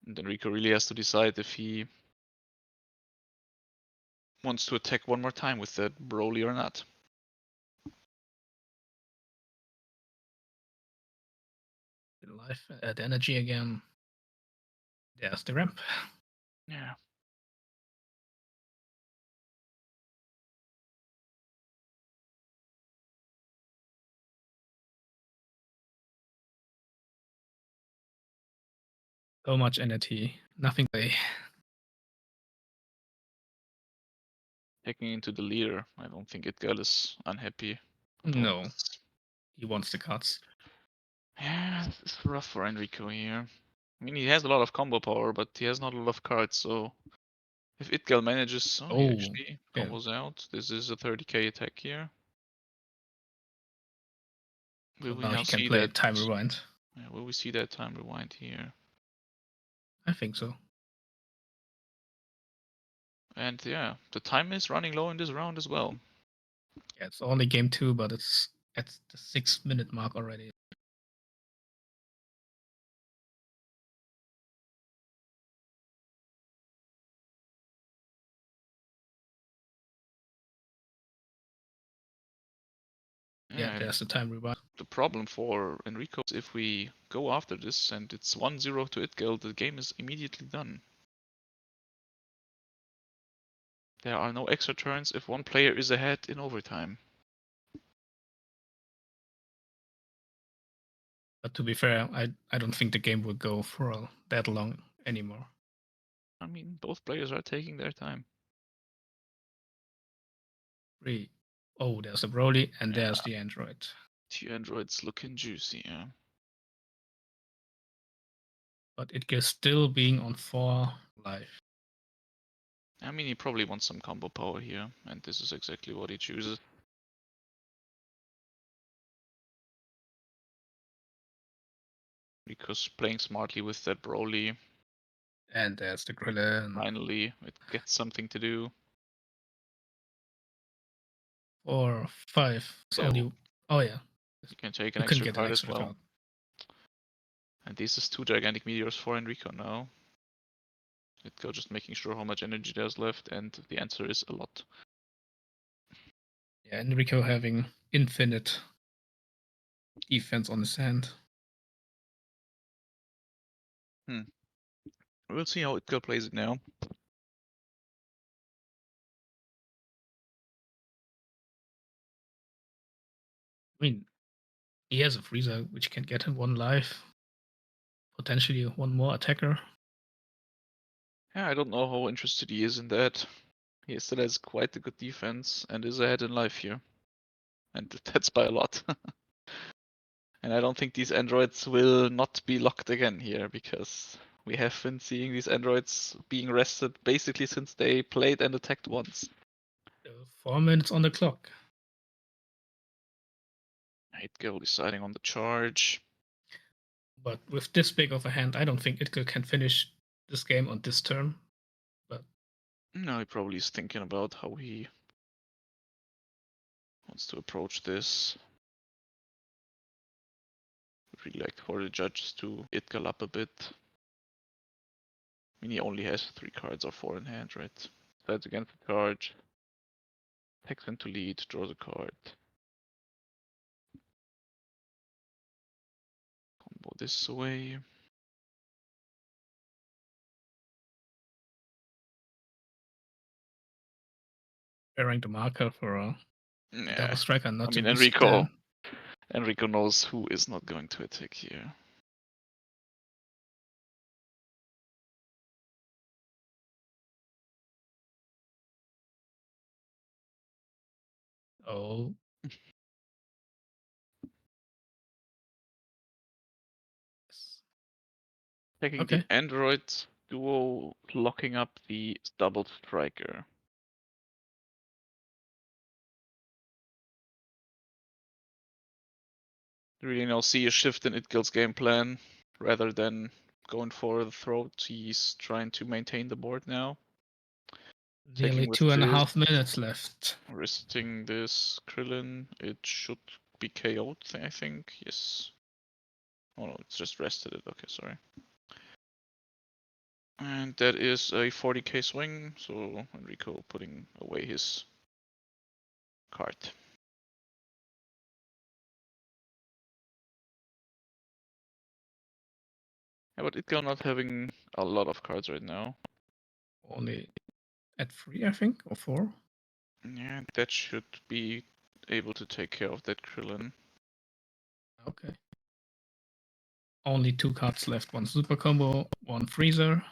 And Enrico really has to decide if he wants to attack one more time with that Broly or not. Life, add energy again. There's the ramp. Yeah. So much energy, nothing play. Taking into the leader. I don't think Itgil is unhappy. No, he wants the cards. Yeah, it's rough for Enrico here. I mean, he has a lot of combo power, but he has not a lot of cards, so if Itgil manages, he actually yeah. combos out. This is a 30k attack here. Will So we now now he can see play that time rewind. Yeah, will we see that time rewind here? I think so. And yeah, the time is running low in this round as well. Yeah, it's only game 2, but it's at the 6-minute mark already. Yeah, And there's the time rewind. the problem for Enrico is if we go after this and it's 1-0 to Itgel, the game is immediately done. There are no extra turns if one player is ahead in overtime. But to be fair, I don't think the game will go for that long anymore. I mean, both players are taking their time. Oh, there's the Broly and there's the Android. Two androids looking juicy, yeah. But it gets still being on 4 life. I mean, he probably wants some combo power here, and this is exactly what he chooses. Because playing smartly with that Broly, And there's the Krillin. finally, it gets something to do. 4, 5. It's So- only. Oh yeah. You can take an You couldn't extra get an card extra as well. card. And this is 2 gigantic meteors for Enrico now. Itgo just making sure how much energy there's left, and the answer is a lot. Yeah, Enrico having infinite defense on his hand. We'll see how Itgo plays it now. I mean, he has a Frieza which can get him 1 life. Potentially 1 more attacker. Yeah, I don't know how interested he is in that. He still has quite a good defense and is ahead in life here. And that's by a lot. And I don't think these androids will not be locked again here, because we have been seeing these androids being rested basically since they played and attacked once. 4 minutes on the clock. Itgo deciding on the charge. But with this big of a hand, I don't think Itgel can finish this game on this turn. No, he probably is thinking about how he wants to approach this. Would really like for the judges to Itgal up a bit. I mean, he only has 3 cards or 4 in hand, right? That's against the charge. Takes into lead, draws a card. Combo this away. Bearing the marker for a Yeah. double striker, not I to mean, risk the- Enrico knows who is not going to attack here. Oh, yes. Taking Okay. the android duo, locking up the double striker. Really now see a shift in Itgil's game plan. Rather than going for the throat, he's trying to maintain the board now. Nearly Taking with 2.5 minutes left. Resting this Krillin, it should be KO'd, I think. Yes. Oh no, it's just rested it. Okay, sorry. And that is a 40k swing, so Enrico putting away his card. Yeah, but Itgal not having a lot of cards right now. Only at 3, I think, or 4. Yeah, that should be able to take care of that Krillin. Okay. Only 2 cards left. 1 super combo, 1 freezer.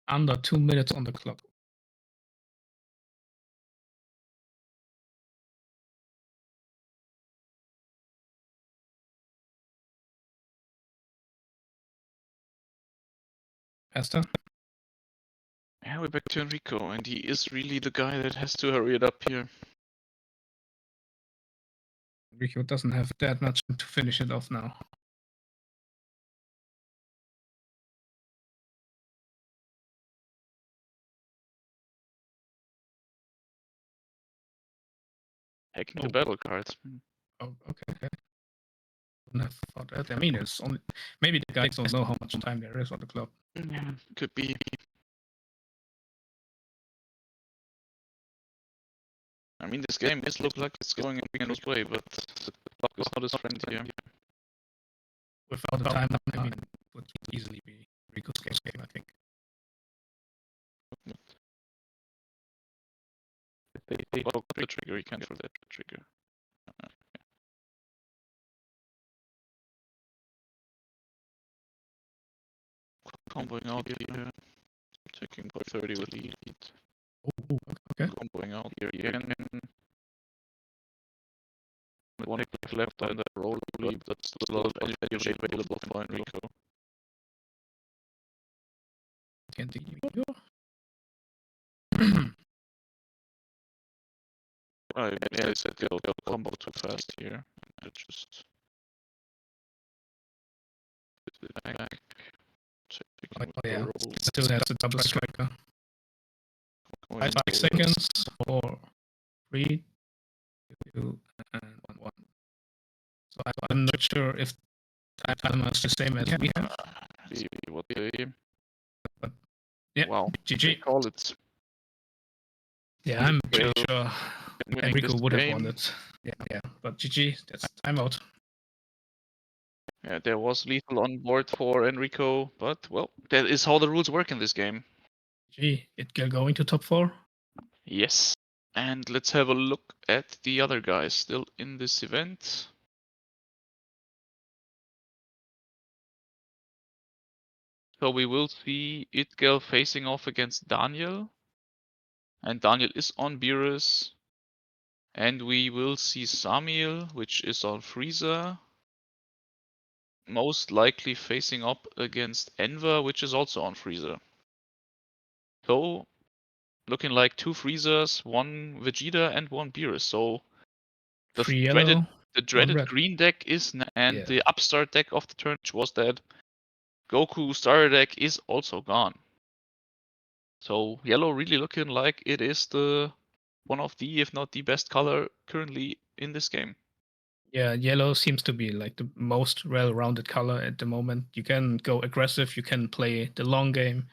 Under 2 minutes on the clock. Esther? Yeah, we're back to Enrico, and he is really the guy that has to hurry it up here. Enrico doesn't have that much to finish it off now. Hacking the Oh. battle cards. Oh, okay. Wouldn't have thought that. I mean, it's only maybe the guys don't know how much time there is on the clock. Yeah, could be. I mean, this game is look like it's going Enrico's way, but the clock is not his friend here. Without the time, I mean, it would easily be Rico's game, I think. They broke the trigger, he can't throw that trigger. Comboing out here, taking by 30 with lead. Oh, okay. Comboing out here again. With one click left on that roll, I believe that's the lot of energy available for Enrico. Can't think Yeah, I said go combo too fast here. I just put it back. Checking with the yeah. roll. Still has a double striker. Going 5 forward. seconds. 4, 3, 2, and 1. So I'm not sure if time is the same as we have. See what they. But yeah, Wow. They GG. call it. Yeah, I'm pretty sure winning Enrico this would have game. won it. Yeah. But GG, that's timeout. Yeah, there was lethal on board for Enrico, but well, that is how the rules work in this game. GG, it can go into top 4. Yes. And let's have a look at the other guys still in this event. So we will see Itgel facing off against Daniel. And Daniel is on Beerus. And we will see Samuel, which is on Frieza. Most likely facing up against Enver, which is also on Frieza. So, looking like 2 Friezas, 1 Vegeta, and 1 Beerus. So, the 3 yellow. dreaded red. green deck is, and Yeah. the upstart deck of the turn, which was that Goku starter deck, is also gone. So, yellow really looking like it is the one of the, if not the best color currently in this game. Yeah, yellow seems to be like the most well-rounded color at the moment. You can go aggressive, you can play the long game.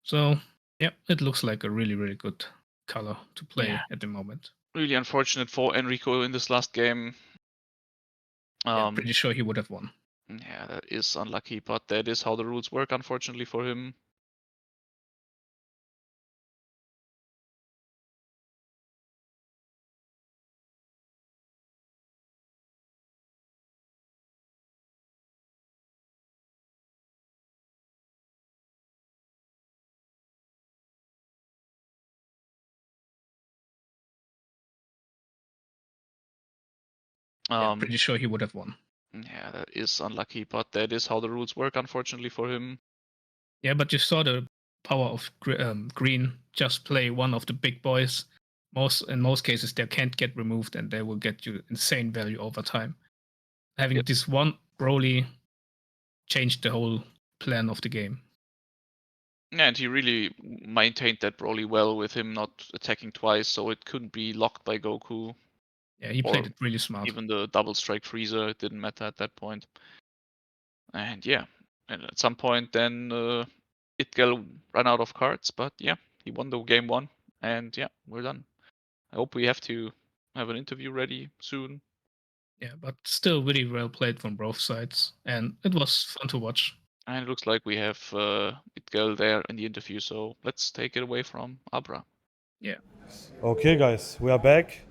So, yeah, it looks like a really, really good color to play Yeah. at the moment. Really unfortunate for Enrico in this last game. Yeah, pretty sure he would have won. Yeah, that is unlucky, but that is how the rules work, unfortunately for him. Yeah, pretty sure he would have won. Yeah, that is unlucky, but that is how the rules work, unfortunately for him. Yeah, but you saw the power of green. Just play one of the big boys. In most cases, they can't get removed, and they will get you insane value over time. Having this one Broly changed the whole plan of the game. Yeah, and he really maintained that Broly well with him not attacking twice, so it couldn't be locked by Goku. Yeah, he played it really smart. Even the double strike Frieza, it didn't matter at that point. And yeah, and at some point then Itgel ran out of cards, but yeah, he won the game 1, and yeah, we're done. I hope we have to have an interview ready soon. Yeah, but still really well played from both sides, and it was fun to watch. And it looks like we have Itgel there in the interview, so let's take it away from Abra. Yeah. Okay, guys, we are back.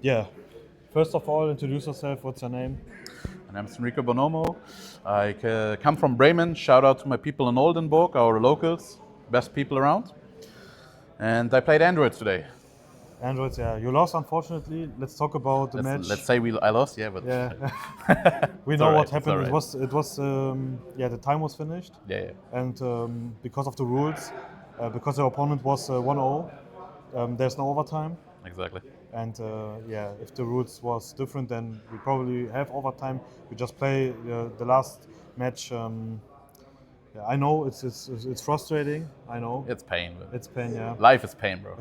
Yeah. First of all, introduce yourself. What's your name? My name is Enrico Bonomo. I come from Bremen. Shout out to my people in Oldenburg, our locals, best people around. And I played Androids today. Androids, yeah. You lost, unfortunately. Let's talk about the match. Let's say I lost, yeah, but Yeah. We know alright, what it's happened. alright. It was yeah, the time was finished. Yeah. And because of the rules, because the opponent was 1-0, there's no overtime. Exactly. And yeah, if the rules was different, then we probably have overtime. We just play the last match. Yeah, I know it's frustrating. I know It's pain. Bro. it's pain. Yeah. Life is pain, bro.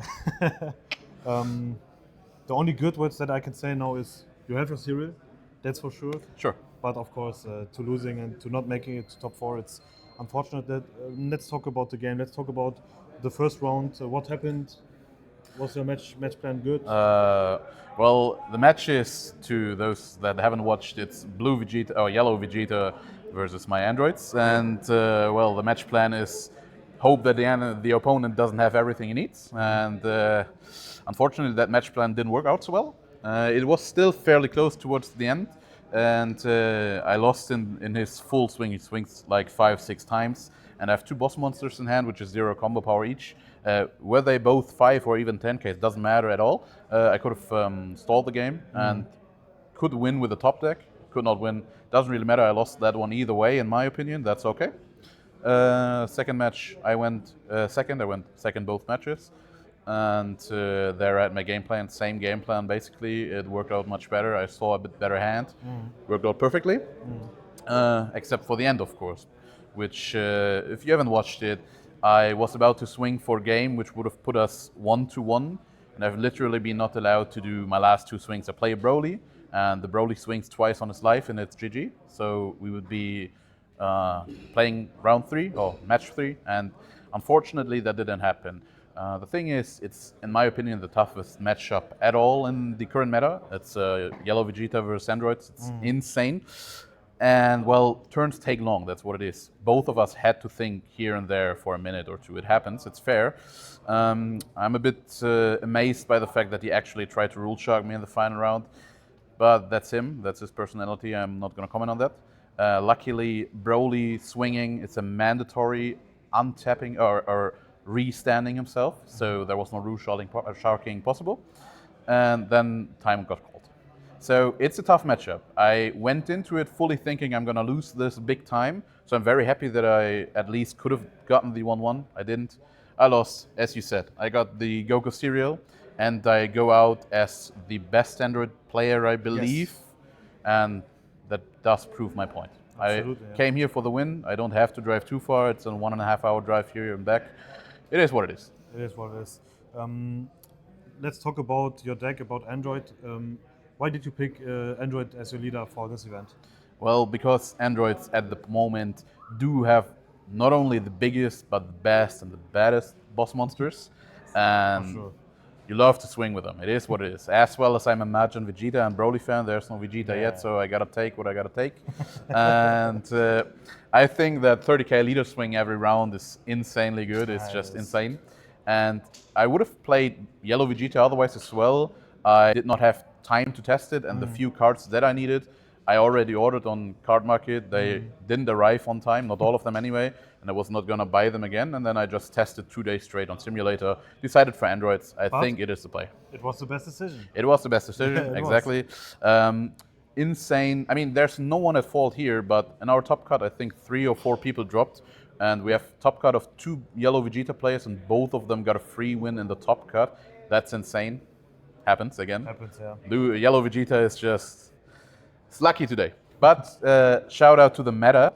The only good words that I can say now is you have your cereal, that's for sure. Sure. But of course, to losing and to not making it to top 4, it's unfortunate. That let's talk about the game. Let's talk about the first round. What happened? Was your match plan good? Well, the matches, to those that haven't watched, it's blue Vegeta or yellow Vegeta versus my androids, and well, the match plan is hope that the opponent doesn't have everything he needs, and unfortunately, that match plan didn't work out so well. It was still fairly close towards the end, and I lost in his full swing. He swings like 5-6 times, and I have 2 boss monsters in hand, which is 0 combo power each. Were they both 5 or even 10k, it doesn't matter at all. I could have stalled the game and could win with the top deck, could not win. Doesn't really matter, I lost that one either way, in my opinion, that's okay. Second match, I went second both matches. And there at my game plan, same game plan basically. It worked out much better. I saw a bit better hand. Worked out perfectly, except for the end, of course, which if you haven't watched it, I was about to swing for game, which would have put us 1-1, and I've literally been not allowed to do my last 2 swings. I play a Broly, and the Broly swings twice on his life, and it's GG. So we would be playing round 3 or match 3, and unfortunately that didn't happen. The thing is, it's, in my opinion, the toughest matchup at all in the current meta. It's yellow Vegeta versus androids. It's insane. And, well, turns take long, that's what it is. Both of us had to think here and there for a minute or 2. It happens, it's fair. I'm a bit amazed by the fact that he actually tried to rule shock me in the final round. But that's him, that's his personality, I'm not going to comment on that. Luckily, Broly swinging, it's a mandatory untapping or re-standing himself, so there was no rule sharking possible. And then time got called. So it's a tough matchup. I went into it fully thinking I'm gonna lose this big time, so I'm very happy that I at least could have gotten the 1-1. I didn't. I lost, as you said. I got the Goku cereal, and I go out as the best Android player, I believe, and that does prove my point. Absolutely, I came here for the win. I don't have to drive too far. It's a 1.5 hour drive here and back. It is what it is. It is what it is. Let's talk about your deck, about Android. Why did you pick Android as your leader for this event? Well, because androids at the moment do have not only the biggest, but the best and the baddest boss monsters. And sure. you love to swing with them. It is what it is. As well as I'm a Majin Vegeta and Broly fan, there's no Vegeta yet, so I gotta take what I gotta take. And I think that 30k leader swing every round is insanely good. It's just insane. And I would have played yellow Vegeta otherwise as well. I did not have time to test it, and the few cards that I needed, I already ordered on Card Market. They didn't arrive on time, not all of them anyway, and I was not gonna buy them again. And then I just tested 2 days straight on Simulator, decided for Androids. I think it is the play. It was the best decision. It was the best decision, exactly. Insane. I mean, there's no one at fault here, but in our top cut, I think 3 or 4 people dropped, and we have top cut of 2 yellow Vegeta players, and both of them got a free win in the top cut. That's insane. Happens again. Happens, yeah. Yellow Vegeta is just, it's lucky today. But shout out to the meta.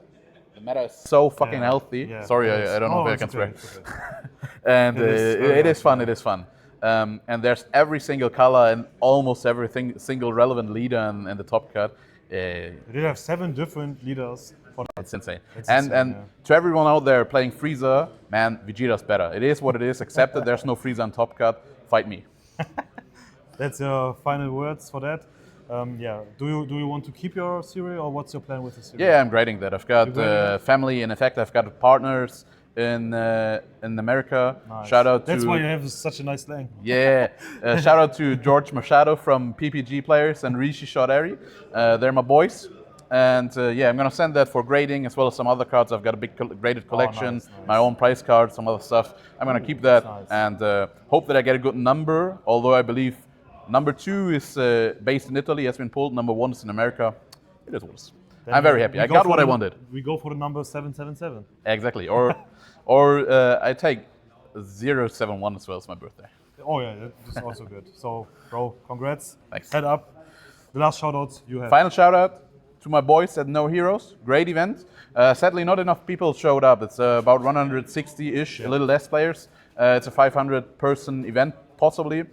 The meta is so fucking healthy. Yeah, Sorry, I don't know if I can swear. Okay. And it is fun, it is fun. And there's every single color and almost every single relevant leader in the top cut. We did have 7 different leaders. It's insane. It's And insane, to everyone out there playing Frieza, man, Vegeta's better. It is what it is. Accept it. There's no Frieza on top cut. Fight me. That's your final words for that. Do you want to keep your cereal, or what's your plan with the cereal? Yeah, I'm grading that. I've got family, in effect, I've got partners in America. Nice. Shout out to... That's why you have such a nice slang. Yeah, shout out to George Machado from PPG Players and Rishi Chaudhary. They're my boys. And yeah, I'm gonna send that for grading as well as some other cards. I've got a big graded collection, nice. my own price cards, some other stuff. I'm gonna keep that and hope that I get a good number, although I believe number 2 is based in Italy, has been pulled. Number 1 is in America. It is what it is. I'm very happy. I got what I wanted. We go for the number 777. Exactly. Or I take 071 as well as my birthday. Oh yeah, that's also good. So, bro, congrats. Thanks. Head up. The last shoutouts you have. Final shout out to my boys at No Heroes. Great event. Sadly, not enough people showed up. It's about 160-ish, a little less players. It's a 500-person event, possibly.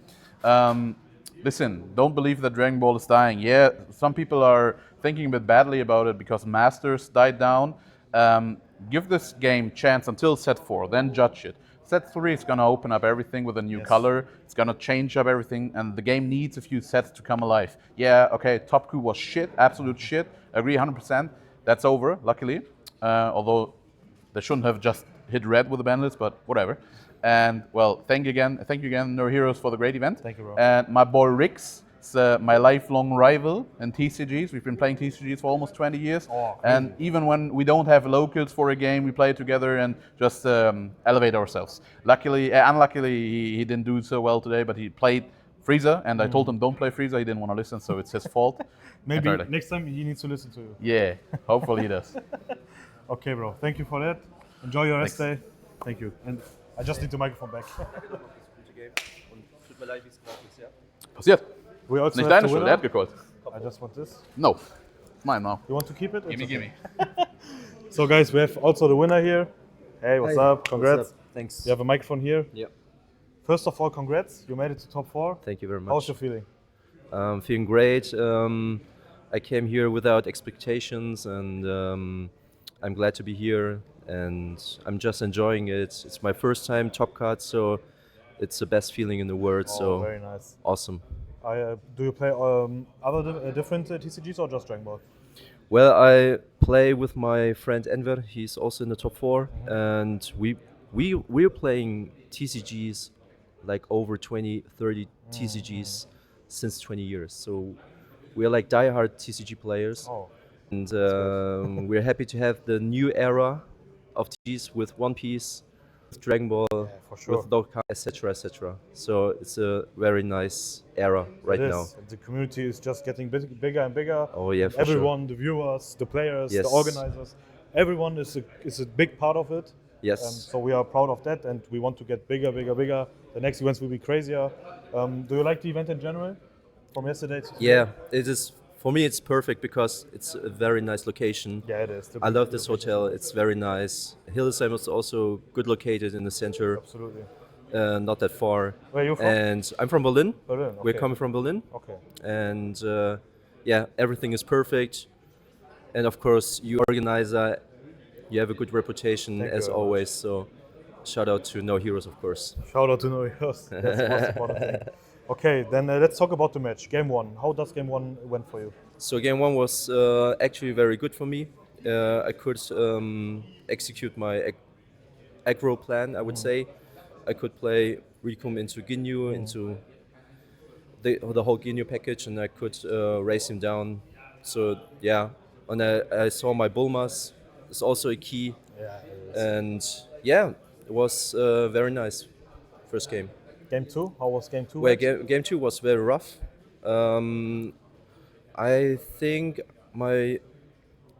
Listen, don't believe that Dragon Ball is dying. Yeah, some people are thinking a bit badly about it because Masters died down. Give this game chance until set 4, then judge it. set 3 is gonna open up everything with a new color. It's gonna change up everything, and the game needs a few sets to come alive. Yeah, okay, top coup was shit, absolute shit. Agree 100%. That's over, luckily. Although they shouldn't have just hit red with the ban list, but whatever. And well, thank you again, No Heroes, for the great event. Thank you, bro. And my boy Rix, it's my lifelong rival in TCGs. We've been playing TCGs for almost 20 years. Oh, and even when we don't have locals for a game, we play together and just elevate ourselves. Unluckily, he didn't do so well today, but he played Frieza, and I told him don't play Frieza. He didn't want to listen, so it's his fault. Maybe entirely. next time he needs to listen to you. Yeah, hopefully he does. Okay, bro. Thank you for that. Enjoy your rest day. Thank you. And I just need the microphone back. Passiert. We also Nicht have deine the Schuld, winner. er hat gecallt. I just want this. No, it's mine now. You want to keep it? It's Gimme. So guys, we have also the winner here. Hey, what's up? Congrats. What's up? Thanks. You have a microphone here. Yeah. First of all, congrats. You made it to top 4. Thank you very How's much. your feeling? Feeling great. I came here without expectations, and I'm glad to be here. And I'm just enjoying it. It's my first time top card, so it's the best feeling in the world. Oh, so very nice. awesome. Do you play other different TCGs or just Dragon Ball? Well, I play with my friend Enver. He's also in the top 4, and we're playing TCGs like over 20, 30 TCGs since 20 years. So we're like diehard TCG players, Oh, and we're happy to have the new era of TCGs with One Piece, with Dragon Ball, for sure. with Dokkan, etc., etc. So it's a very nice era right it now. is. The community is just getting bigger and bigger. Oh yeah, for sure. Everyone, the viewers, the players, Yes. the organizers, everyone is a big part of it. Yes. So we are proud of that, and we want to get bigger. The next events will be crazier. Do you like the event in general? From yesterday to today? Yeah, it is. For me, it's perfect because it's a very nice location. Yeah, it is. I love this hotel. It's very nice. Hildesheim is also good located in the center, Absolutely. not that far. Where are you from? And I'm from Berlin. Berlin. We're okay. coming from Berlin, Okay. and yeah, everything is perfect. And of course, you organizer, you have a good reputation Thank you as very always. So, shout out to No Heroes, of course. Shout out to No Heroes. That's the most important thing. Okay, then let's talk about the match. Game 1. How does game 1 went for you? So game 1 was actually very good for me. I could execute my aggro plan, I would say. I could play Rikum into Ginyu, into the whole Ginyu package, and I could race him down. So yeah, and I saw my Bulmas is also a key. Yeah. And yeah, it was very nice first game. Game 2. How was game 2? Well, game 2 was very rough. I think my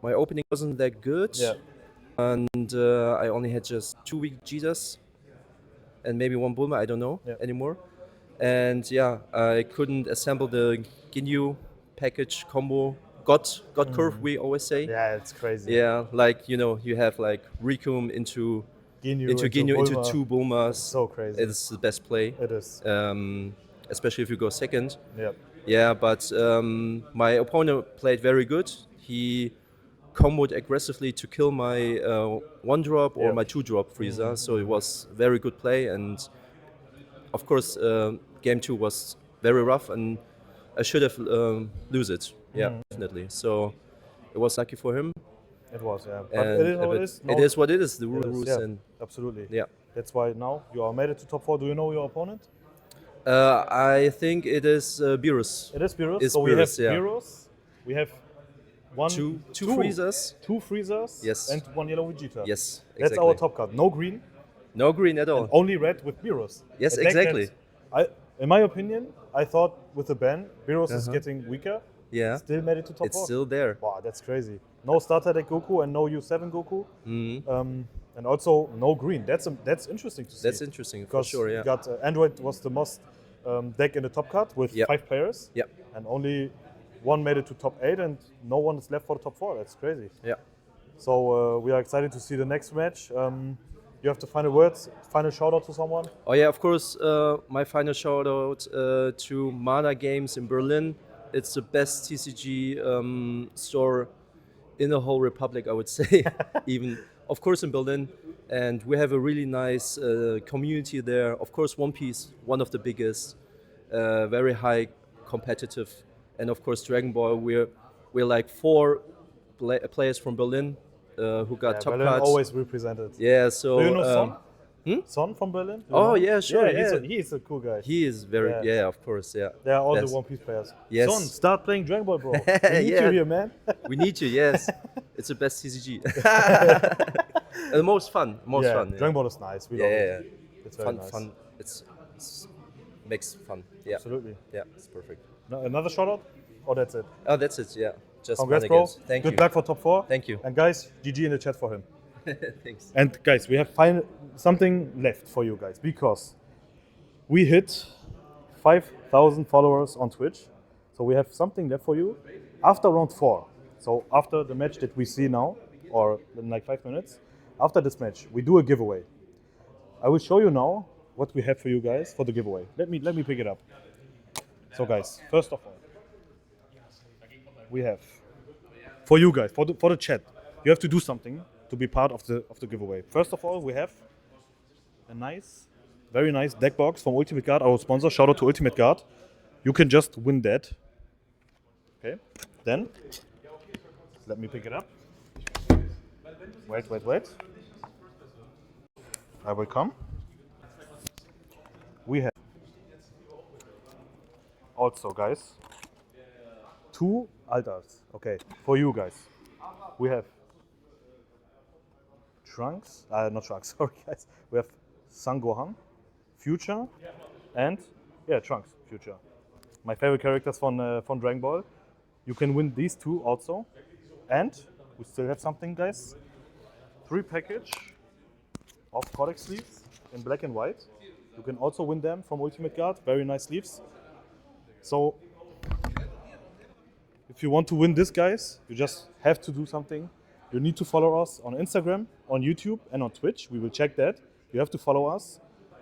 opening wasn't that good, Yeah. and I only had just 2 weak Jitas and maybe 1 Bulma. I don't know Yeah. anymore. And yeah, I couldn't assemble the Ginyu package combo. God curve, we always say. Yeah, it's crazy. Yeah, like you have like Rikum into Ginyu into Bulma. 2 Bulmas. So crazy. It's the best play, It is. especially if you go second. Yeah. Yeah, but my opponent played very good. He comboed aggressively to kill my 1-drop or Yeah. my 2-drop Frieza, so it was very good play. And of course, game 2 was very rough, and I should have lose it. Yeah, definitely. So it was lucky for him. It was, yeah. But And it is how but it is. it is what it is. The It is, rules yeah. and Absolutely. yeah. That's why now you are made it to top 4. Do you know your opponent? I think it is Beerus. It is Beerus. It's so we Beerus, have yeah. Beerus. We have Two Freezers. 2 Freezers. Yes. And 1 yellow Vegeta. Yes, That's exactly. our top card. No green. No green at all. Only red with Beerus. Yes, A deck exactly. that- in my opinion, I thought with the ban, Beerus is getting weaker. Yeah, Still made it to top it's 4. still there. Wow, that's crazy. No starter deck Goku and no U7 Goku. Mhm. And also no green. That's interesting to see. That's interesting for because sure. you Yeah. got Android was the most deck in the top card with Yep. 5 players. Yep. And only one made it to top 8, and no one is left for the top 4. That's crazy. Yeah. So we are excited to see the next match. You have the final words, final shout out to someone. Oh yeah, of course. My final shout out to Mana Games in Berlin. It's the best TCG store in the whole Republic, I would say. Even of course, in Berlin, and we have a really nice community there. Of course, One Piece, one of the biggest, very high competitive, and of course, Dragon Ball. We're like 4 players from Berlin who got top Berlin cards. always represented. Yeah, so Do you know Son? Son from Berlin? Do you Oh, know? yeah, sure, Yeah, yeah. He's a cool guy. he is very Yeah. yeah, of course, yeah. They are all That's- the One Piece players. Yes. Son, start playing Dragon Ball, bro. We need Yeah. you here, man. We need you, yes. It's the best TCG. The most fun, most yeah, fun. Yeah. Dragon Ball is nice. We Yeah, love yeah, it. yeah. It's very Fun, nice. fun. It's makes fun. Yeah, Absolutely. yeah, it's perfect. Another shout out? Or that's it? Oh, that's it. Yeah, just Congrats, fun bro. again. Thank Good you. luck for top 4. Thank you. And guys, GG in the chat for him. Thanks. And guys, we have something left for you guys because we hit 5,000 followers on Twitch. So we have something left for you after round 4. So after the match that we see now, or in like 5 minutes, after this match, we do a giveaway. I will show you now what we have for you guys for the giveaway. Let me pick it up. So guys, first of all, we have for you guys, for the chat, you have to do something to be part of the giveaway. First of all, we have a very nice deck box from Ultimate Guard, our sponsor. Shout out to Ultimate Guard. You can just win that. Okay. Then let me pick it up. Wait. I will come. We have also, guys, 2 altars. Okay, for you guys. We have Trunks, not Trunks, sorry guys. We have Sangohan, Future, and Trunks, Future. My favorite characters from Dragon Ball. You can win these 2 also. And we still have something, guys. 3 package of Codex sleeves in black and white. You can also win them from Ultimate Guard. Very nice sleeves. So if you want to win this, guys, you just have to do something. You need to follow us on Instagram, on YouTube, and on Twitch. We will check that. You have to follow us,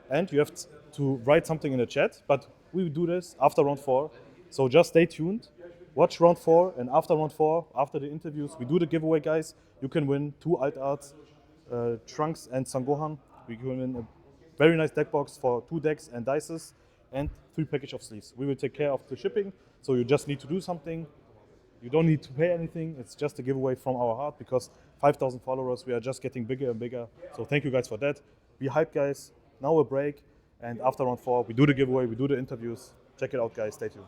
and you have to write something in the chat. But we will do this after round 4. So just stay tuned. Watch round 4, and after round 4, after the interviews, we do the giveaway, guys. You can win 2 alt arts, Trunks and Sangohan. We can win a very nice deck box for 2 decks and dices, and 3 package of sleeves. We will take care of the shipping, so you just need to do something. You don't need to pay anything. It's just a giveaway from our heart because 5,000 followers, we are just getting bigger and bigger. So thank you guys for that. Be hyped, guys. Now a break, and after round 4, we do the giveaway, we do the interviews. Check it out, guys. Stay tuned.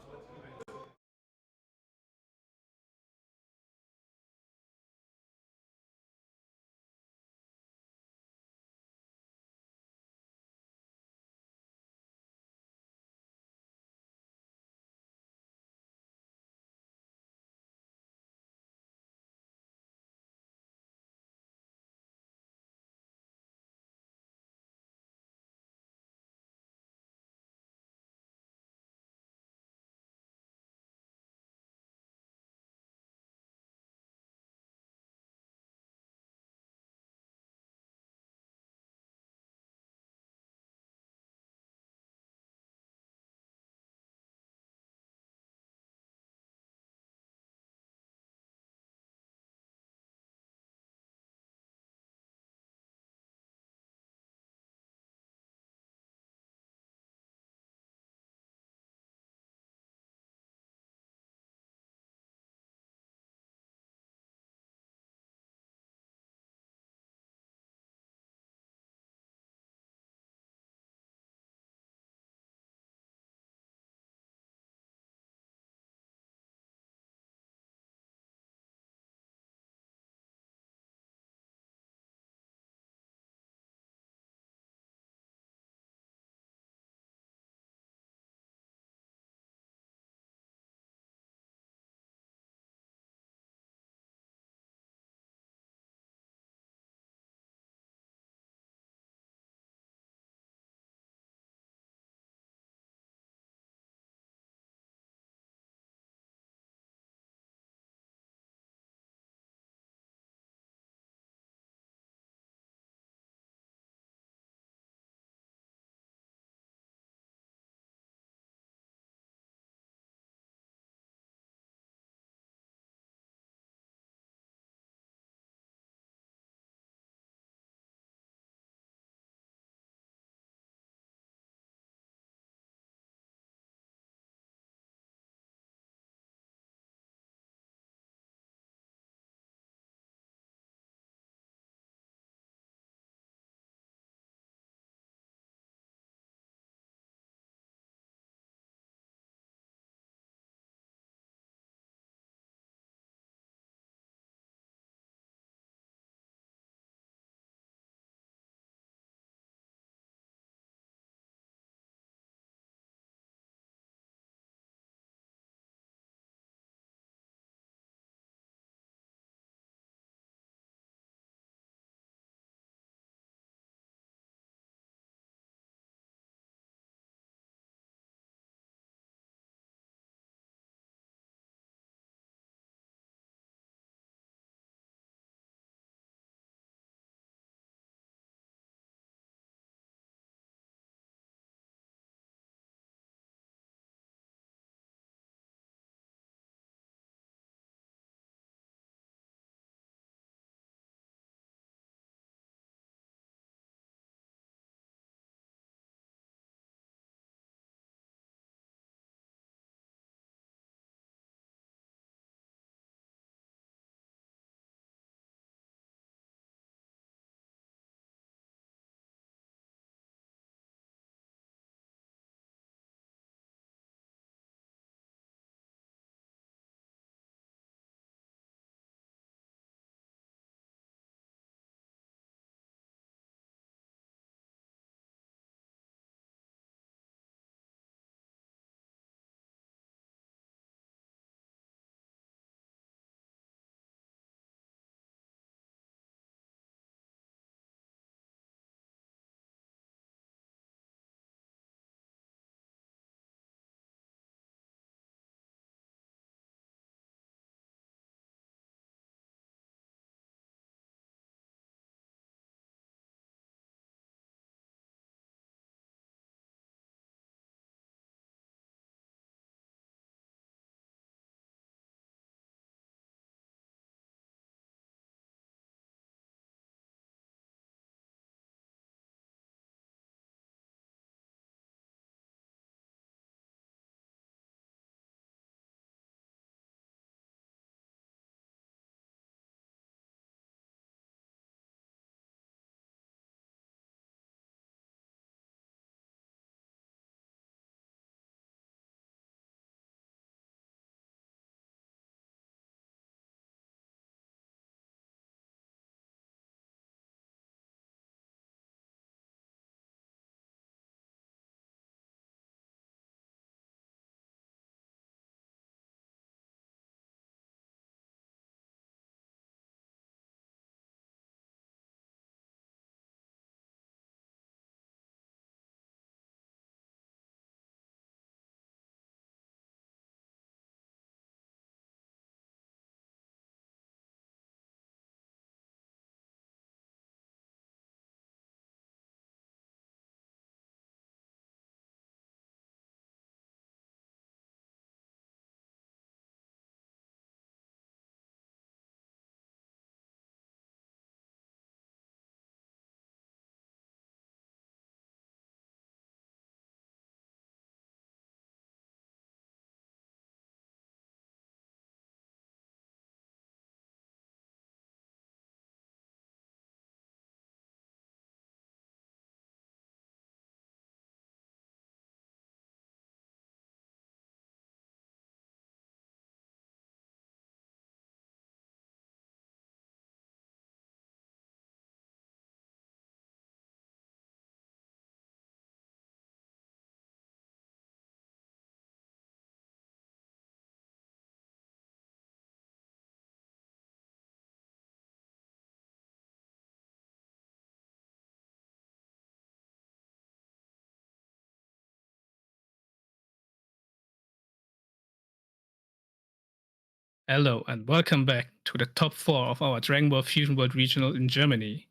Hello and welcome back to the top 4 of our Dragon Ball Fusion World Regional in Germany.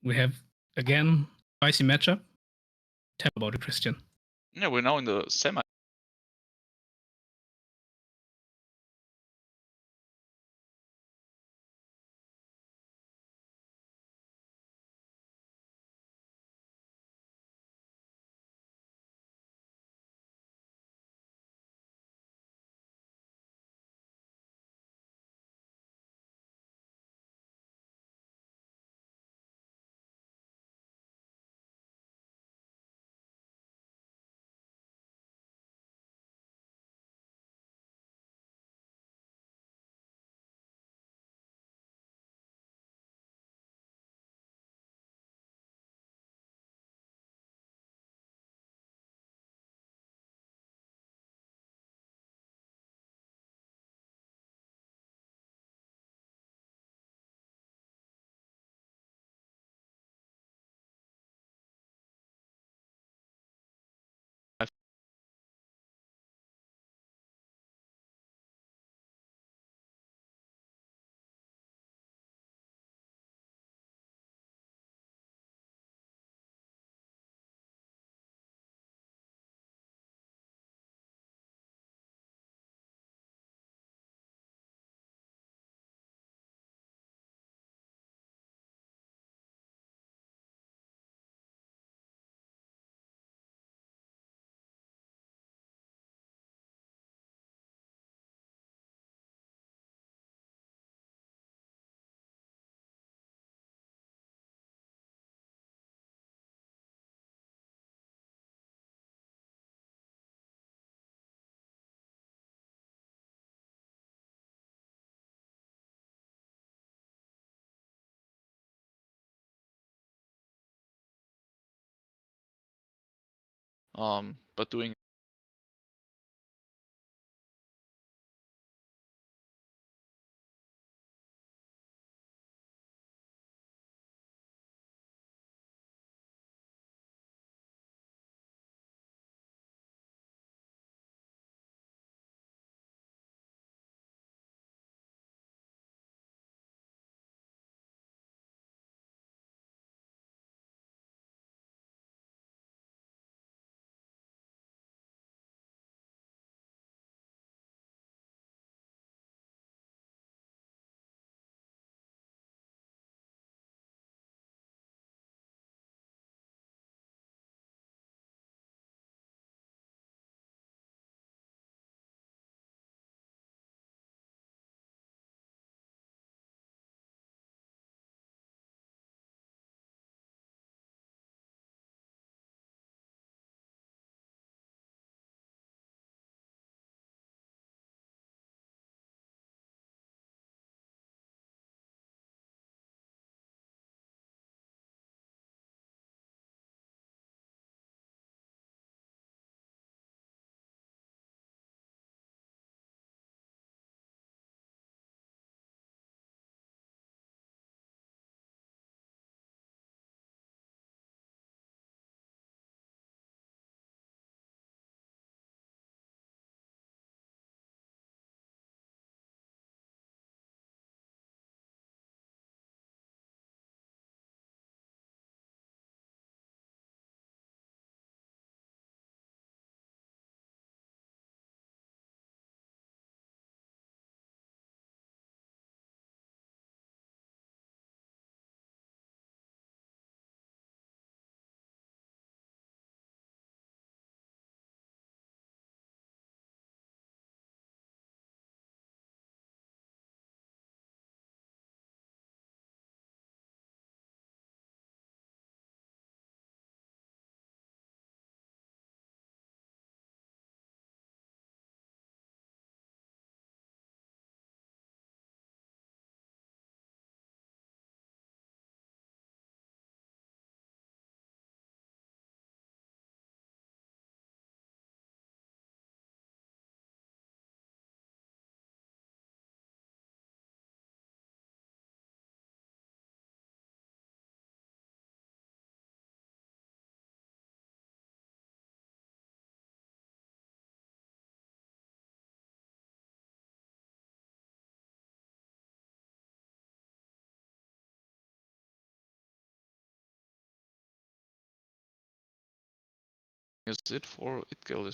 We have again spicy matchup. Tell about it, Christian. Yeah, we're now in the semi. But doing is it for Itgel.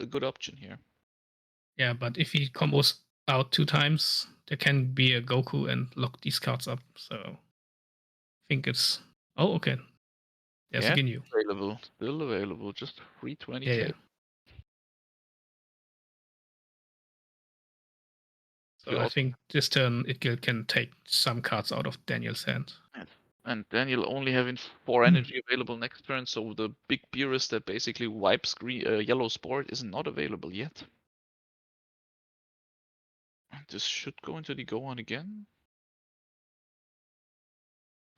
A good option here. Yeah, but if he combos out 2 times, there can be a Goku and lock these cards up. So I think it's. Oh, okay. There's Yeah, a Ginyu. available, still available, just 320k. Yeah, yeah. So You I also- think this turn Itgil can take some cards out of Daniel's hand. And Daniel only having 4 energy available next turn, so the big Beerus that basically wipes green, yellow sport is not available yet. This should go into the Gohan again.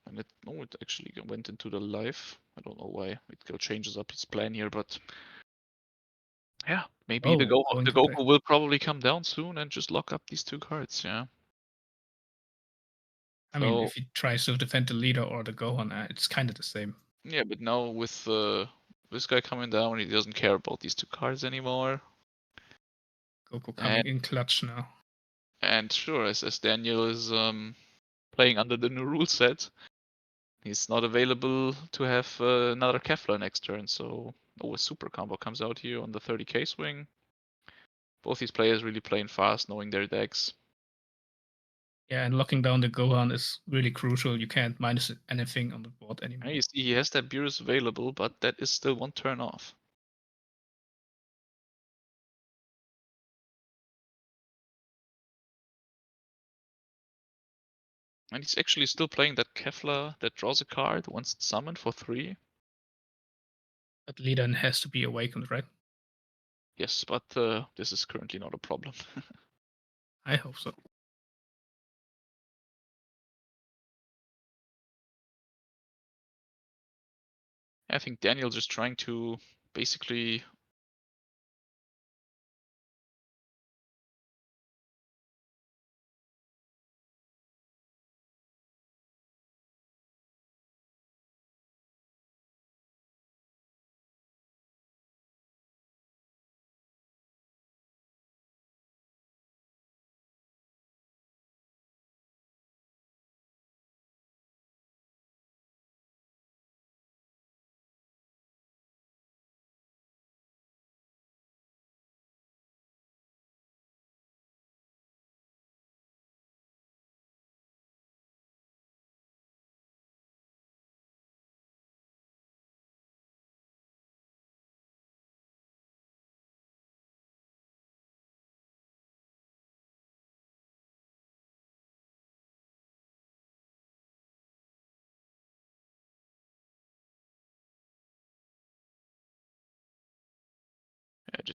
And it actually went into the life. I don't know why it changes up his plan here, but yeah, maybe the going to Goku play. will probably come down soon and just lock up these 2 cards. Yeah. I mean, So if he tries to defend the leader or the Gohan, it's kind of the same. yeah, but now with this guy coming down, he doesn't care about these 2 cards anymore. Goku coming in clutch now. And sure, as Daniel is playing under the new rule set, he's not available to have another Kefla next turn. So a super combo comes out here on the 30k swing. Both these players really playing fast, knowing their decks. Yeah, and locking down the Gohan is really crucial. You can't minus anything on the board anymore. And you see, he has that Beerus available, but that is still 1 turn off. And he's actually still playing that Kefla that draws a card once it's summoned for 3. But leader has to be awakened, right? Yes, but this is currently not a problem. I hope so. I think Daniel's just trying to basically. Yeah,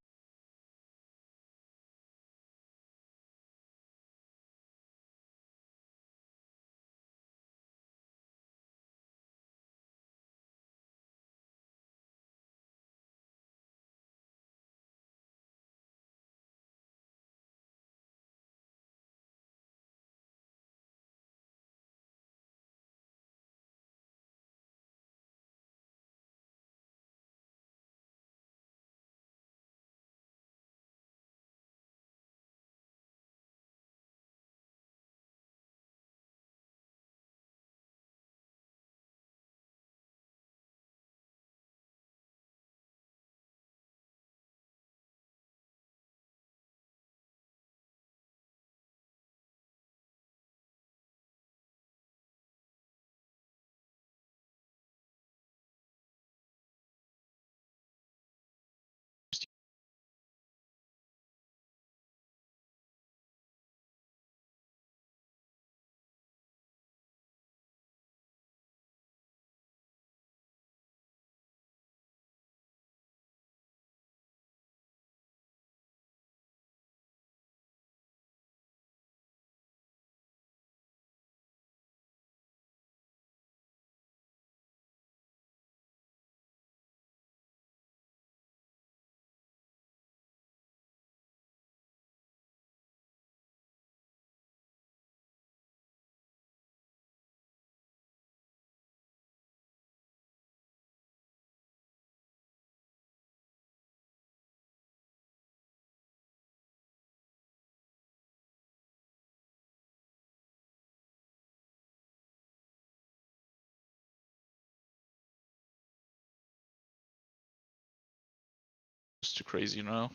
just too crazy now.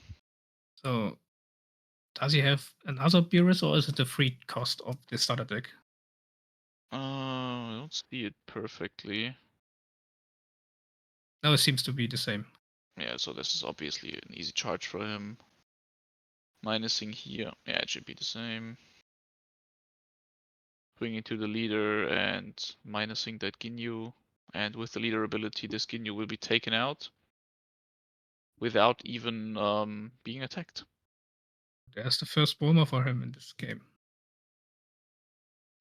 So, does he have another Beerus, or is it the free cost of the starter deck? I don't see it perfectly. No, it seems to be the same. Yeah, so this is obviously an easy charge for him. Minusing here, yeah, it should be the same. Bringing to the leader and minusing that Ginyu. And with the leader ability, this Ginyu will be taken out without even being attacked. There's the first Bulma for him in this game.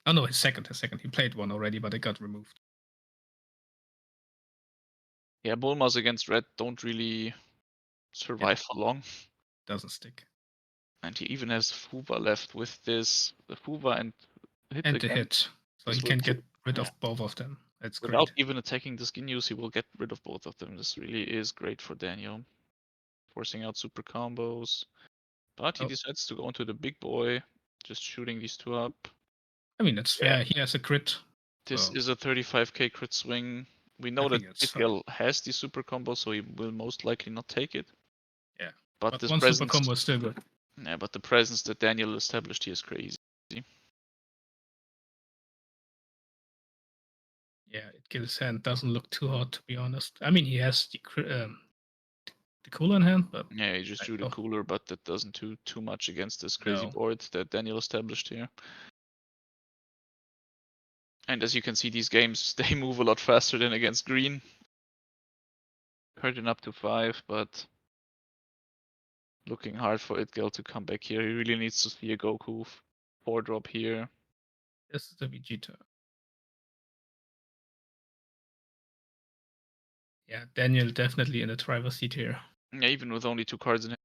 Oh no, his second. He played one already, but it got removed. Yeah, Bulmas against red don't really survive for long. Doesn't stick. And he even has Fuba left with this Fuba and hit And again. the hit. So This he will can kill- get rid of both of them. It's Without great. even attacking the Ginyus, he will get rid of both of them. This really is great for Daniel. Forcing out super combos. But he Oh. decides to go into the big boy, just shooting these two up. I mean, that's fair. He has a crit. This so is a 35k crit swing. We know I that think it's Itgel has the super combo, so he will most likely not take it. Yeah. But But this one presence, super combo is still good. yeah, but the presence that Daniel established here is crazy. Yeah, Gil's hand doesn't look too hot, to be honest. I mean, he has the cooler in hand, but Yeah, he just drew the cooler, but that doesn't do too much against this crazy No. board that Daniel established here. And as you can see, these games, they move a lot faster than against green. Curtain up to 5, but looking hard for Itgel to come back here. He really needs to see a Goku 4-drop here. this is the Vegeta. Yeah, Daniel definitely in the driver's seat here. Yeah, even with only 2 cards in hand.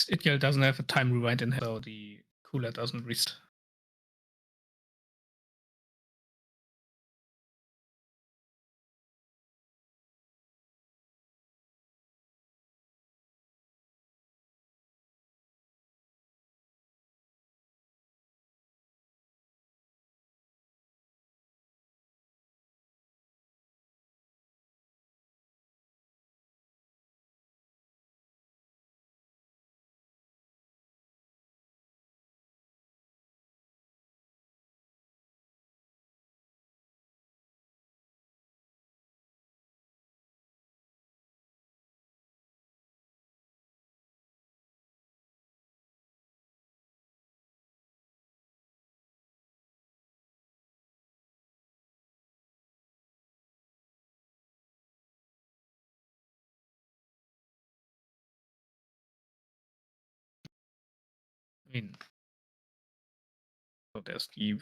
Itgel doesn't have a time rewind in hand, so the cooler doesn't restart. I mean, so there's the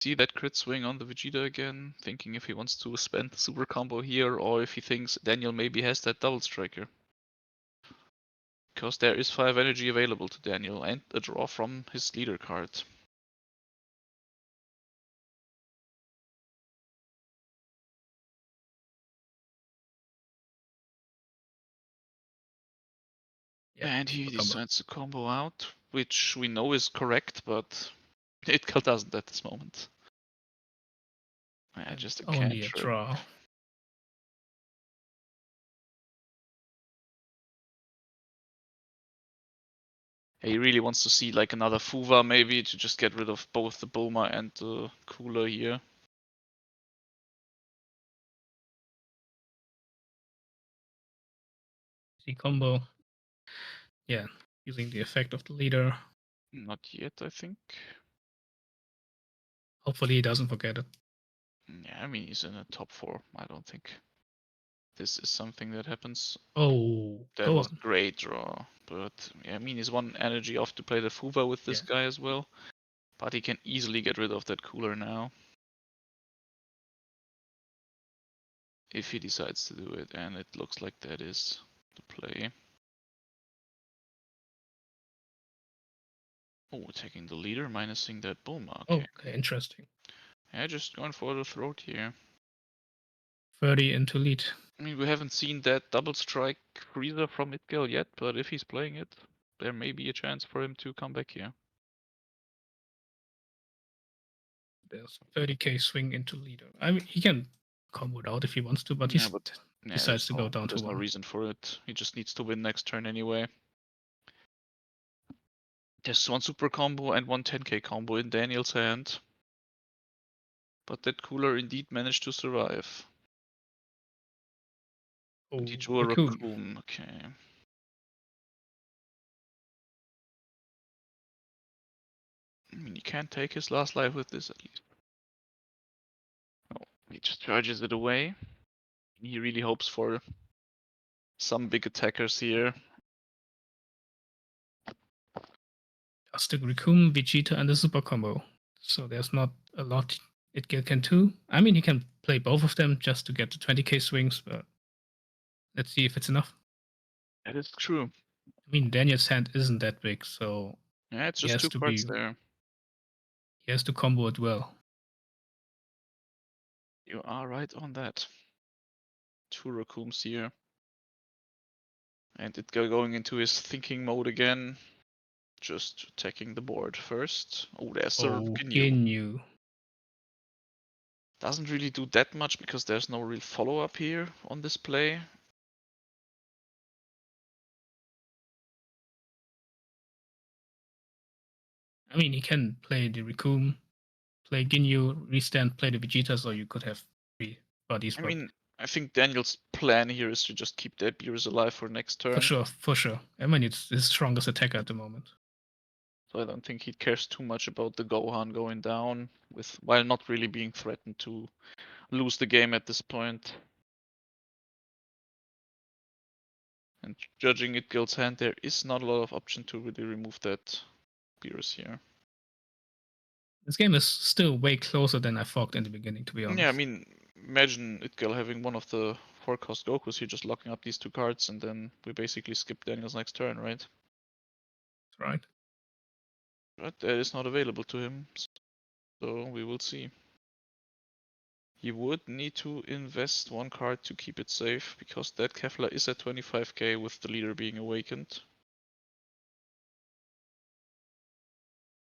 See that crit swing on the Vegeta again, thinking if he wants to spend the super combo here or if he thinks Daniel maybe has that double striker. Because there is 5 energy available to Daniel and a draw from his leader card. yeah, And he super combo. decides to combo out, which we know is correct, but Itgel doesn't at this moment. Yeah, just a Only a cantrip. draw. He really wants to see like another Fuva maybe to just get rid of both the Bulma and the Cooler here. The combo. Yeah, using the effect of the leader. Not yet, I think. Hopefully he doesn't forget it. Yeah, I mean, he's in the top 4. I don't think this is something that happens. Oh, That go was on. a great draw. But yeah, I mean, he's 1 energy off to play the Fuva with this Yeah. guy as well. But he can easily get rid of that Cooler now. If he decides to do it, and it looks like that is the play. Oh, taking the leader, minusing that Bulma. Okay. Okay, interesting. Yeah, just going for the throat here. 30 into lead. I mean, we haven't seen that double strike Frieza from Itgel yet, but if he's playing it, there may be a chance for him to come back here. There's 30k swing into leader. I mean, he can combo it out if he wants to, but he Yeah, decides to go down to there's no 1. reason for it. He just needs to win next turn anyway. There's one super combo and one 10k combo in Daniel's hand. But that cooler indeed managed to survive. Oh, And he drew a Raccoon. raccoon. Okay. I mean, you can't take his last life with this at least. Oh, he just charges it away. He really hopes for some big attackers here. Just the Raccoon, Vegeta, and the super combo. So there's not a lot it can do. I mean, he can play both of them just to get the 20k swings, but let's see if it's enough. That is true. I mean, Daniel's hand isn't that big, so Yeah, it's he just has two to cards be there. he has to combo it well. You are right on that. Two raccoons here. And it going into his thinking mode again. Just attacking the board first. Oh, there's the Oh, Ginyu. Ginyu. Doesn't really do that much because there's no real follow-up here on this play. I mean, he can play the Raccoon, play Ginyu, restand, play the Vegeta, so you could have 3 bodies. I but mean, I think Daniel's plan here is to just keep that Beerus alive for next turn. for sure. I mean, it's his strongest attacker at the moment. So I don't think he cares too much about the Gohan going down, while not really being threatened to lose the game at this point. And judging Itgil's hand, there is not a lot of option to really remove that Beerus here. This game is still way closer than I thought in the beginning, to be honest. Yeah, I mean, imagine Itgil having one of the 4-cost Gokus here, just locking up these 2 cards, and then we basically skip Daniel's next turn, right? Right. But that is not available to him, so we will see. He would need to invest 1 card to keep it safe, because that Kefla is at 25k with the leader being awakened.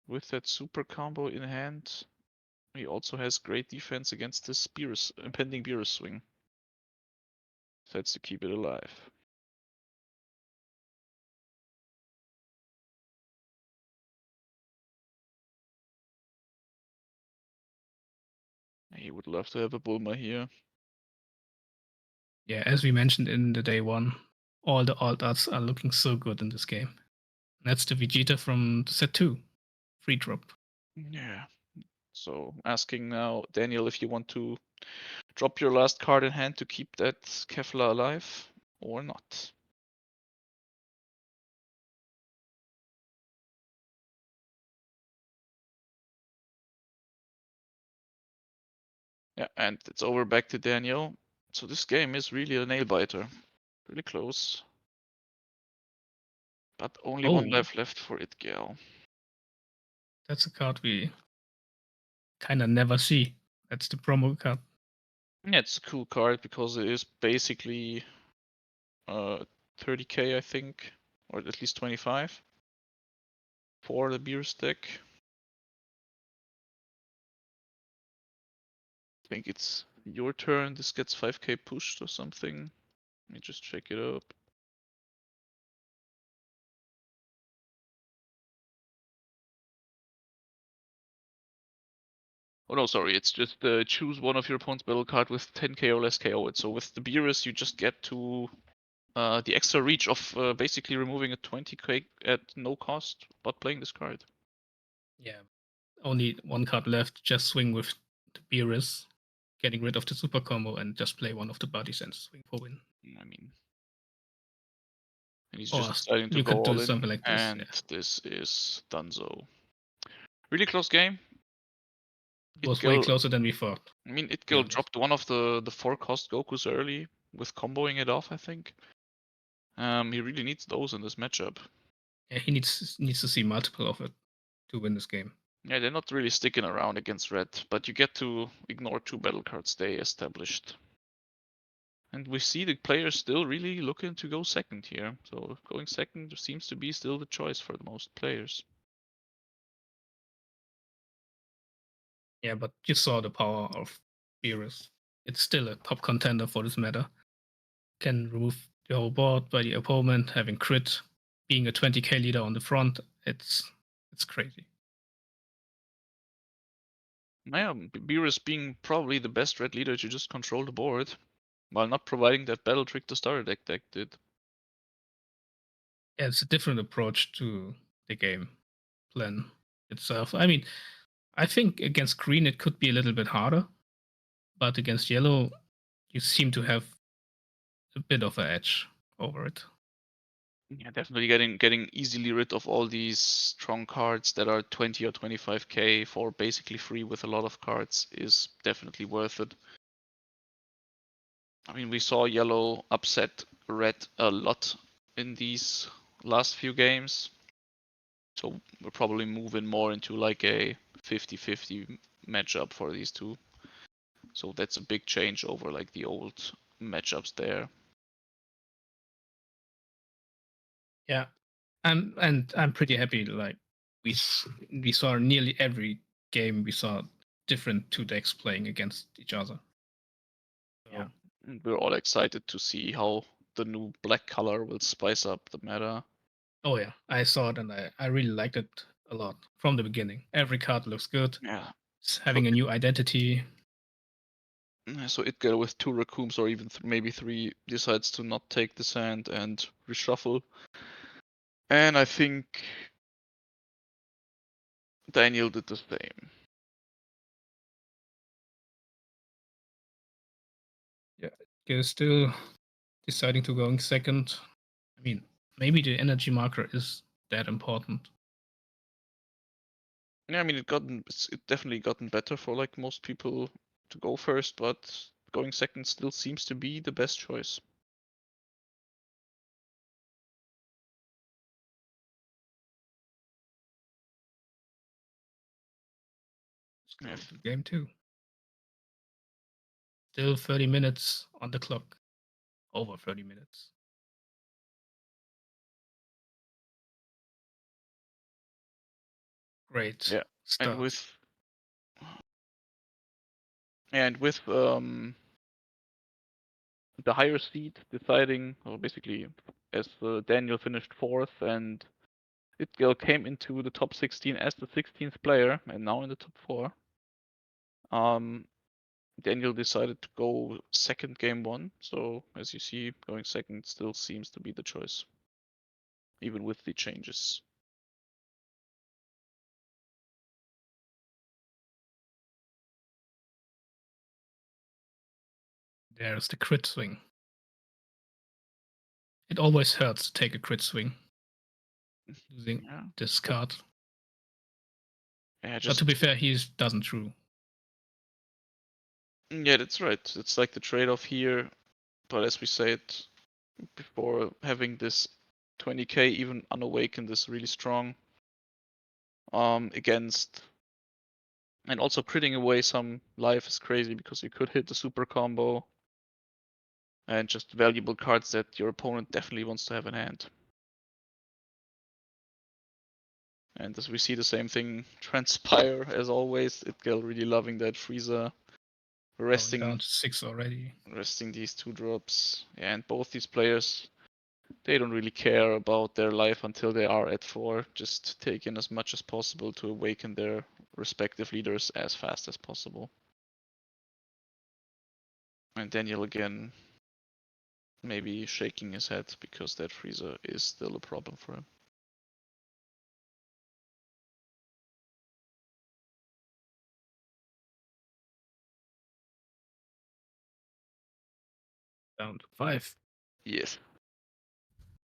With that super combo in hand, he also has great defense against this impending Beerus swing. So that's to keep it alive. He would love to have a Bulma here. Yeah, as we mentioned in the day 1, all the alt arts are looking so good in this game. That's the Vegeta from set 2. Free drop. Yeah. So asking now, Daniel, if you want to drop your last card in hand to keep that Kefla alive or not. Yeah, and it's over back to Daniel. So this game is really a nail biter. Really close. But only 1 life left for Itgil. That's a card we kind of never see. That's the promo card. Yeah, it's a cool card because it is basically 30k, I think, or at least 25 for the Beerus deck. I think it's your turn. This gets 5k pushed or something. Let me just check it up. Oh no, sorry, it's just choose one of your opponent's battle card with 10k or less KO it. So with the Beerus, you just get to the extra reach of basically removing a 20k at no cost, but playing this card. Yeah. Only 1 card left. Just swing with the Beerus, getting rid of the super combo, and just play one of the bodies and swing for win. I mean, and he's Or just deciding to you go could do all in, something like this, and yeah. this is Dunzo. Really close game. It was way closer than we thought. I mean, Itgil dropped one of the 4-cost Gokus early with comboing it off, I think. He really needs those in this matchup. Yeah, he needs to see multiple of it to win this game. Yeah, they're not really sticking around against red, but you get to ignore 2 battle cards they established. And we see the players still really looking to go second here. So going second seems to be still the choice for the most players. Yeah, but you saw the power of Beerus. It's still a top contender for this meta. Can remove the whole board by the opponent, having crit, being a 20k leader on the front. It's It's crazy. Yeah, Beerus being probably the best red leader to just control the board, while not providing that battle trick the starter deck did. Yeah, it's a different approach to the game plan itself. I mean, I think against green it could be a little bit harder, but against yellow, you seem to have a bit of an edge over it. Yeah, definitely getting easily rid of all these strong cards that are 20 or 25k for basically free with a lot of cards is definitely worth it. I mean, we saw yellow upset red a lot in these last few games. So we're probably moving more into like a 50-50 matchup for these two. So that's a big change over like the old matchups there. Yeah, and I'm pretty happy. Like we saw nearly every game we saw different two decks playing against each other. Yeah, and we're all excited to see how the new black color will spice up the meta. Oh yeah, I saw it and I really liked it a lot from the beginning. Every card looks good. Yeah. It's having a new identity. So Itgel with 2 Raccoons or even maybe 3 decides to not take this hand and reshuffle. And I think Daniel did the same. Yeah, you're still deciding to going second. I mean, maybe the energy marker is that important. Yeah, I mean it definitely gotten better for like most people to go first, but going second still seems to be the best choice. Yeah. Game 2. Still 30 minutes on the clock. Over 30 minutes. Great. Yeah. Start. And with the higher seed deciding, or basically as Daniel finished 4th and Itgel came into the top 16 as the 16th player and now in the top 4. Daniel decided to go second game 1, so as you see, going second still seems to be the choice, even with the changes. There's the crit swing. It always hurts to take a crit swing. Losing this card. Yeah, But to be fair, he doesn't true. Yeah, that's right. It's like the trade-off here, but as we said before, having this 20k even unawakened is really strong. Against, and also critting away some life is crazy because you could hit the super combo and just valuable cards that your opponent definitely wants to have in hand. And as we see the same thing transpire as always, Itgel really loving that Frieza resting down to 6 already. Resting these 2 drops. Yeah, and both these players, they don't really care about their life until they are at 4. Just take in as much as possible to awaken their respective leaders as fast as possible. And Daniel again, maybe shaking his head because that Frieza is still a problem for him. Down to 5. Yes.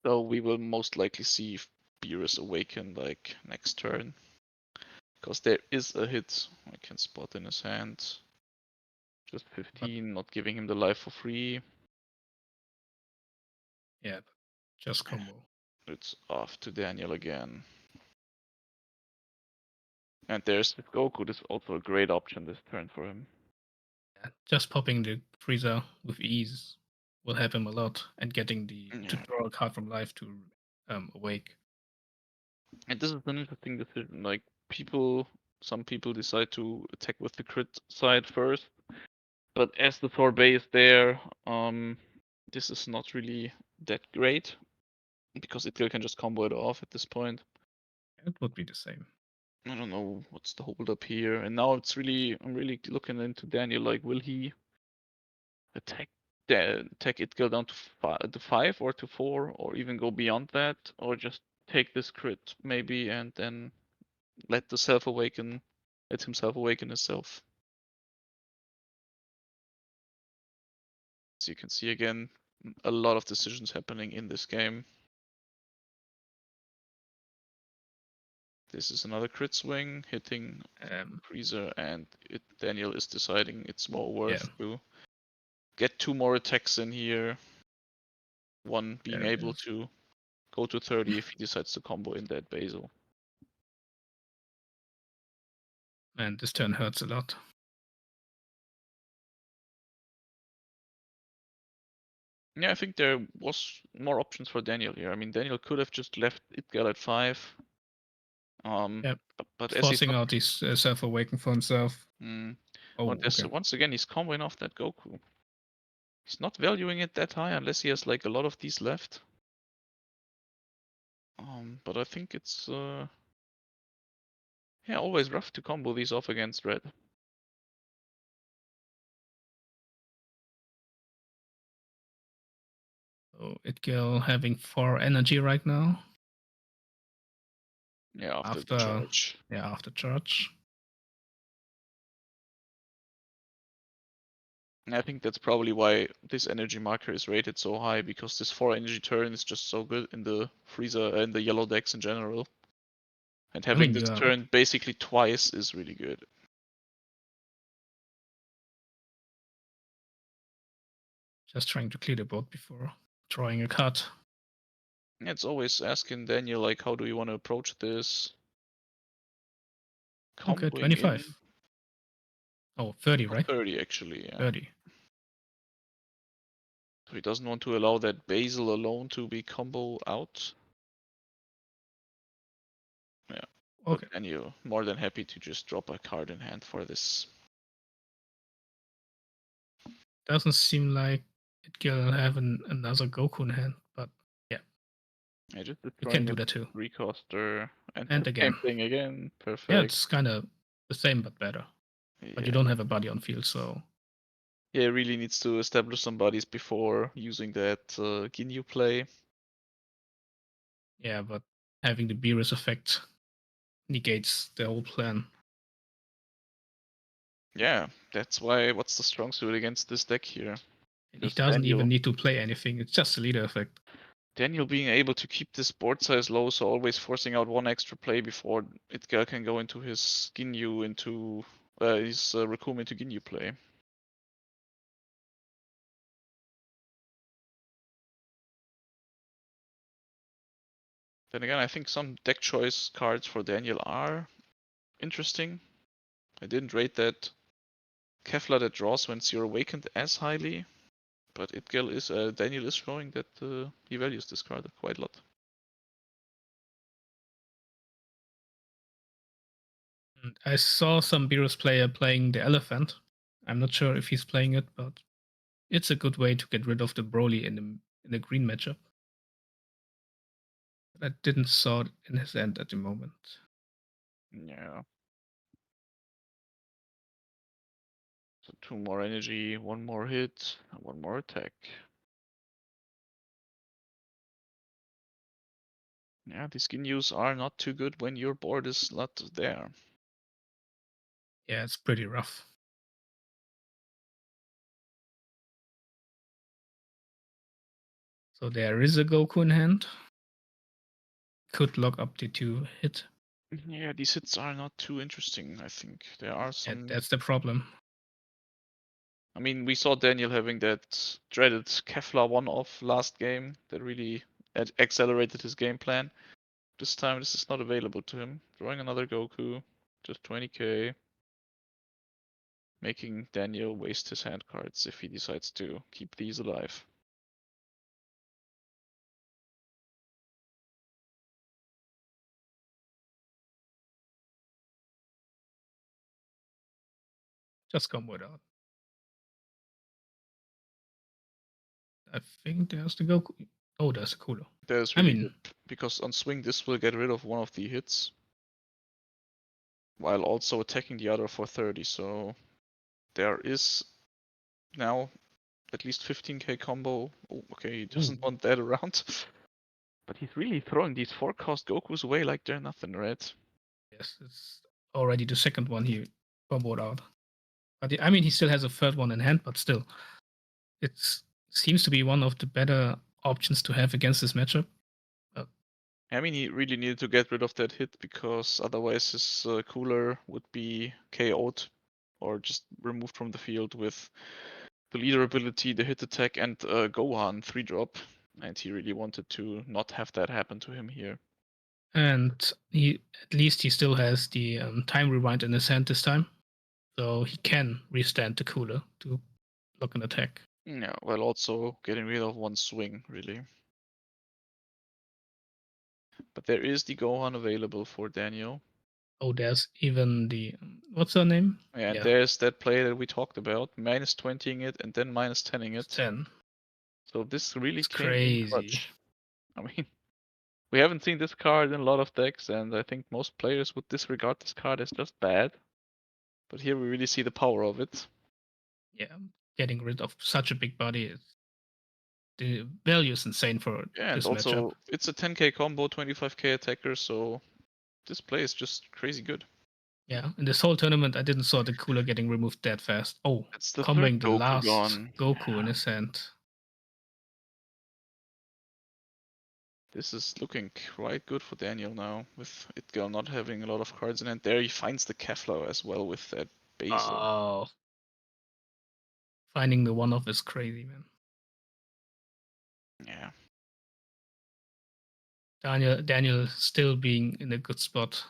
So we will most likely see Beerus awaken like next turn. Because there is a hit I can spot in his hand. Just 15, not giving him the life for free. Yeah, just combo. It's off to Daniel again. And there's the Goku. This is also a great option this turn for him. Yeah, just popping the Frieza with ease will help him a lot, and getting the to draw a card from life to awake. And this is an interesting decision. Like some people decide to attack with the crit side first, but as the Sorbet is there, this is not really that great because Itgel can just combo it off at this point. It would be the same. I don't know what's the hold up here. And now I'm really looking into Daniel. Like, will he attack attack Itgel down to 5 or to 4, or even go beyond that, or just take this crit maybe and then let himself awaken himself. As you can see again, a lot of decisions happening in this game. This is another crit swing hitting Freezer, and Daniel is deciding it's more worth to get 2 more attacks in here. One being There it able is. to go to 30 if he decides to combo in that Basil. And this turn hurts a lot. Yeah, I think there was more options for Daniel here. I mean, Daniel could have just left Itgal at 5. Yep. But as he's Forcing not, out his self-awaken for himself. Oh, okay. once again, he's comboing off that Goku. He's not valuing it that high unless he has like a lot of these left. But I think it's yeah, always rough to combo these off against red. So Itgil having 4 energy right now. Yeah, after the charge. Yeah, after charge. And I think that's probably why this energy marker is rated so high, because this 4 energy turn is just so good in the Freezer and the yellow decks in general. And having this turn basically twice is really good. Just trying to clear the board before drawing a card. It's always asking Daniel, like, how do you want to approach this? Okay, Comboing 25. in. Oh, 30, right? 30 actually, yeah. 30. So he doesn't want to allow that Basil alone to be combo out. Yeah. Okay. But Daniel more than happy to just drop a card in hand for this. Doesn't seem like Itgil have another Goku in hand, but yeah. Yeah, just You can do that too. Recaster And the again. same thing again. Perfect. Yeah, it's kind of the same but better. But you don't have a body on field, so. Yeah, really needs to establish some bodies before using that Ginyu play. Yeah, but having the Beerus effect negates the whole plan. Yeah, that's why. What's the strong suit against this deck here? He doesn't even need to play anything. It's just a leader effect. Daniel being able to keep this board size low, so always forcing out 1 extra play before Itgel can go into his Ginyu into his Raccoon into Ginyu play. Then again, I think some deck choice cards for Daniel are interesting. I didn't rate that Kefla that draws when Zero Awakened as highly, but Daniel is showing that he values this card quite a lot. I saw some Beerus player playing the Elephant. I'm not sure if he's playing it, but it's a good way to get rid of the Broly in the green matchup. I didn't saw it in his end at the moment. Yeah. So 2 more energy, 1 more hit, and 1 more attack. Yeah, these Ginyus are not too good when your board is not there. Yeah, it's pretty rough. So there is a Goku in hand. Could lock up the 2 hit. Yeah, these hits are not too interesting, I think. There are some. Yeah, that's the problem. I mean, we saw Daniel having that dreaded Kefla one-off last game that really accelerated his game plan. This time, this is not available to him. Drawing another Goku, just 20k. Making Daniel waste his hand cards if he decides to keep these alive. Just come without. I think there's the Goku. Oh, there's a cooler. That's I really mean- good, because on swing this will get rid of one of the hits, while also attacking the other for 30, so there is now at least 15k combo. Oh, okay, he doesn't want that around. But he's really throwing these forecast Gokus away like they're nothing, right? Yes, it's already the second one he comboed out. But I mean, he still has a third one in hand, but still, it seems to be one of the better options to have against this matchup. I mean, he really needed to get rid of that hit, because otherwise his cooler would be KO'd or just removed from the field with the leader ability, the hit attack, and Gohan 3-drop. And he really wanted to not have that happen to him here. And at least he still has the time rewind in his hand this time, so he can restand the cooler to block an attack. Yeah, while also getting rid of one swing, really. But there is the Gohan available for Daniel. Oh, there's even the what's her name? And Yeah. there's that play that we talked about, minus 20ing it and then minus 10ing it. 10. So this really It's came in crazy. clutch. I mean, we haven't seen this card in a lot of decks, and I think most players would disregard this card as just bad. But here we really see the power of it. Yeah, getting rid of such a big body, the value is insane for Yeah, and this also matchup. it's a 10k combo, 25k attacker, so this play is just crazy good. Yeah, in this whole tournament, I didn't saw the cooler getting removed that fast. Oh, It's the comboing third the Goku last gone. Goku in his hand. This is looking quite good for Daniel now, with Itgal not having a lot of cards in hand. There he finds the Kefla as well with that Basil. Oh, finding the one-off is crazy, man. Yeah. Daniel still being in a good spot.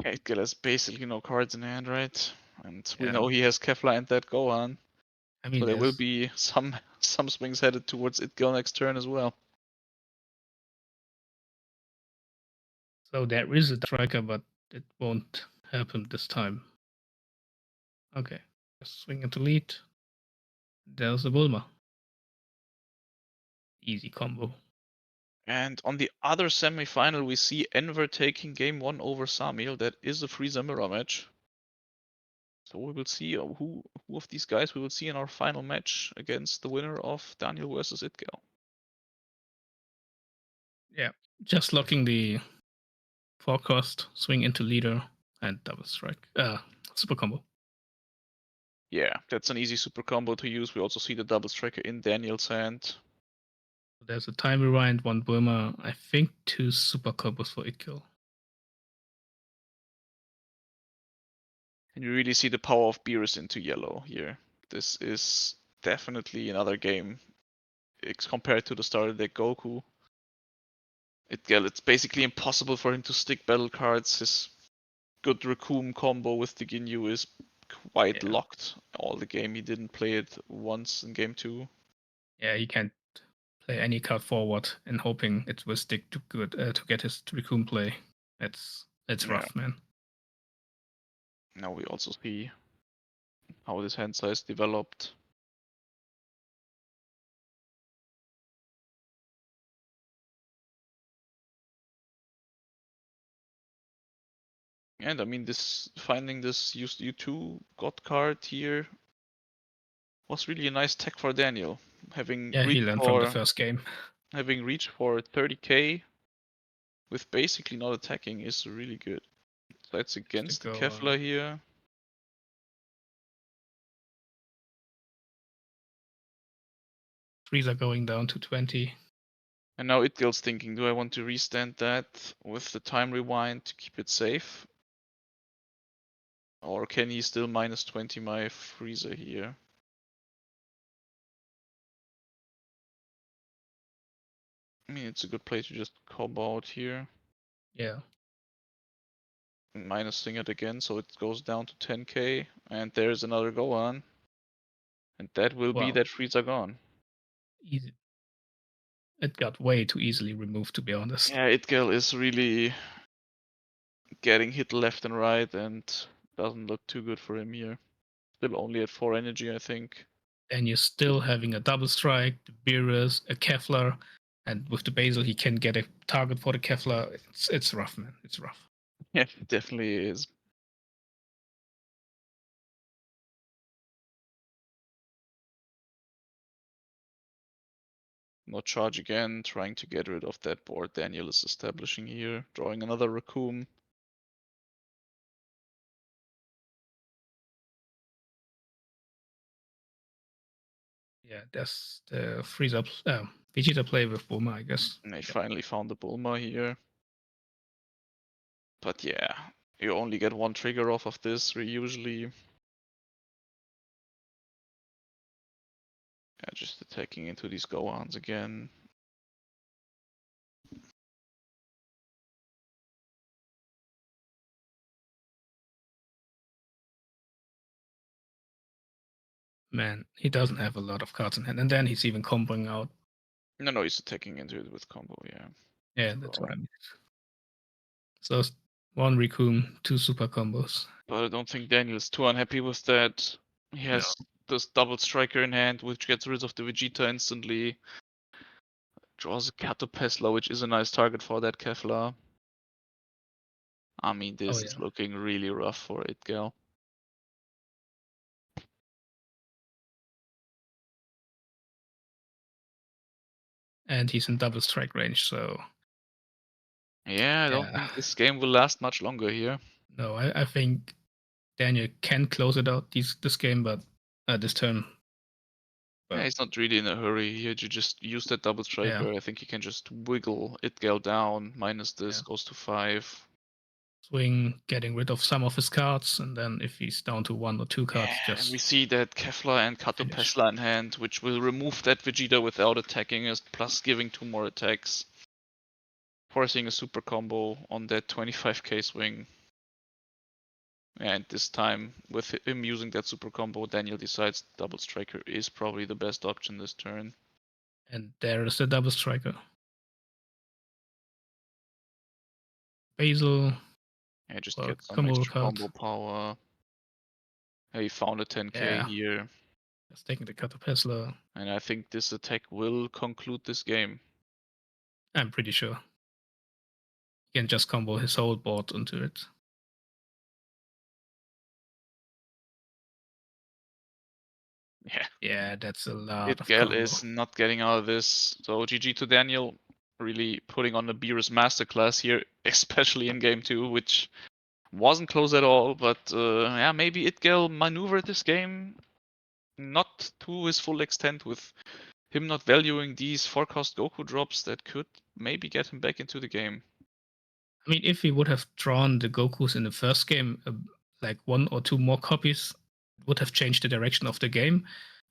Yeah, Itgal has basically no cards in hand, right? And we Yeah. know he has Kefla and that Gohan. I mean, So there will there's- be some swings headed towards Itgal next turn as well. So there is a striker, but it won't happen this time. Okay, swing into lead. There's a Bulma. Easy combo. And on the other semi-final, we see Enver taking game 1 over Samiel. That is a Frieza mirror match. So we will see who of these guys we will see in our final match against the winner of Daniel versus Itgal. Yeah, just locking the forecast, swing into leader, and double strike. Super combo. Yeah, that's an easy super combo to use. We also see the double striker in Daniel's hand. There's a time rewind, one Bulma, I think 2 super combos for Itkill. And you really see the power of Beerus into yellow here. This is definitely another game. It's compared to the starter deck Goku. It's basically impossible for him to stick battle cards. His good Raccoon combo with the Ginyu is quite locked all the game. He didn't play it once in game 2. Yeah, he can't play any card forward and hoping it will stick to good to get his Raccoon play. It's rough, man. Now we also see how this hand size developed. And I mean, finding this used U2 God card here was really a nice tech for Daniel. Having he learned from the first game. Having reached for 30k with basically not attacking is really good. So that's against the Kefla here. Frieza going down to 20. And now Itgal's thinking, do I want to restand that with the time rewind to keep it safe? Or can he still minus 20 my Frieza here? I mean, it's a good play to just combo out here. Yeah. Minusing it again, so it goes down to 10k. And there's another Gohan. And that will be that Frieza gone. Easy. It got way too easily removed, to be honest. Yeah, Itgal is really getting hit left and right and doesn't look too good for him here. Still only at 4 energy, I think. Then you're still having a double strike, the Beerus, a Kevlar, and with the Basil he can get a target for the Kevlar. It's rough, man. It's rough. Yeah, it definitely is. No charge again, trying to get rid of that board Daniel is establishing here, drawing another Raccoon. Yeah, that's the Frieza Vegeta play with Bulma, I guess. And they finally found the Bulma here. But yeah, you only get one trigger off of this usually. Yeah, just attacking into these Gohans again. Man, he doesn't have a lot of cards in hand, and then he's even comboing out. No, he's attacking into it with combo, yeah. Yeah, that's what I mean. So one Raccoon, 2 super combos. But I don't think Daniel is too unhappy with that. He has this double striker in hand, which gets rid of the Vegeta instantly. Draws a Catopesla, which is a nice target for that Kevlar. I mean, this is looking really rough for Itgal. And he's in double strike range, so Yeah, I don't think this game will last much longer here. no, I think Daniel can close it out this game, but this turn. Yeah, he's not really in a hurry here to just use that double striker. I think he can just wiggle Itgal down, minus this, goes to 5. Swing, getting rid of some of his cards, and then if he's down to 1 or 2 cards, And we see that Kevlar and Catopesla in hand, which will remove that Vegeta without attacking us, plus giving 2 more attacks. Forcing a super combo on that 25k swing. And this time, with him using that super combo, Daniel decides double striker is probably the best option this turn. And there is the double striker. Basil. Yeah, just get some extra card. combo power. Yeah, he found a 10k here. Just taking the Catopesla. And I think this attack will conclude this game. I'm pretty sure. He can just combo his whole board into it. Yeah, that's a lot of Itgal is not getting out of this. So GG to Daniel. Really putting on the Beerus masterclass here, especially in game 2, which wasn't close at all. But yeah, maybe Itgal maneuvered this game not to his full extent, with him not valuing these 4-cost Goku drops that could maybe get him back into the game. I mean, if he would have drawn the Gokus in the first game, like 1 or 2 more copies, would have changed the direction of the game.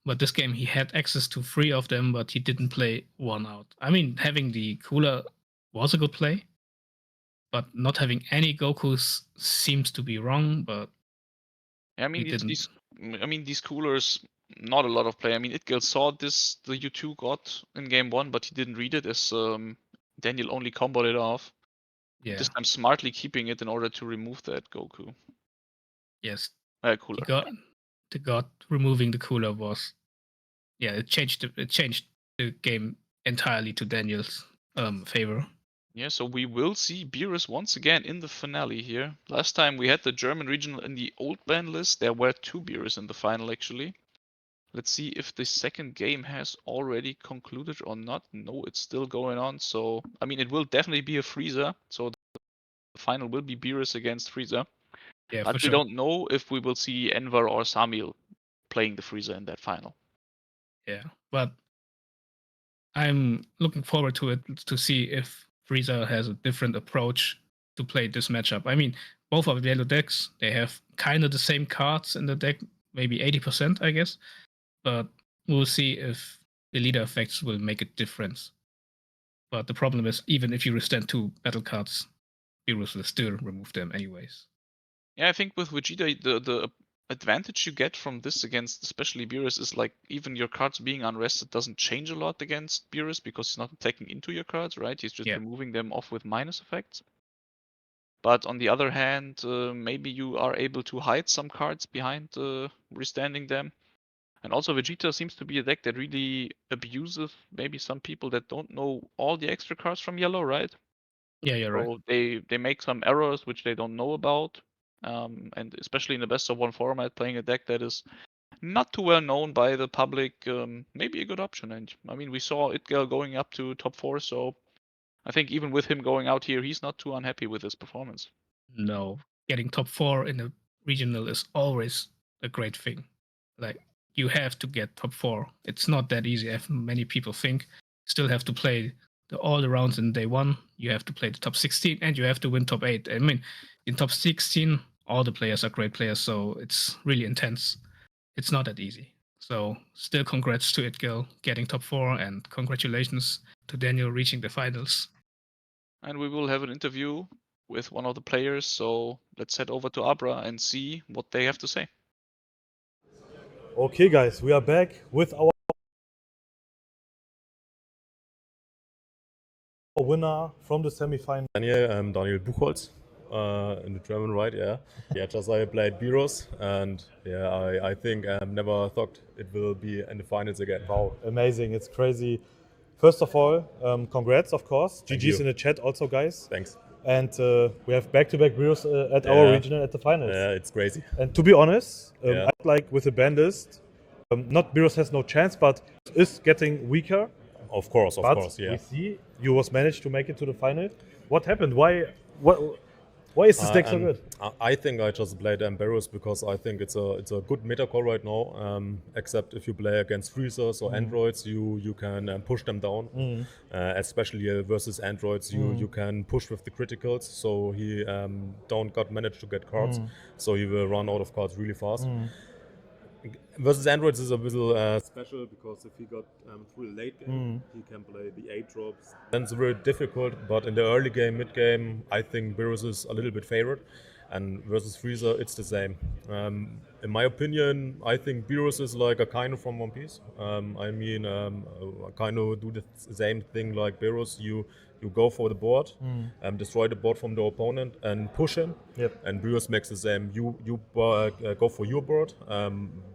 But this game, he had access to 3 of them, but he didn't play 1 out. I mean, having the cooler was a good play, but not having any Gokus seems to be wrong. But yeah, I mean, these coolers, not a lot of play. I mean, Itgal saw this the U2 got in game 1, but he didn't read it as Daniel only comboed it off. Yeah. This time smartly keeping it in order to remove that Goku. Yes. Cooler. The god removing the cooler was, it changed the game entirely to Daniel's favor. Yeah, so we will see Beerus once again in the finale here. Last time we had the German regional in the old ban list. There were 2 Beerus in the final actually. Let's see if the second game has already concluded or not. No, it's still going on. So, I mean, it will definitely be a Frieza. So the final will be Beerus against Frieza. Yeah, but we don't know if we will see Enver or Samil playing the Frieza in that final. Yeah, but I'm looking forward to it to see if Frieza has a different approach to play this matchup. I mean, both of the yellow decks, they have kind of the same cards in the deck, maybe 80%, I guess. But we'll see if the leader effects will make a difference. But the problem is, even if you restant 2 battle cards, Beerus will still remove them anyways. Yeah, I think with Vegeta, the advantage you get from this against especially Beerus is like even your cards being unrested doesn't change a lot against Beerus because he's not attacking into your cards, right? He's just removing them off with minus effects. But on the other hand, maybe you are able to hide some cards behind restanding them. And also Vegeta seems to be a deck that really abuses maybe some people that don't know all the extra cards from yellow, right? Yeah, you're right. So they make some errors which they don't know about. And especially in the best of one format, playing a deck that is not too well known by the public, maybe a good option. And I mean, we saw Itgel going up to top 4, so I think even with him going out here, he's not too unhappy with his performance. No, getting top 4 in the regional is always a great thing. Like, you have to get top 4. It's not that easy, as many people think. Still have to play all the rounds in day 1. You have to play the top 16, and you have to win top 8. I mean, in top 16, all the players are great players, so it's really intense. It's not that easy. So still congrats to Itgel getting top 4, and congratulations to Daniel reaching the finals. And we will have an interview with one of the players, so let's head over to Abra and see what they have to say. Okay, guys, we are back with our winner from the semi-final. Daniel, I'm Daniel Buchholz, in the German, right? Yeah. Yeah, just I played Beerus, and yeah, I think I never thought it will be in the finals again. Wow, amazing! It's crazy. First of all, congrats, of course. Thank GG's you. in the chat also, guys. Thanks. And we have back-to-back Beerus at our regional at the finals. Yeah, it's crazy. And to be honest, Yeah. I like with the Bandist, not Beerus has no chance, but is getting weaker. Of course, But yeah. we see you was managed to make it to the final. What happened? Why is this deck so good? I think I just played Beerus because I think it's a good meta call right now. Except if you play against freezers or androids, you can push them down. Especially versus androids, you can push with the criticals. So he don't manage to get cards. So he will run out of cards really fast. Versus androids is a little special because if he got through the late game, he can play the 8 drops. Then it's very difficult, but in the early game, mid game, I think Beerus is a little bit favored. And versus Freezer, it's the same. In my opinion, I think Beerus is like a Kaino from One Piece. I mean, Kaino do the same thing like Beerus. You go for the board, destroy the board from the opponent, and push him. Yep. And Beerus makes the same. You go for your board,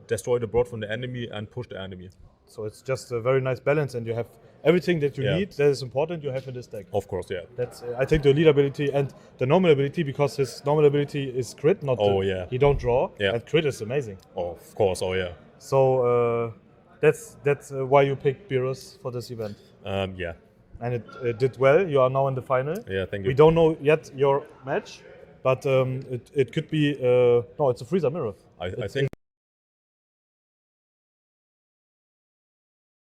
destroy the board from the enemy, and push the enemy. So it's just a very nice balance, and you have everything that you Yeah. need that is important. You have in this deck. Of course, yeah. That's I think the lead ability and the normal ability, because his normal ability is crit, not he don't draw, Yeah. and crit is amazing. Of course, oh yeah. So that's why you picked Beerus for this event, Yeah. and it did well. You are now in the final. Yeah, thank you. We don't know yet your match, but it could be no, it's a Freezer mirror. I think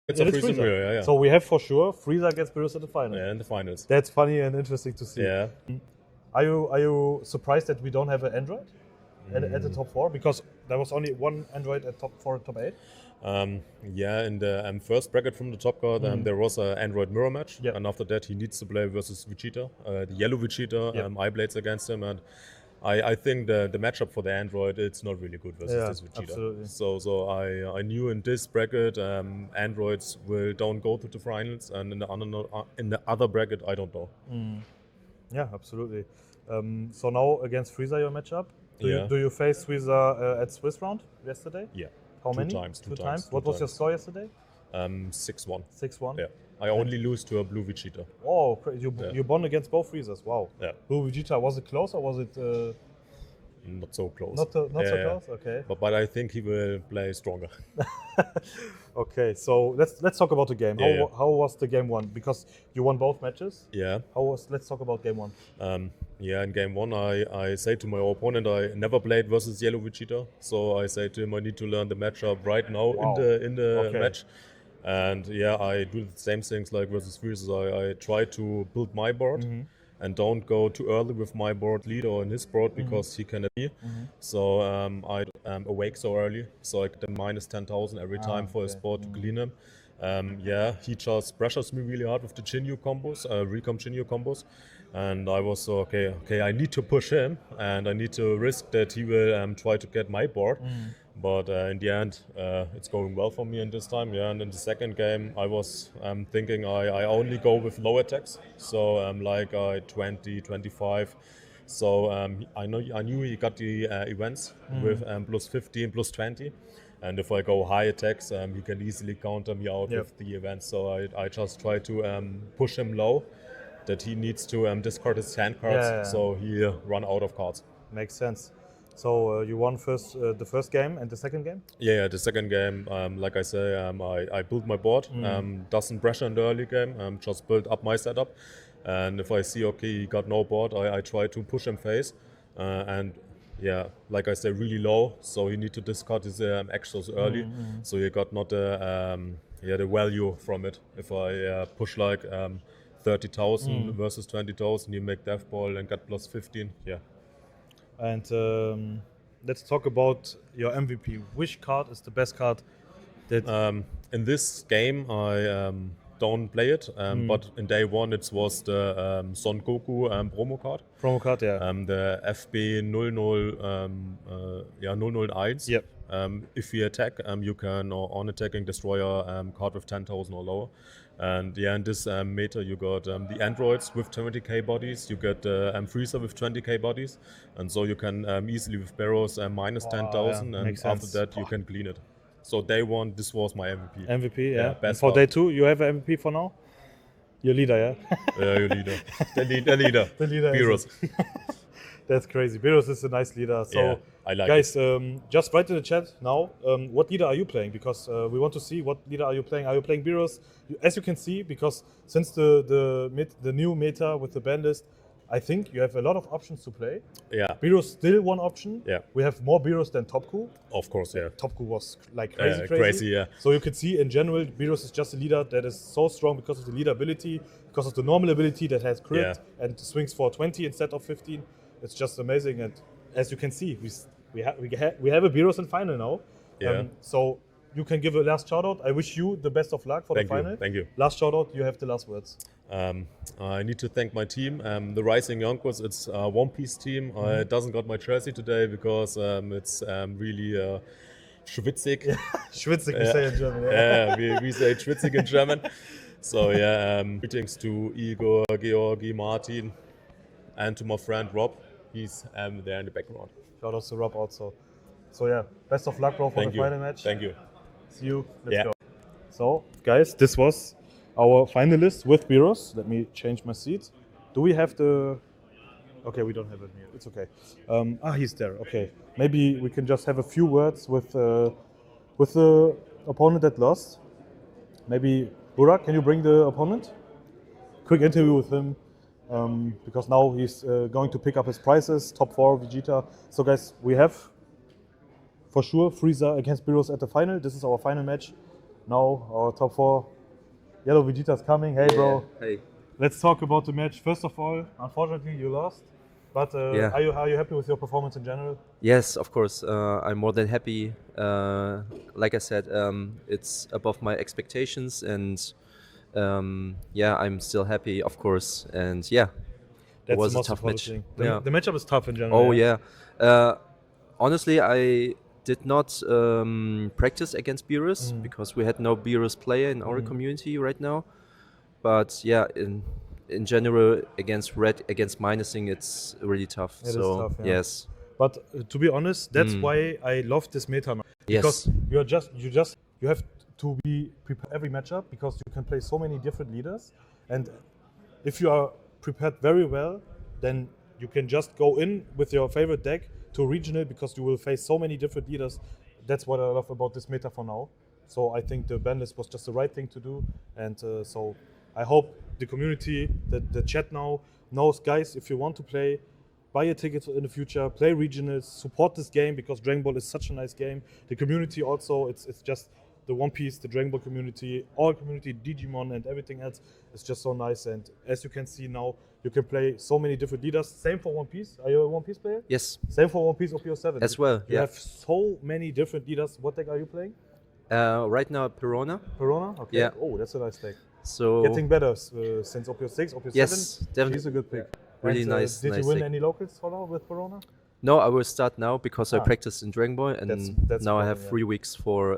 it's It a is Freezer mirror, yeah. So we have for sure Freezer gets Beerus at the final. yeah, in the finals. That's funny and interesting to see. Yeah. Are you surprised that we don't have an Android at the top 4? Because there was only one Android at top 4 and top 8. Yeah, in the first bracket from the top card, there was an Android mirror match, Yep. and after that he needs to play versus Vegeta, the yellow Vegeta. Yep. I blades against him, and I think the matchup for the Android it's not really good versus Yeah, this Vegeta. absolutely. So I knew in this bracket Androids don't go to the finals, and in the other bracket I don't know. Yeah, absolutely. So now against Freezer, your matchup. Yeah. Do you face Freezer at Swiss round yesterday? Yeah. How Two many? times, Two two times. times, What two was your times. score yesterday? 6-1. 6-1. Yeah. I only lose to a blue Vegeta. Oh, you Yeah. you won against both Freezers. Wow. Yeah. Blue Vegeta, was it close or was it Not so close. not so Yeah. close? Okay. But I think he will play stronger. Okay. So let's talk about the game. Yeah, How was the game 1? Because you won both matches. Yeah. Let's talk about game 1. Yeah, in game 1, I say to my opponent, I never played versus yellow Vegeta, so I say to him, I need to learn the matchup right now Wow. in the Okay. match. And yeah, I do the same things like versus Freezers. I try to build my board and don't go too early with my board leader on his board because he can be. So I awake so early, so I get a minus 10,000 every time for his board to clean him. Yeah, he just pressures me really hard with the Jinyu combos, Recom Jinyu combos. And I was okay, I need to push him and I need to risk that he will try to get my board. But in the end, it's going well for me in this time. Yeah, and in the second game, I was thinking I only go with low attacks. So like 20, 25. So I knew he got the events with plus 15, plus 20. And if I go high attacks, he can easily counter me out Yep. with the events. So I just try to push him low, that he needs to discard his hand cards, Yeah. so he run out of cards. Makes sense. So you won the first game and the second game? Yeah, the second game, like I say, I built my board, doesn't pressure in the early game, just build up my setup. And if I see, okay, he got no board, I try to push him face. And yeah, like I say, really low, so you need to discard his extras early. So you got not the value from it. If I push like 30,000 versus 20,000, you make death ball and get plus 15, yeah. And let's talk about your MVP. Which card is the best card that In this game, I don't play it, but in day one it was the Son Goku promo card. promo card? Yeah. The FB 001. Yep. If you attack, you can on attacking destroy a card with 10,000 or lower. And yeah, in this meta you got the androids with 20k bodies, you get Freezer with 20k bodies, and so you can easily with Barrows minus 10,000, and makes after sense. that you can clean it. So day one, this was my MVP. MVP, yeah. And best for card. day two, you have an MVP for now? Your leader, yeah? Your leader. The leader. The leader. Beerus. That's crazy. Beerus is a nice leader. So, Yeah, I like guys, just write in the chat now. What leader are you playing? Because we want to see what leader are you playing. Are you playing Beerus? As you can see, because since the new meta with the ban list, I think you have a lot of options to play. Yeah, Beerus still one option. Yeah. We have more Beerus than Topku. of course, yeah. Topku was like Yeah, crazy. crazy, yeah. So you can see in general, Beerus is just a leader that is so strong because of the leader ability, because of the normal ability that has crit Yeah. and swings for 20 instead of 15. It's just amazing. And as you can see, we have a Beerus in final now. Yeah. So you can give a last shout out. I wish you the best of luck for Thank the you, final. thank you. Last shout out. You have the last words. I need to thank my team, the Rising Yonkers. It's a One Piece team. I doesn't got my jersey today because it's really schwitzig. Schwitzig, we say in German. Yeah, we say schwitzig in German. So yeah, greetings to Igor, Georgi, Martin, and to my friend Rob. He's there in the background. Shout out to Rob also. So yeah, best of luck, bro, for Thank the you. final match. Thank you. See you. Let's Yeah. go. So, guys, this was our finalist with Beerus. Let me change my seat. Do we have the... Okay, we don't have it here. It's okay. He's there. Okay. Maybe we can just have a few words with the opponent that lost. Maybe, Burak, can you bring the opponent? Quick interview with him. Because now he's going to pick up his prizes, top 4 Vegeta. So guys, we have for sure Frieza against Beerus at the final. This is our final match. Now our top 4 Yellow Vegeta is coming. Hey bro, Hey. let's talk about the match. First of all, unfortunately you lost, but Yeah. are you happy with your performance in general? Yes, of course. I'm more than happy. Like I said, it's above my expectations, and yeah, I'm still happy, of course. And yeah, That's it was the a most tough important match. thing. Yeah. The matchup is tough in general. Oh yeah. Honestly, I did not practice against Beerus because we had no Beerus player in our community right now. But yeah, in general, against Red, against Minusing, it's really tough. It is so tough, yeah. yes, But to be honest, that's why I love this meta now. Yes. Because you have to be prepared every matchup because you can play so many different leaders, and if you are prepared very well, then you can just go in with your favorite deck to regional because you will face so many different leaders. That's what I love about this meta for now. So I think the ban list was just the right thing to do, and so I hope the community, the chat now knows, guys, if you want to play, buy a ticket in the future, play regionals, support this game because Dragon Ball is such a nice game. The community also, it's just the One Piece, the Dragon Ball community, all community, Digimon and everything else is just so nice. And as you can see now, you can play so many different leaders. Same for One Piece. Are you a One Piece player? yes, Same for One Piece OPO7. as well. You Yeah. have so many different leaders. What deck are you playing? Right now, Perona. Perona? Okay. Yeah. Oh, that's a nice deck. So Getting better since OPO6, OPO7. Yes, definitely. She's a good pick. Really And, nice. Did nice you win deck. any locals for now with Perona? No, I will start now because I Ah. practiced in Dragon Ball, and That's now I fine, have yeah. 3 weeks for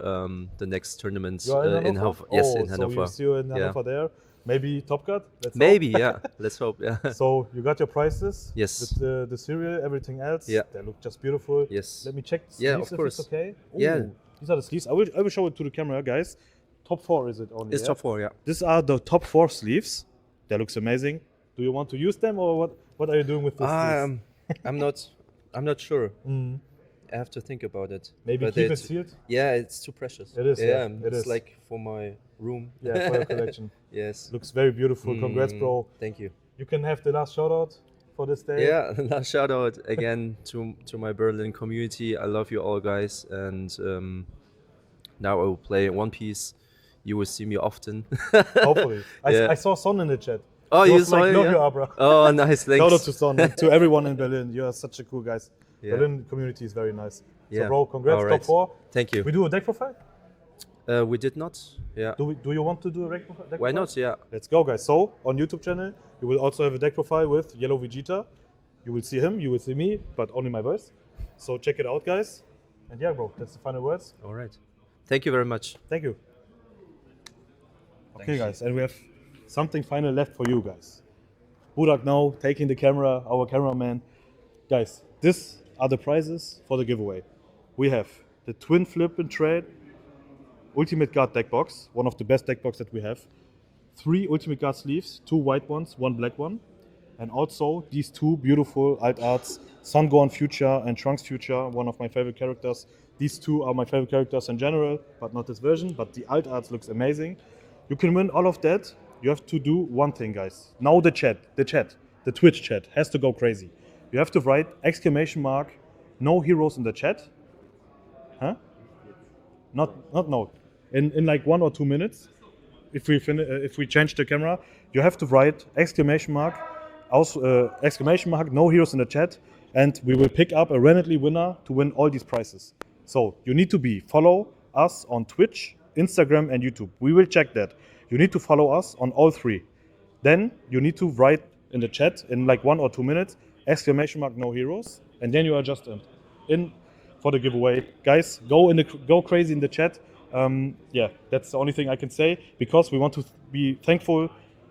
the next tournament You are in in Hannover? Hannover. Yes, Oh, in Hannover. So you see you in Yeah. Hannover there. Maybe Top Cut? Let's hope. Maybe, yeah. Let's hope. Yeah. So you got your prices. Yes. With the cereal, everything else. Yeah. They look just beautiful. Yes. Let me check. Yeah, sleeves of course. If it's okay. Yeah. Ooh, These are the sleeves. I will show it to the camera, guys. Top 4 is it only? It's yeah? top 4, yeah. These are the top 4 sleeves. That looks amazing. Do you want to use them, or what are you doing with these sleeves? I'm not sure. I have to think about it. Maybe But keep it sealed? Yeah, it's too precious. It is, yeah, it it's is. like for my room. Yeah, for your collection. Yes. Looks very beautiful. Congrats, bro. Thank you. You can have the last shout out for this day. Yeah, last shout out again to my Berlin community. I love you all, guys, and now I will play One Piece. You will see me often. Hopefully. Yeah. I saw Son in the chat. Oh, He you was saw like, it? love Yeah? you, Abra. Oh, nice, thanks. Shout out to Son and to everyone in Berlin. You are such a cool guys. Yeah. Berlin community is very nice. Yeah. So, bro, congrats, All right. top 4. Thank you. We do a deck profile? We did not. Yeah. Do you want to do a deck profile? Why not? Yeah. Let's go, guys. So, on YouTube channel, you will also have a deck profile with Yellow Vegeta. You will see him, you will see me, but only my voice. So, check it out, guys. And yeah, bro, that's the final words. All right. Thank you very much. Thank you. Okay, guys, and we have something final left for you guys. Burak now taking the camera, our cameraman. Guys, these are the prizes for the giveaway. We have the Twin Flip and Trade Ultimate Guard deck box, one of the best deck boxes that we have. 3 Ultimate Guard sleeves, 2 white ones, 1 black one. And also these 2 beautiful alt arts, Sun Gohan Future and Trunks Future, one of my favorite characters. These 2 are my favorite characters in general, but not this version, but the alt arts looks amazing. You can win all of that. You have to do one thing, guys. Now the Twitch chat has to go crazy. You have to write exclamation mark, no heroes in the chat. Huh? Not no. In like 1 or 2 minutes, if we change the camera, you have to write exclamation mark, no heroes in the chat, and we will pick up a randomly winner to win all these prizes. So you need to follow us on Twitch, Instagram, and YouTube. We will check that. You need to follow us on all 3. Then you need to write in the chat in like 1 or 2 minutes, exclamation mark, no heroes, and then you are just in for the giveaway. Guys, go crazy in the chat. Yeah, that's the only thing I can say, because we want to be thankful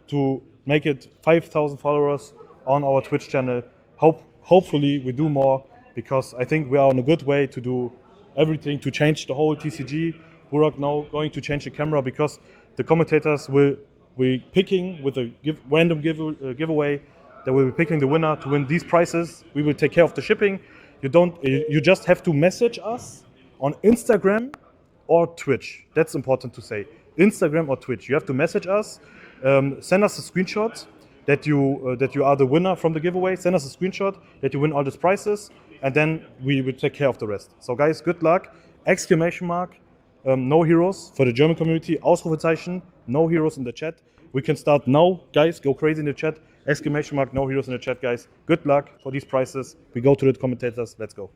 to make it 5,000 followers on our Twitch channel. Hopefully we do more, because I think we are on a good way to do everything to change the whole TCG. Burak now going to change the camera, because the commentators will be picking with a random giveaway. They will be picking the winner to win these prizes. We will take care of the shipping. You just have to message us on Instagram or Twitch. That's important to say. Instagram or Twitch. You have to message us. Send us a screenshot that you are the winner from the giveaway. Send us a screenshot that you win all these prizes, and then we will take care of the rest. So guys, good luck. Exclamation mark, no heroes for the German community. Ausrufezeichen, no heroes in the chat. We can start now, guys. Go crazy in the chat. Exclamation mark, no heroes in the chat, guys. Good luck for these prizes. We go to the commentators. Let's go.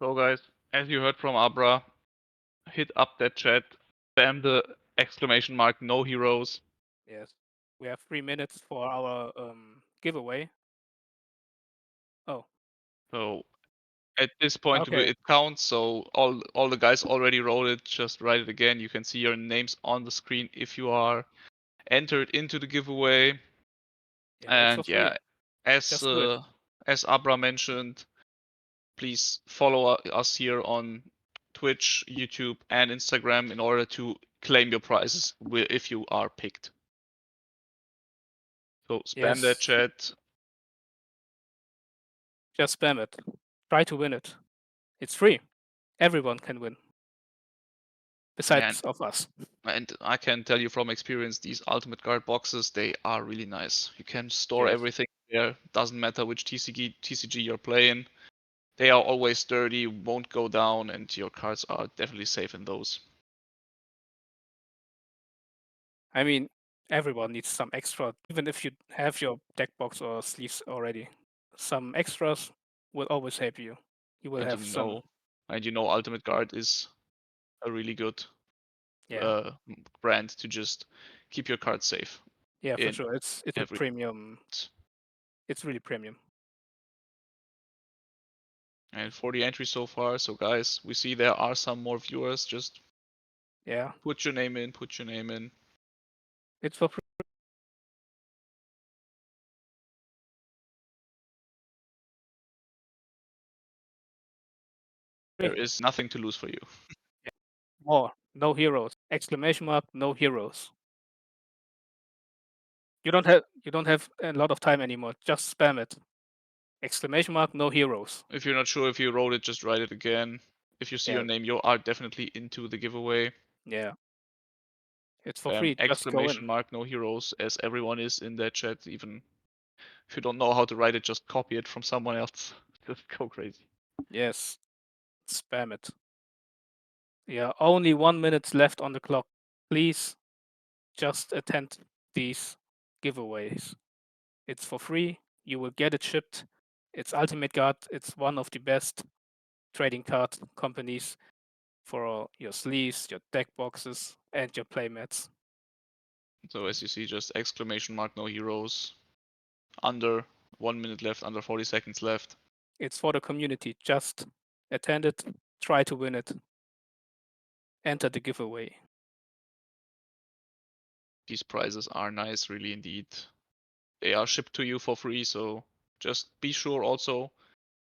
So guys, as you heard from Abra, hit up that chat, spam the exclamation mark, no heroes. Yes. We have 3 minutes for our giveaway. Oh. So at this point Okay. it counts, so all the guys already wrote it, just write it again. You can see your names on the screen if you are entered into the giveaway. Yeah, it's for And free. yeah, Just do it. as Abra mentioned, please follow us here on Twitch, YouTube, and Instagram in order to claim your prizes if you are picked. So spam that Yes. chat. Just spam it. Try to win it. It's free. Everyone can win. Besides of us. And I can tell you from experience, these Ultimate Guard boxes, they are really nice. You can store Yes. everything there. Doesn't matter which TCG you're playing. They are always sturdy, won't go down, and your cards are definitely safe in those. I mean, everyone needs some extra, even if you have your deck box or sleeves already. Some extras will always help you. You will have some. And you know Ultimate Guard is a really good Yeah. brand to just keep your cards safe. Yeah, for in sure. It's a every- premium. It's really premium. And for the entry so far, so guys, we see there are some more viewers. Just Yeah. put your name in. It's for free. There is nothing to lose for you. More. No heroes. Exclamation mark, no heroes. You don't have a lot of time anymore. Just spam it. Exclamation mark, no heroes. If you're not sure if you wrote it, just write it again. If you see your name, you are definitely into the giveaway. Yeah. It's for free. Just go Exclamation in. mark, no heroes, as everyone is in that chat. Even if you don't know how to write it, just copy it from someone else. Just go crazy. Yes. Spam it. Yeah, only 1 minute left on the clock. Please just attend these giveaways. It's for free. You will get it shipped. It's Ultimate Guard. It's one of the best trading card companies for your sleeves, your deck boxes, and your playmats. So as you see, just exclamation mark, no heroes. Under 1 minute left, under 40 seconds left. It's for the community. Just attend it, try to win it, enter the giveaway. These prizes are nice, really indeed. They are shipped to you for free, so just be sure also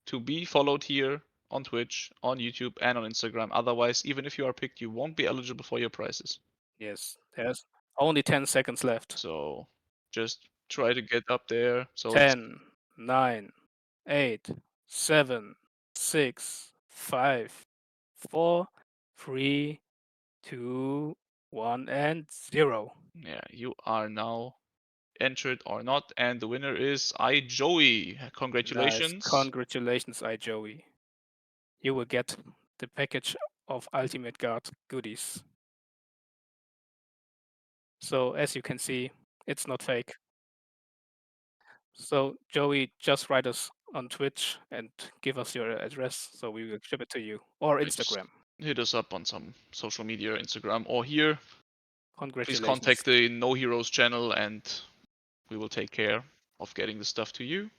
to be followed here on Twitch, on YouTube, and on Instagram. Otherwise, even if you are picked, you won't be eligible for your prizes. Yes, there's only 10 seconds left. So just try to get up there. So 10, 9, 8, 7, 6, 5, 4, 3, 2, 1, and 0. Yeah, you are now entered or not, and the winner is iJoey. Congratulations. Nice. Congratulations, iJoey. You will get the package of Ultimate Guard goodies. So as you can see, it's not fake. So Joey, just write us on Twitch and give us your address so we will ship it to you, or Just Instagram. hit us up on some social media, Instagram or here. Please Congratulations. contact the No Heroes channel and we will take care of getting the stuff to you.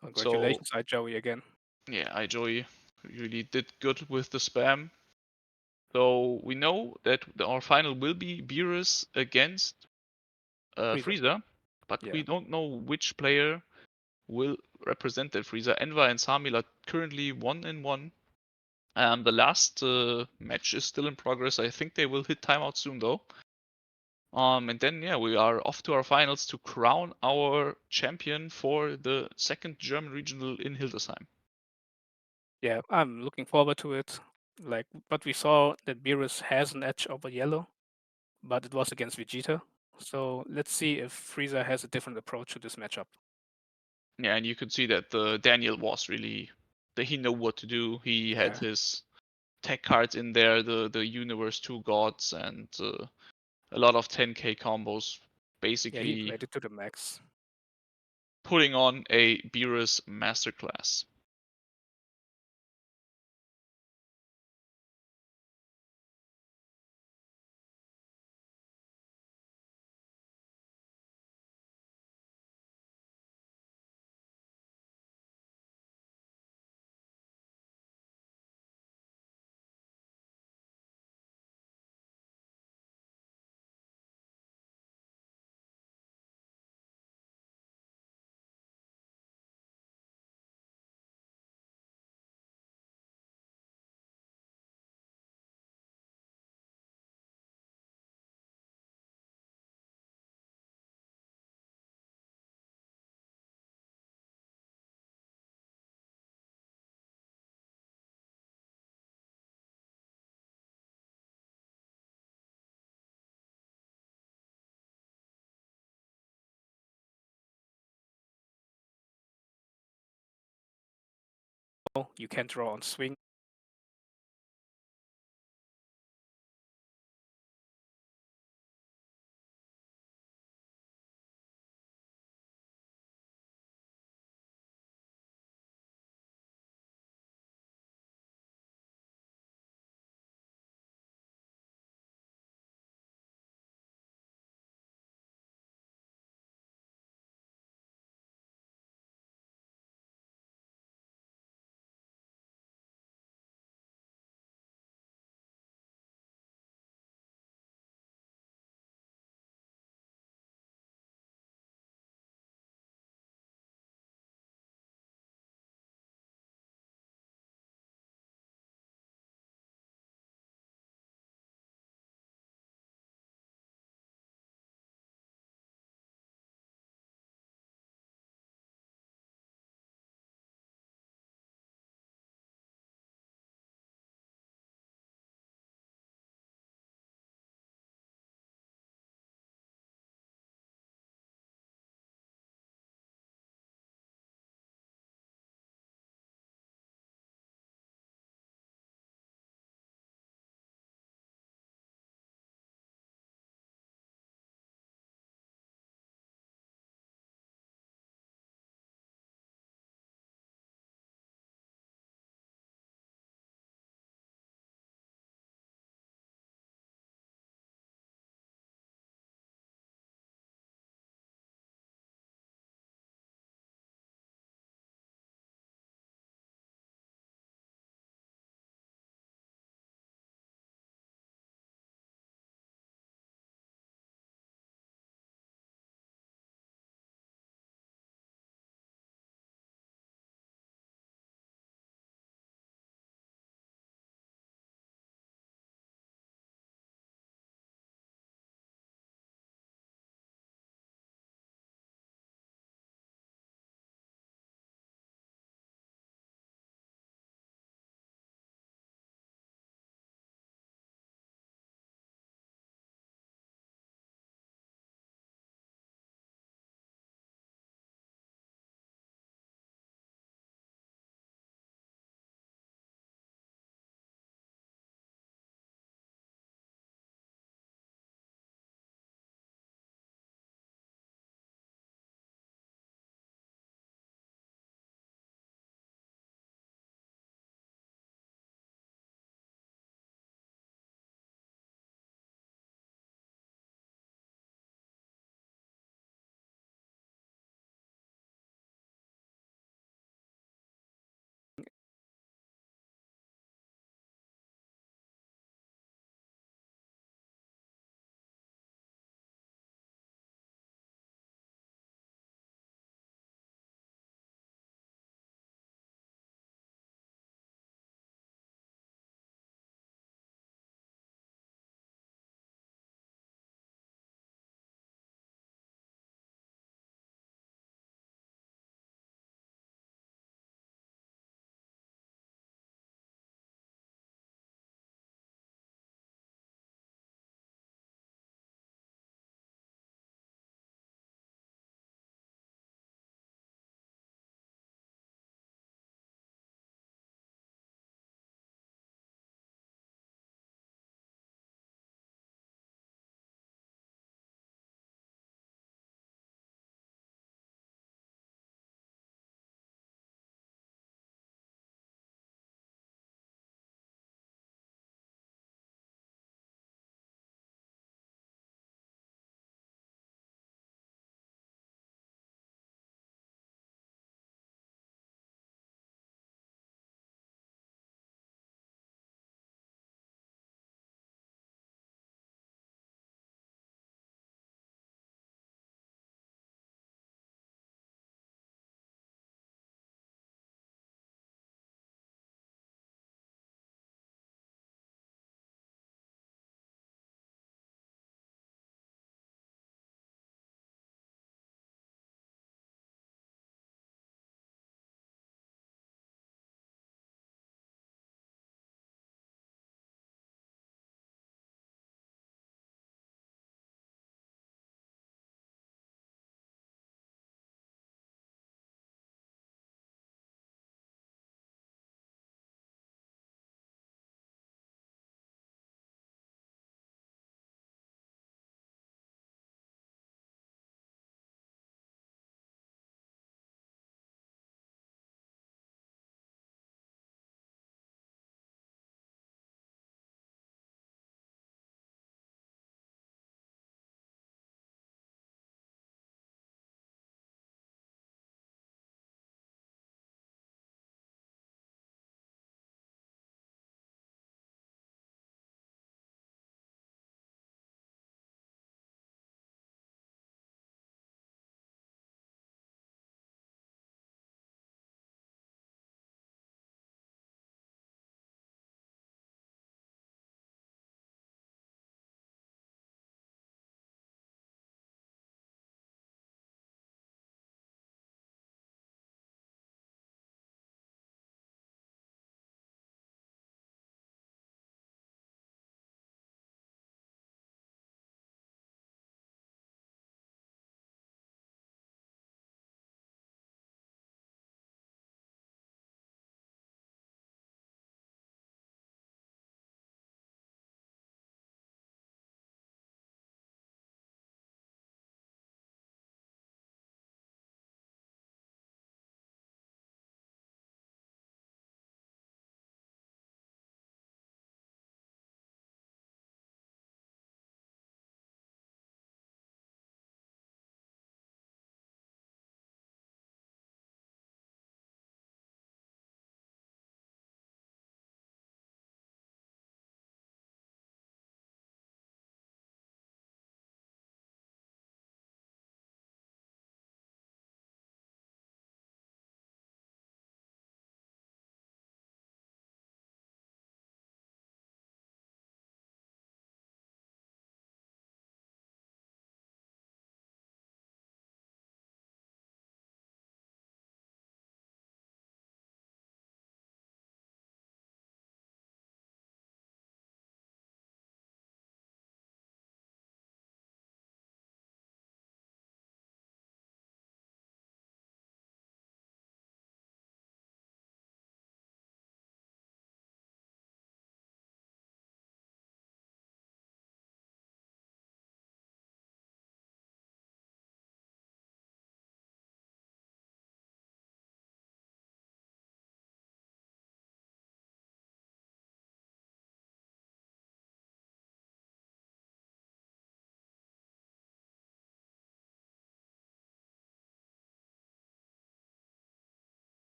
Congratulations, iJoey again. Yeah, iJoey really did good with the spam. So we know that our final will be Beerus against Frieza, but we don't know which player will represent that Frieza. Enva and Samil are currently 1-1. The last match is still in progress. I think they will hit timeout soon though. And then yeah, we are off to our finals to crown our champion for the second German regional in Hildesheim. Yeah, I'm looking forward to it. But we saw that Beerus has an edge over Yellow, but it was against Vegeta. So let's see if Frieza has a different approach to this matchup. Yeah, and you could see that Daniel was really he knew what to do. He had his tech cards in there, the Universe 2 gods, and a lot of 10k combos. Basically, Yeah, he played it to the max. Putting on a Beerus masterclass. You can draw on swing.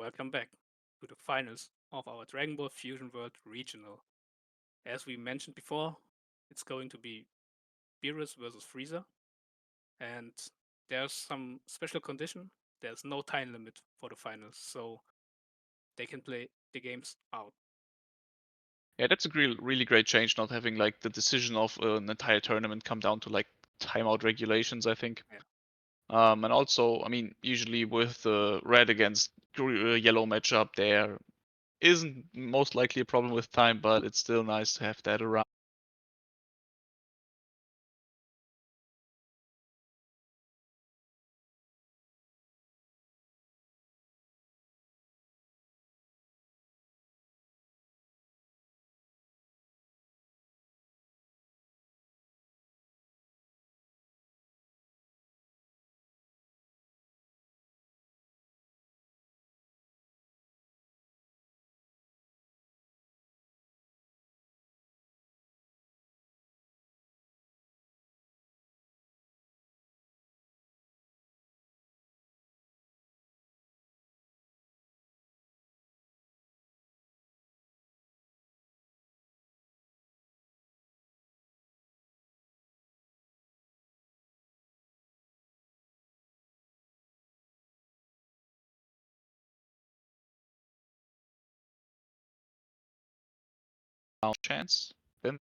welcome back to the finals of our Dragon Ball Fusion World Regional. As we mentioned before, it's going to be Beerus versus Frieza, and there's some special condition. There's no time limit for the finals, so they can play the games out. Yeah, that's a really great change, not having like the decision of an entire tournament come down to like timeout regulations, I think. Yeah. And also, I mean, usually with the red against yellow matchup, there isn't most likely a problem with time, but it's still nice to have that around. Chance. Then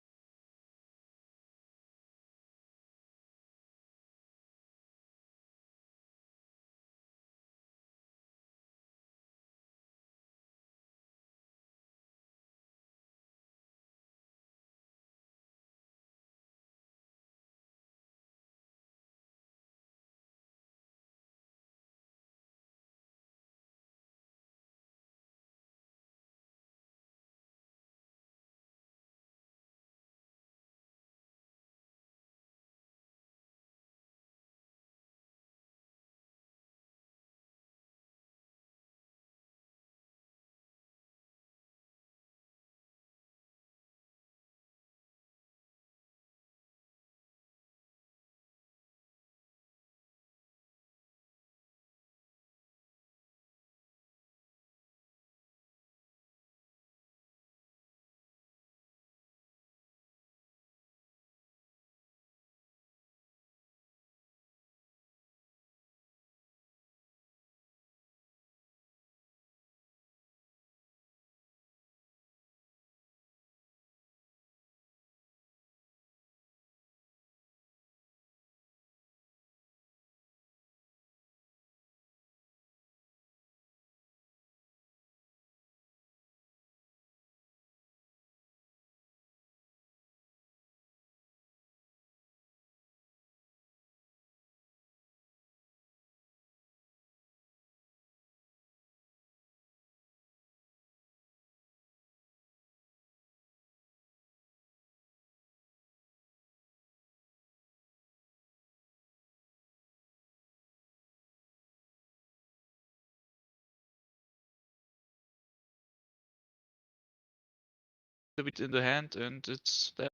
a bit in the hand, and it's there.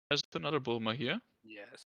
There's another Bulma here. Yes.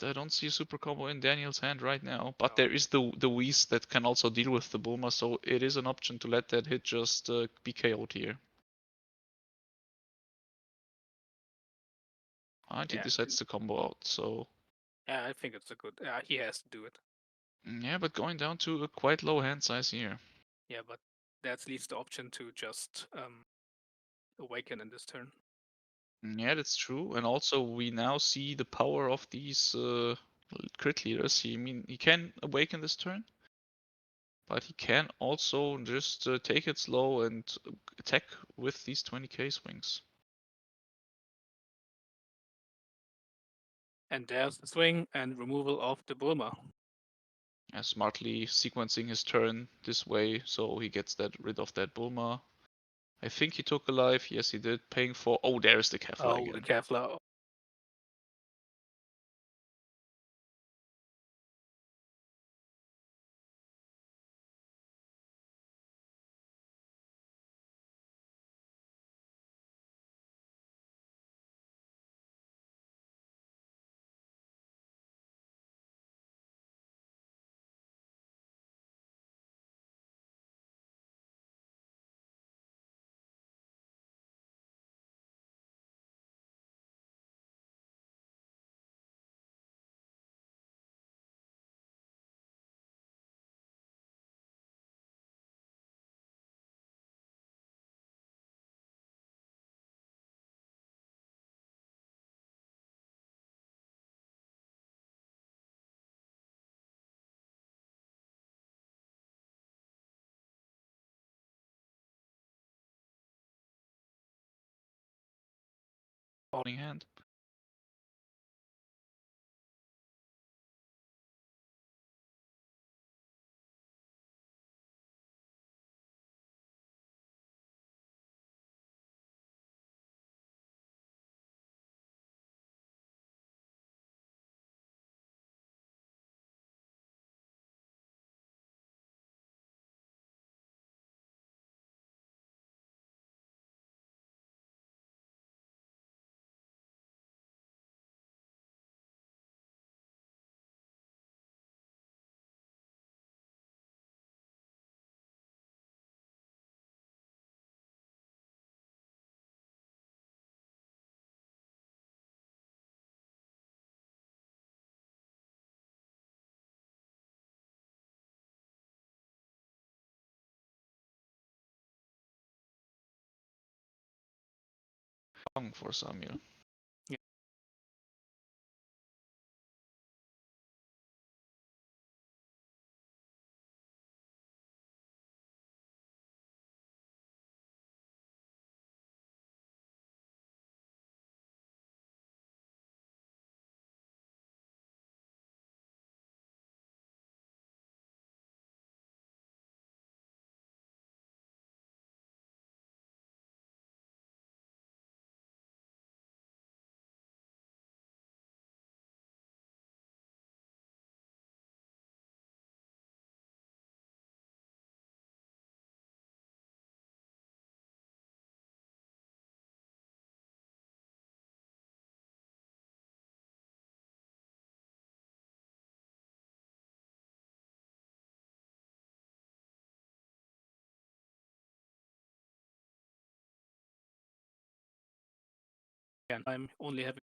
And I don't see a super combo in Daniel's hand right now. But there is the Whis that can also deal with the Bulma, so it is an option to let that hit just be KO'd here. And he decides to combo out, so... Yeah, I think it's a good. He has to do it. Yeah, but going down to a quite low hand size here. Yeah, but that leaves the option to just awaken in this turn. Yeah, that's true. And also we now see the power of these crit leaders. I mean, he can awaken this turn, but he can also just take it slow and attack with these 20k swings. And there's the swing and removal of the Bulma. Smartly sequencing his turn this way, so he gets rid of that Bulma. I think he took a life. Yes, he did. Paying for... Oh, there's the Kefla Oh, again. the Kefla. Falling hand. Long for Samuel. And I'm only having.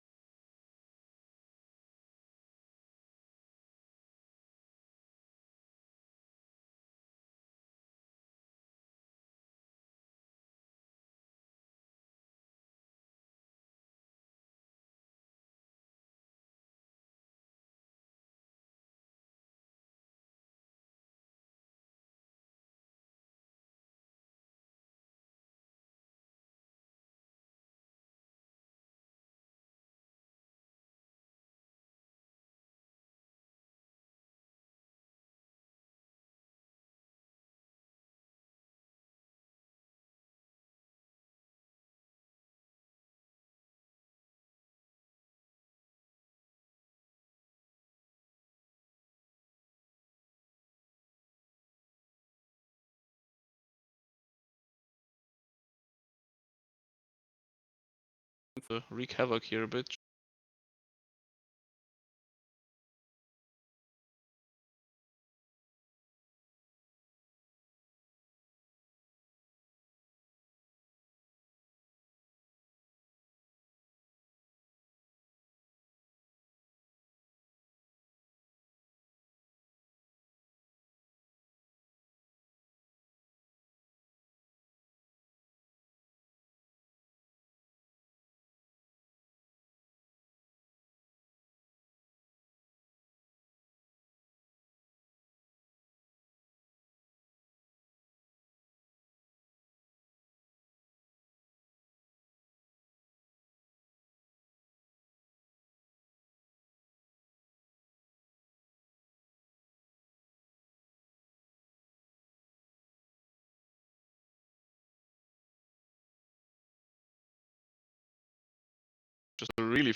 Wreak havoc here a bit. Just a really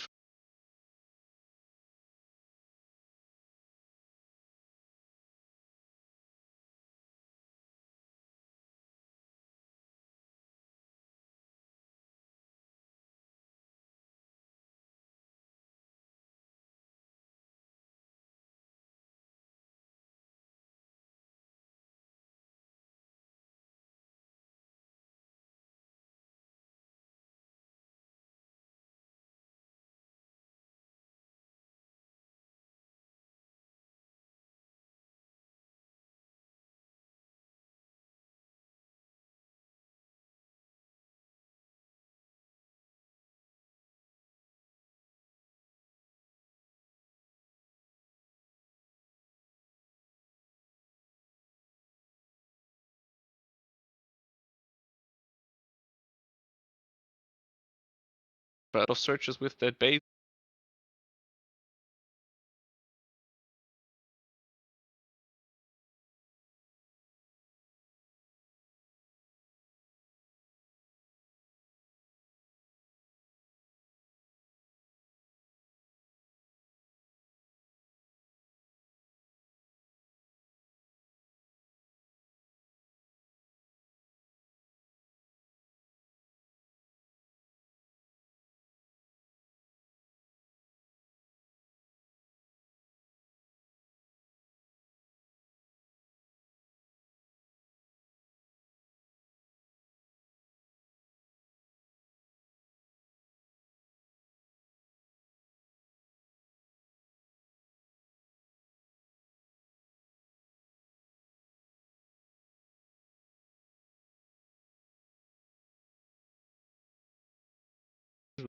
bad of searches with that bait.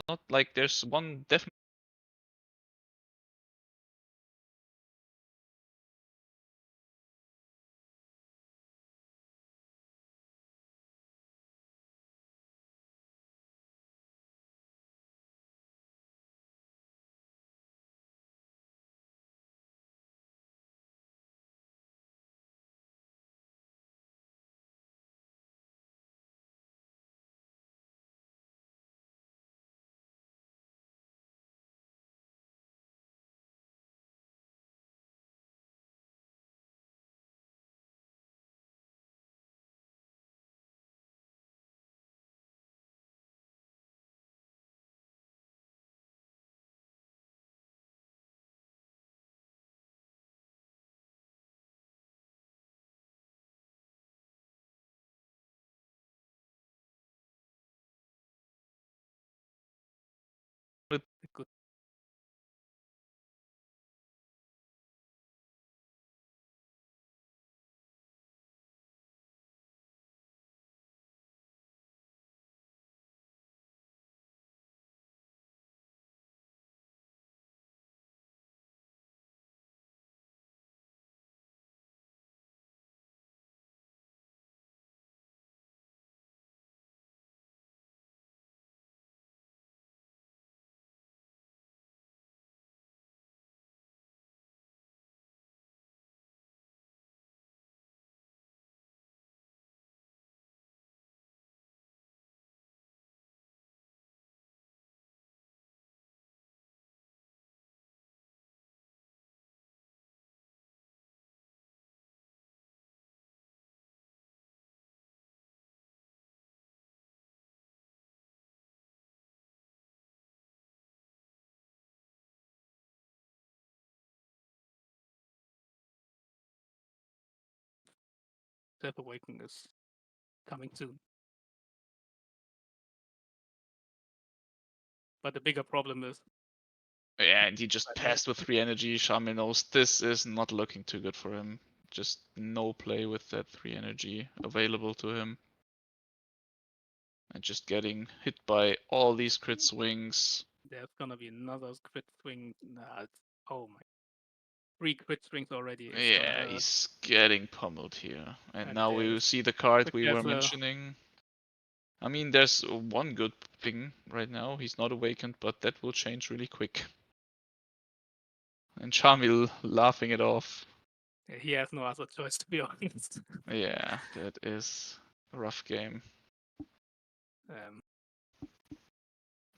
Not like there's one definitely. Good. Death Awakening is coming soon. But the bigger problem is Yeah, and he just passed with 3 energy. Shamil knows this is not looking too good for him. Just no play with that 3 energy available to him. And just getting hit by all these crit swings. there's gonna be another crit swing. Nah, oh my. 3 crit swings already. It's Yeah, gonna hurt. he's getting pummeled here. And And now we there's see the card quick we were as a- mentioning. I mean, there's one good thing right now. He's not awakened, but that will change really quick. And Charmil laughing it off. He has no other choice, to be honest. Yeah, that is a rough game. Um,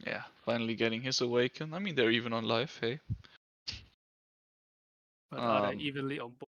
Yeah, finally getting his Awaken. I mean, they're even on live, hey? But are they evenly on board?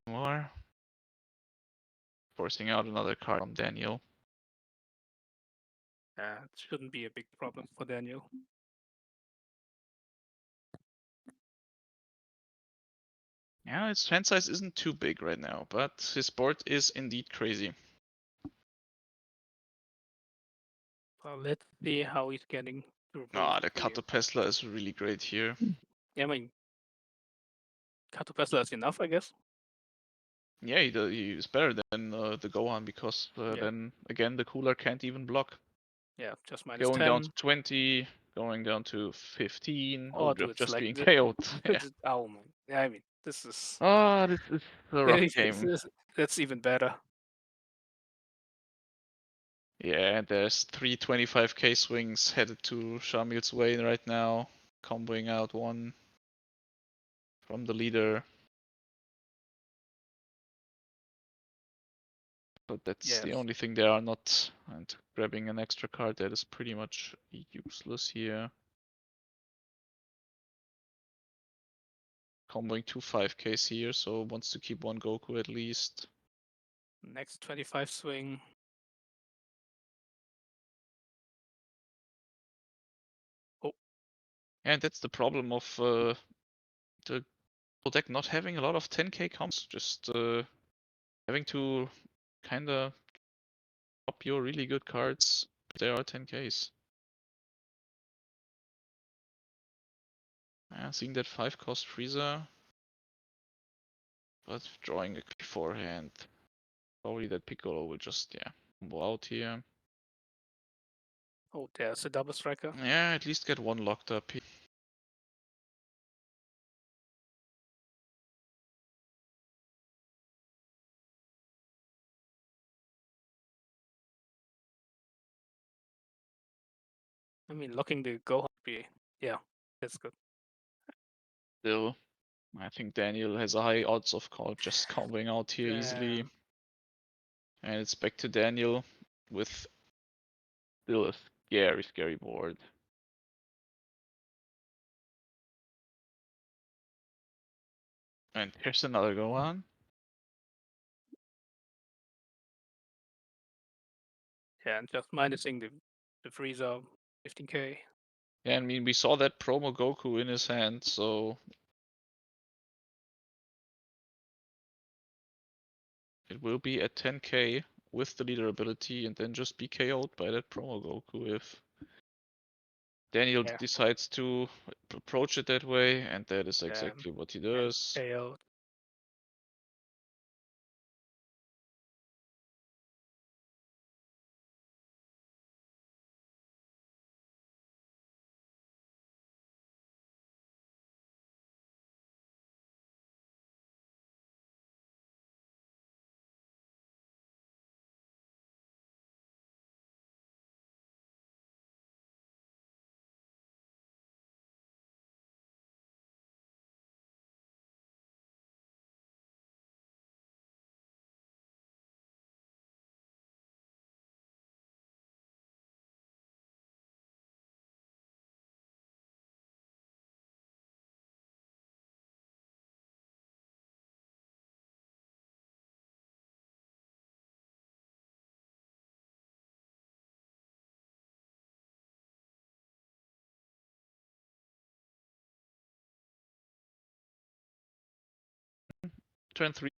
More. Forcing out another card from Daniel. Yeah, it shouldn't be a big problem for Daniel. Yeah, his hand size isn't too big right now, but his board is indeed crazy. Well, let's see how he's getting through. Ah, the Kato Pesla is really great here. Yeah, I mean, Kato Pesla is enough, I guess. Yeah, he is better than the Gohan because then again the cooler can't even block. Yeah, just minus Going 10. down to 20, going down to 15. Oh, Oh, dude, it's just like being KO'd. Yeah. Oh man, yeah, I mean, this is Ah, this is a rough game. That's even better. Yeah, and there's 325k swings headed to Shamil's way right now, comboing out one from the leader. But that's the Yes. only thing they are not. And grabbing an extra card that is pretty much useless here. Comboing two 5ks here, so wants to keep one Goku at least. Next 25 swing. Oh. And that's the problem of the deck not having a lot of 10k combos. Just having to kinda drop your really good cards if there are 10ks. Seeing that 5-cost Frieza, but drawing a beforehand. Probably that Piccolo will just, combo out here. Oh, there's a double striker. Yeah, at least get one locked up. I mean, locking the Gohan, yeah, that's good. Still, I think Daniel has a high odds of just comboing out here easily. And it's back to Daniel with still a scary board. And here's another Gohan. Yeah, and just minusing the Frieza 15k. Yeah, I mean, we saw that promo Goku in his hand, so it will be at 10k with the leader ability and then just be KO'd by that promo Goku if Daniel decides to approach it that way, and that is exactly what he does. KO. turn 3.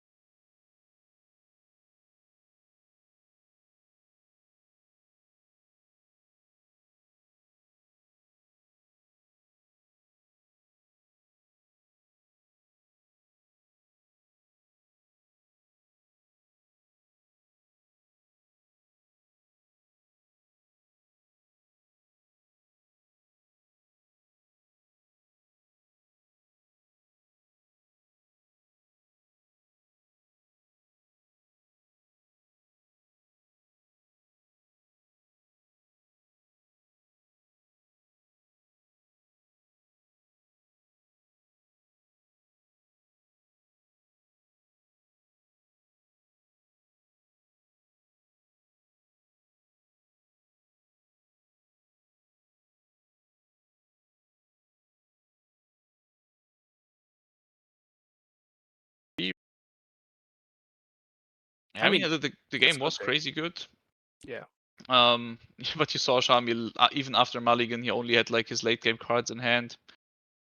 I mean, the game was crazy good. Yeah. But you saw Shamil, even after Mulligan, he only had like his late game cards in hand.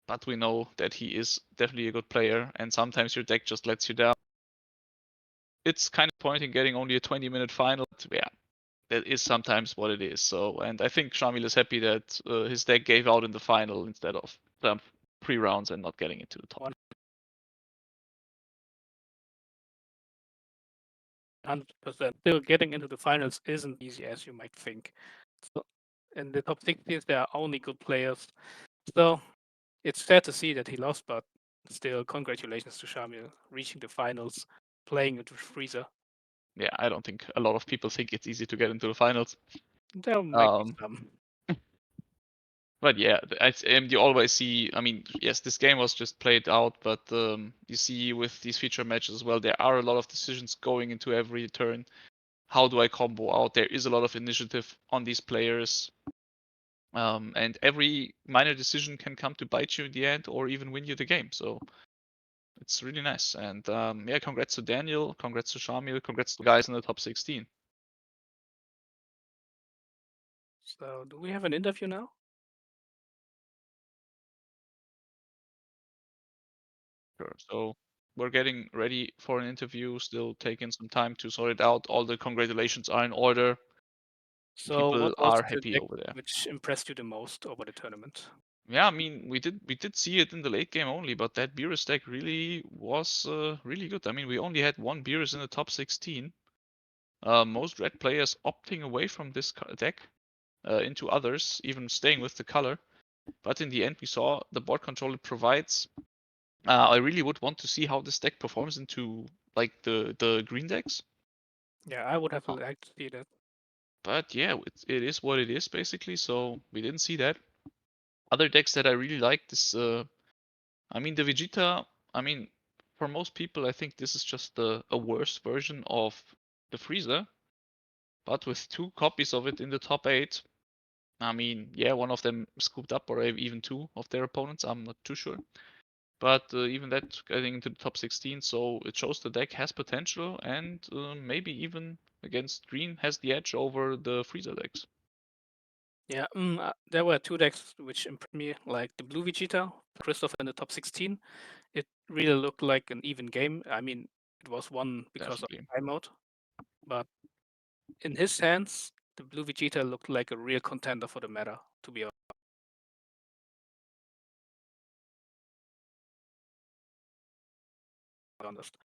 But we know that he is definitely a good player, and sometimes your deck just lets you down. It's kind of pointing getting only a 20-minute final. Yeah, that is sometimes what it is. So, and I think Shamil is happy that his deck gave out in the final instead of the pre-rounds and not getting into the top. 100%. Still, getting into the finals isn't easy as you might think. So, in the top 16s, there are only good players. So, it's fair to see that he lost, but still, congratulations to Shamil reaching the finals, playing with Freezer. Yeah, I don't think a lot of people think it's easy to get into the finals. There might be some. But yeah, you always see. I mean, yes, this game was just played out, but you see with these feature matches as well, there are a lot of decisions going into every turn. How do I combo out? There is a lot of initiative on these players, and every minor decision can come to bite you in the end, or even win you the game. So it's really nice. And yeah, congrats to Daniel, congrats to Shamil, congrats to the guys in the top 16. So, do we have an interview now? Sure. So we're getting ready for an interview, still taking some time to sort it out. All the congratulations are in order. So, People what was are the happy deck over there. which impressed you the most over the tournament? Yeah, I mean, we did see it in the late game only, but that Beerus deck really was really good. I mean, we only had one Beerus in the top 16. Most red players opting away from this deck into others, even staying with the color. But in the end, we saw the board control it provides. I really would want to see how this deck performs into like the green decks. Yeah, I would have liked to see that. But yeah, it is what it is basically. So we didn't see that. Other decks that I really liked is, I mean, the Vegeta. I mean, for most people, I think this is just a worse version of the Freezer. But with 2 copies of it in the top 8, I mean, yeah, one of them scooped up, or even 2 of their opponents. I'm not too sure. But even that getting into the top 16, so it shows the deck has potential, and maybe even against green has the edge over the Freezer decks. Yeah, there were 2 decks which impressed me, like the Blue Vegeta, Christoph in the top 16. It really looked like an even game. I mean, it was won because of time mode, but in his hands, the Blue Vegeta looked like a real contender for the meta, to be honest.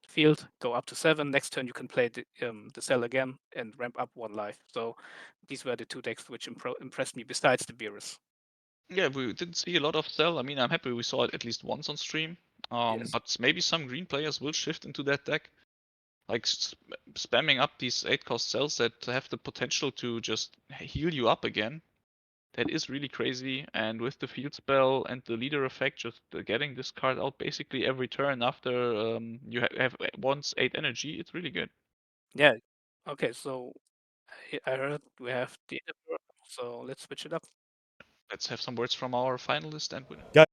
Field, go up to 7. Next turn, you can play the cell again and ramp up 1 life. So these were the 2 decks which impressed me besides the Beerus. Yeah, we didn't see a lot of Cell. I mean, I'm happy we saw it at least once on stream. Yes. But maybe some green players will shift into that deck. Like spamming up these 8-cost cells that have the potential to just heal you up again. That is really crazy. And with the field spell and the leader effect, just getting this card out basically every turn after you have once 8 energy, it's really good. Yeah. Okay, so I heard we have the interviewer, so let's switch it up. Let's have some words from our finalist and winner. Guys,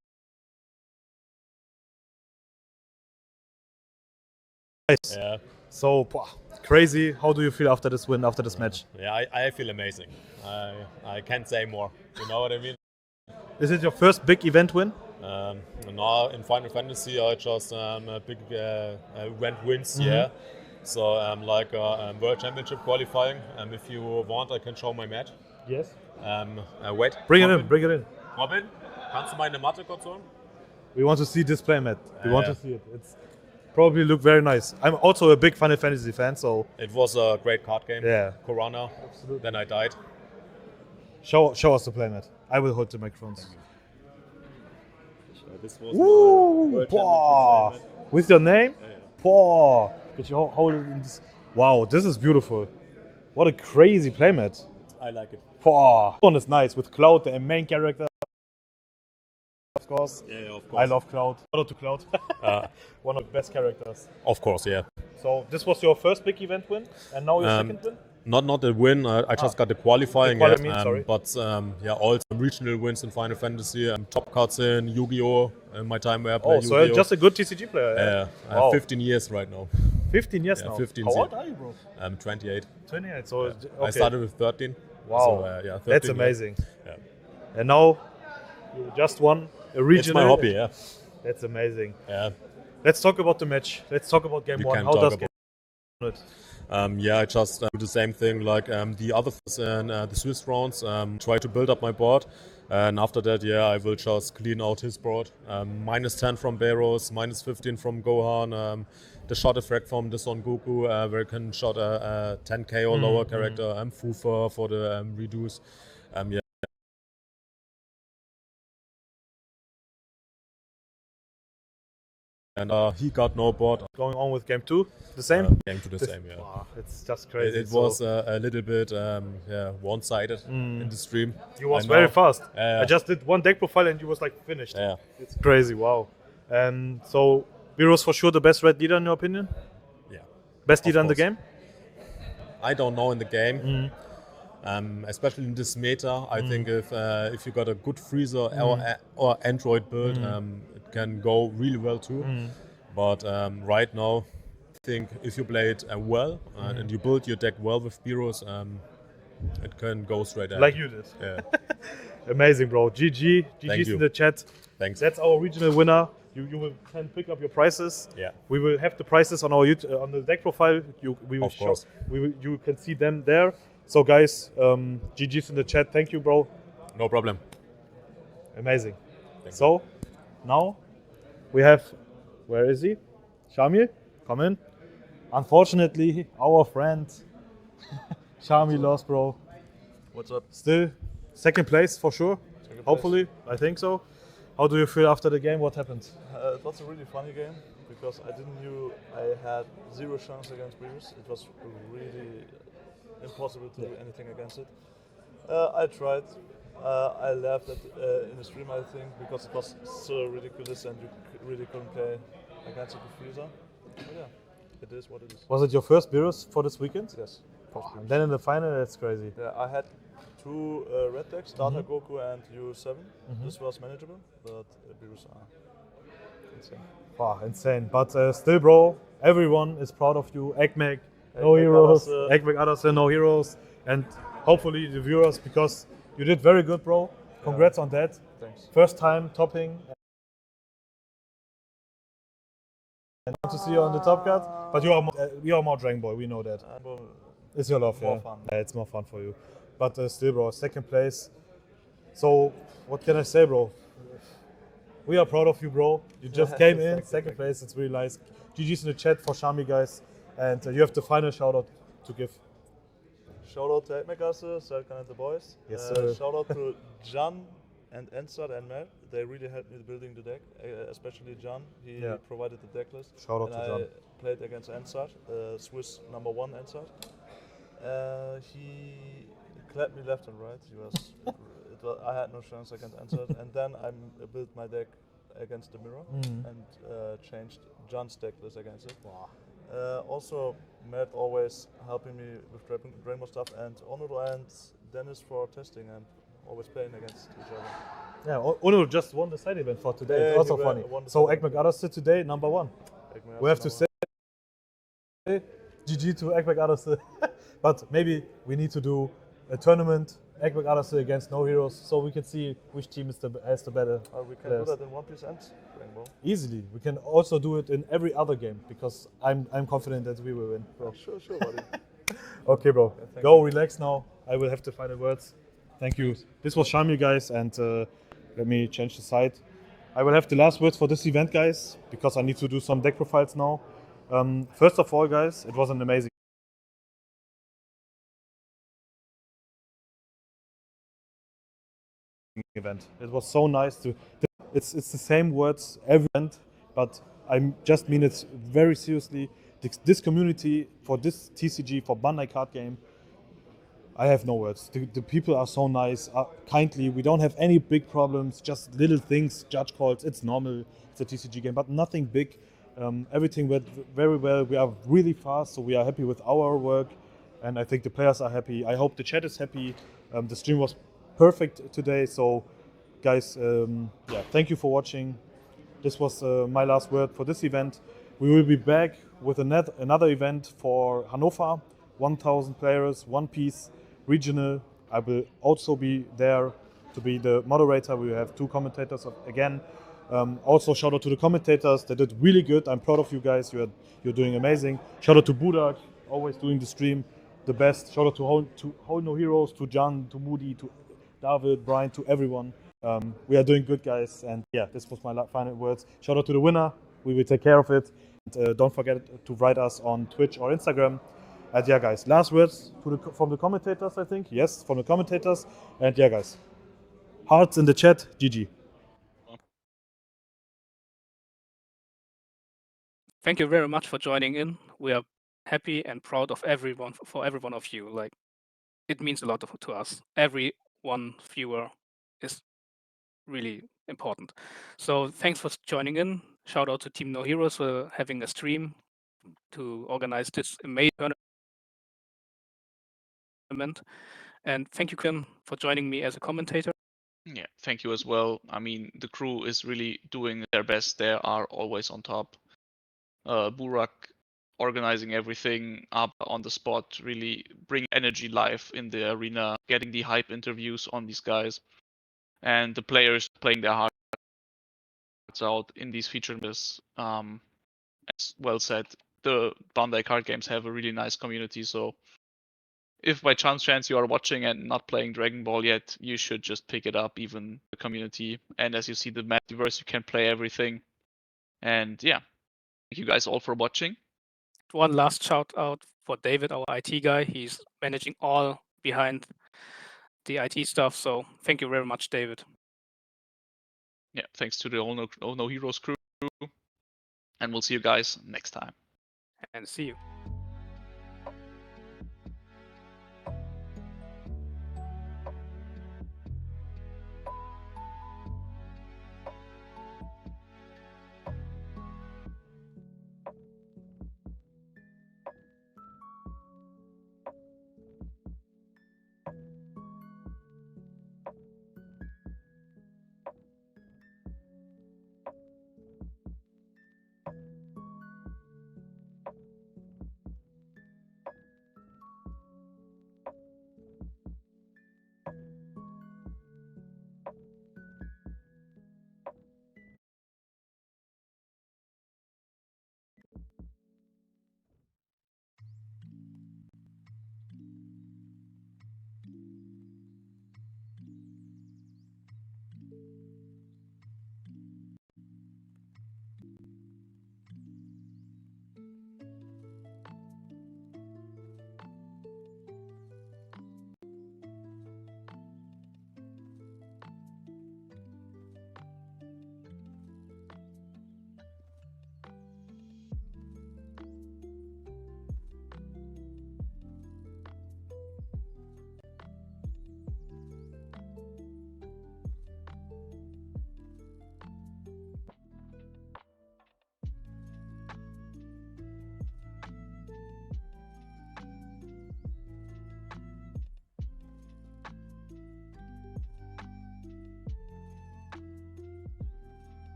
Yeah, so crazy. How do you feel after this win, after this match? yeah, I feel amazing. I can't say more. You know what I mean? Is it your first big event win? Now in Final Fantasy, I just a big event wins. Yeah. So like World Championship qualifying. If you want, I can show my match. Yes. Wait. Bring it Robin, in, bring it in. Robin, kannst du meine Matte kurz holen? We want to see display, Matt. We want Yeah. to see it. It's probably look very nice. I'm also a big Final Fantasy fan, so It was a great card game. Yeah. Corona. Then I died. show us the play, Matt. I will hold the microphones. This was Woo! Boah. With your name? Boah. Could you hold it in this? Wow, this is beautiful. What a crazy playmat. I like it. Boah. This one is nice with Cloud, the main character. Of course. Yeah, of course. I love Cloud. Shout out to Cloud. One of the best characters. Of course, yeah. So this was your first big event win, and now your second win? Not a win. I just got the qualifying. The quali- sorry. But yeah, also regional wins in Final Fantasy. Top cards in Yu-Gi-Oh! In my time where I played Oh, so Yu-Gi-Oh! you're just a good TCG player. Yeah, I Wow. have 15 years right now. 15 years Yeah, now. 15 How years. old are you, bro? I'm 28. 28. So okay. I started with 13. Wow, So, yeah, 13 that's years. amazing. Yeah. And now you just won a It's regional. my hobby, yeah. That's amazing. Yeah. Let's talk about the match. Let's talk about game We one. can How talk does about game it? Yeah, I just do the same thing like the others in the Swiss rounds. Try to build up my board, and after that, yeah, I will just clean out his board. Minus 10 from Beros, minus 15 from Gohan. The shot effect from the Son Goku, where you can shot a 10k or lower character. Fufa for the reduce. Yeah. And he got no board. Going on with game two, the same. Game to the This- same, yeah. Wow, it's just crazy. It So was a little bit yeah, one-sided in the stream. you was I very know. fast. Yeah. I just did one deck profile and you was like finished. Yeah. It's crazy. Wow. So Beerus for sure the best red leader in your opinion? Yeah. Best leader in the course. game? I don't know in the game. Especially in this meta, I think if you got a good freezer or Android build, it can go really well too. But right now, I think if you play it well and you build your deck well with Beerus, it can go straight ahead. Like you did. Yeah. Amazing, bro. GG. Thank GG's in you. the chat. Thanks. That's our regional winner. Can pick up your prices. Yeah. We will have the prices on our on the deck profile. We will Of course. you can see them there. So guys, GG's in the chat. Thank you, bro. No problem. Amazing. So now we have, where is he? Shamil, come in. Unfortunately, our friend Shamil lost, bro. What's up? Still second place for sure. Hopefully, I think so. How do you feel after the game? What happened? It was a really funny game because I didn't knew I had zero chance against Beerus. It was really impossible to do anything against it. I tried. I laughed at in the stream, I think, because it was so ridiculous and you really couldn't play against it with Frieza. But yeah, it is what it is. Was it your first Beerus for this weekend? Yes. And then in the final, that's crazy. Yeah, I had two red decks, Data Goku and U7. This was manageable, but Beerus are insane. Wow, insane. But still, bro, everyone is proud of you. Ekmek, no Ekmek, heroes. Adase. Ekmek, Adase, no heroes. And hopefully the viewers, because you did very good, bro. Congrats on that. Thanks. First time topping. And want to see you on the top card. But you are more Dragon Ball, we know that. It's your love, more yeah. fun. Yeah, it's more fun for you. But still, bro, second place. So, what can I say, bro? We are proud of you, bro. You just came in, second place. It's really nice. GG's in the chat for Shami, guys. And you have the final shout out to give. Shout out to Ekmekasse, Serkan and the boys. Yes, sir. Shout out to Jan and Ensar and Mer. They really helped me building the deck, especially Jan. He provided the deck list. Shout out and to Jan. I played against Ensar, Swiss #1 Ensar. He clapped me left and right. I had no chance against Ensar. And then I built my deck against the mirror and changed Jan's deck list against it. Wow. Also, Matt always helping me with Dragon Ball stuff, and Onuru and Dennis for testing and always playing against each other. Yeah, Uno just won the side event for today. Yeah, It's also he funny. won the So side Ekmek Arası today, number 1. We have to say GG to Ekmek Arası. But maybe we need to do a tournament, Ekmek Arası against No Heroes, so we can see which team has the better We can players. do that in One Piece and Dragon Ball. Easily. We can also do it in every other game because I'm confident that we will win. Bro. Sure, buddy. Okay, bro. thank Go you. relax now. I will have the final words. Thank you. This was Shamil, guys, and let me change the side. I will have the last words for this event, guys, because I need to do some deck profiles now. First of all, guys, it was an amazing event. It was so nice to. It's the same words every event, but I just mean it very seriously. This community for this TCG for Bandai card game, I have no words. The people are so nice, kindly. We don't have any big problems, just little things, judge calls. It's normal. It's a TCG game, but nothing big. Everything went very well. We are really fast, so we are happy with our work, and I think the players are happy. I hope the chat is happy. The stream was perfect today, so guys, yeah, thank you for watching. This was my last word for this event. We will be back with another event for Hannover, 1,000 players, One Piece, regional. I will also be there to be the moderator. We have 2 commentators again. Also, shout out to the commentators. They did really good. I'm proud of you guys. You're doing amazing. Shout out to Budak, always doing the stream the best. Shout out to whole No Heroes, to Jan, to Moody, to David, Brian, to everyone. We are doing good, guys. And yeah, this was my final words. Shout out to the winner. We will take care of it. And, don't forget to write us on Twitch or Instagram. And yeah, guys, last words from the commentators, I think. Yes, from the commentators. And yeah, guys, hearts in the chat. GG. Thank you very much for joining in. We are happy and proud of everyone, for every one of you. Like, it means a lot to us. Every one viewer is really important. So thanks for joining in. Shout out to Team No Heroes for having a stream to organize this amazing tournament. And thank you, Kim, for joining me as a commentator. Yeah, thank you as well. I mean, the crew is really doing their best. They are always on top. Burak organizing everything up on the spot, really bring energy live in the arena, getting the hype interviews on these guys, and the players playing their hearts out in these feature lists. As well said, the Bandai card games have a really nice community, so if by chance you are watching and not playing Dragon Ball yet, you should just pick it up, even the community. And as you see the metaverse, you can play everything. And yeah, thank you guys all for watching. One last shout out for David, our IT guy. He's managing all behind the IT stuff. So thank you very much, David. Yeah, thanks to the All No Heroes crew. And we'll see you guys next time. And see you.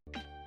bye.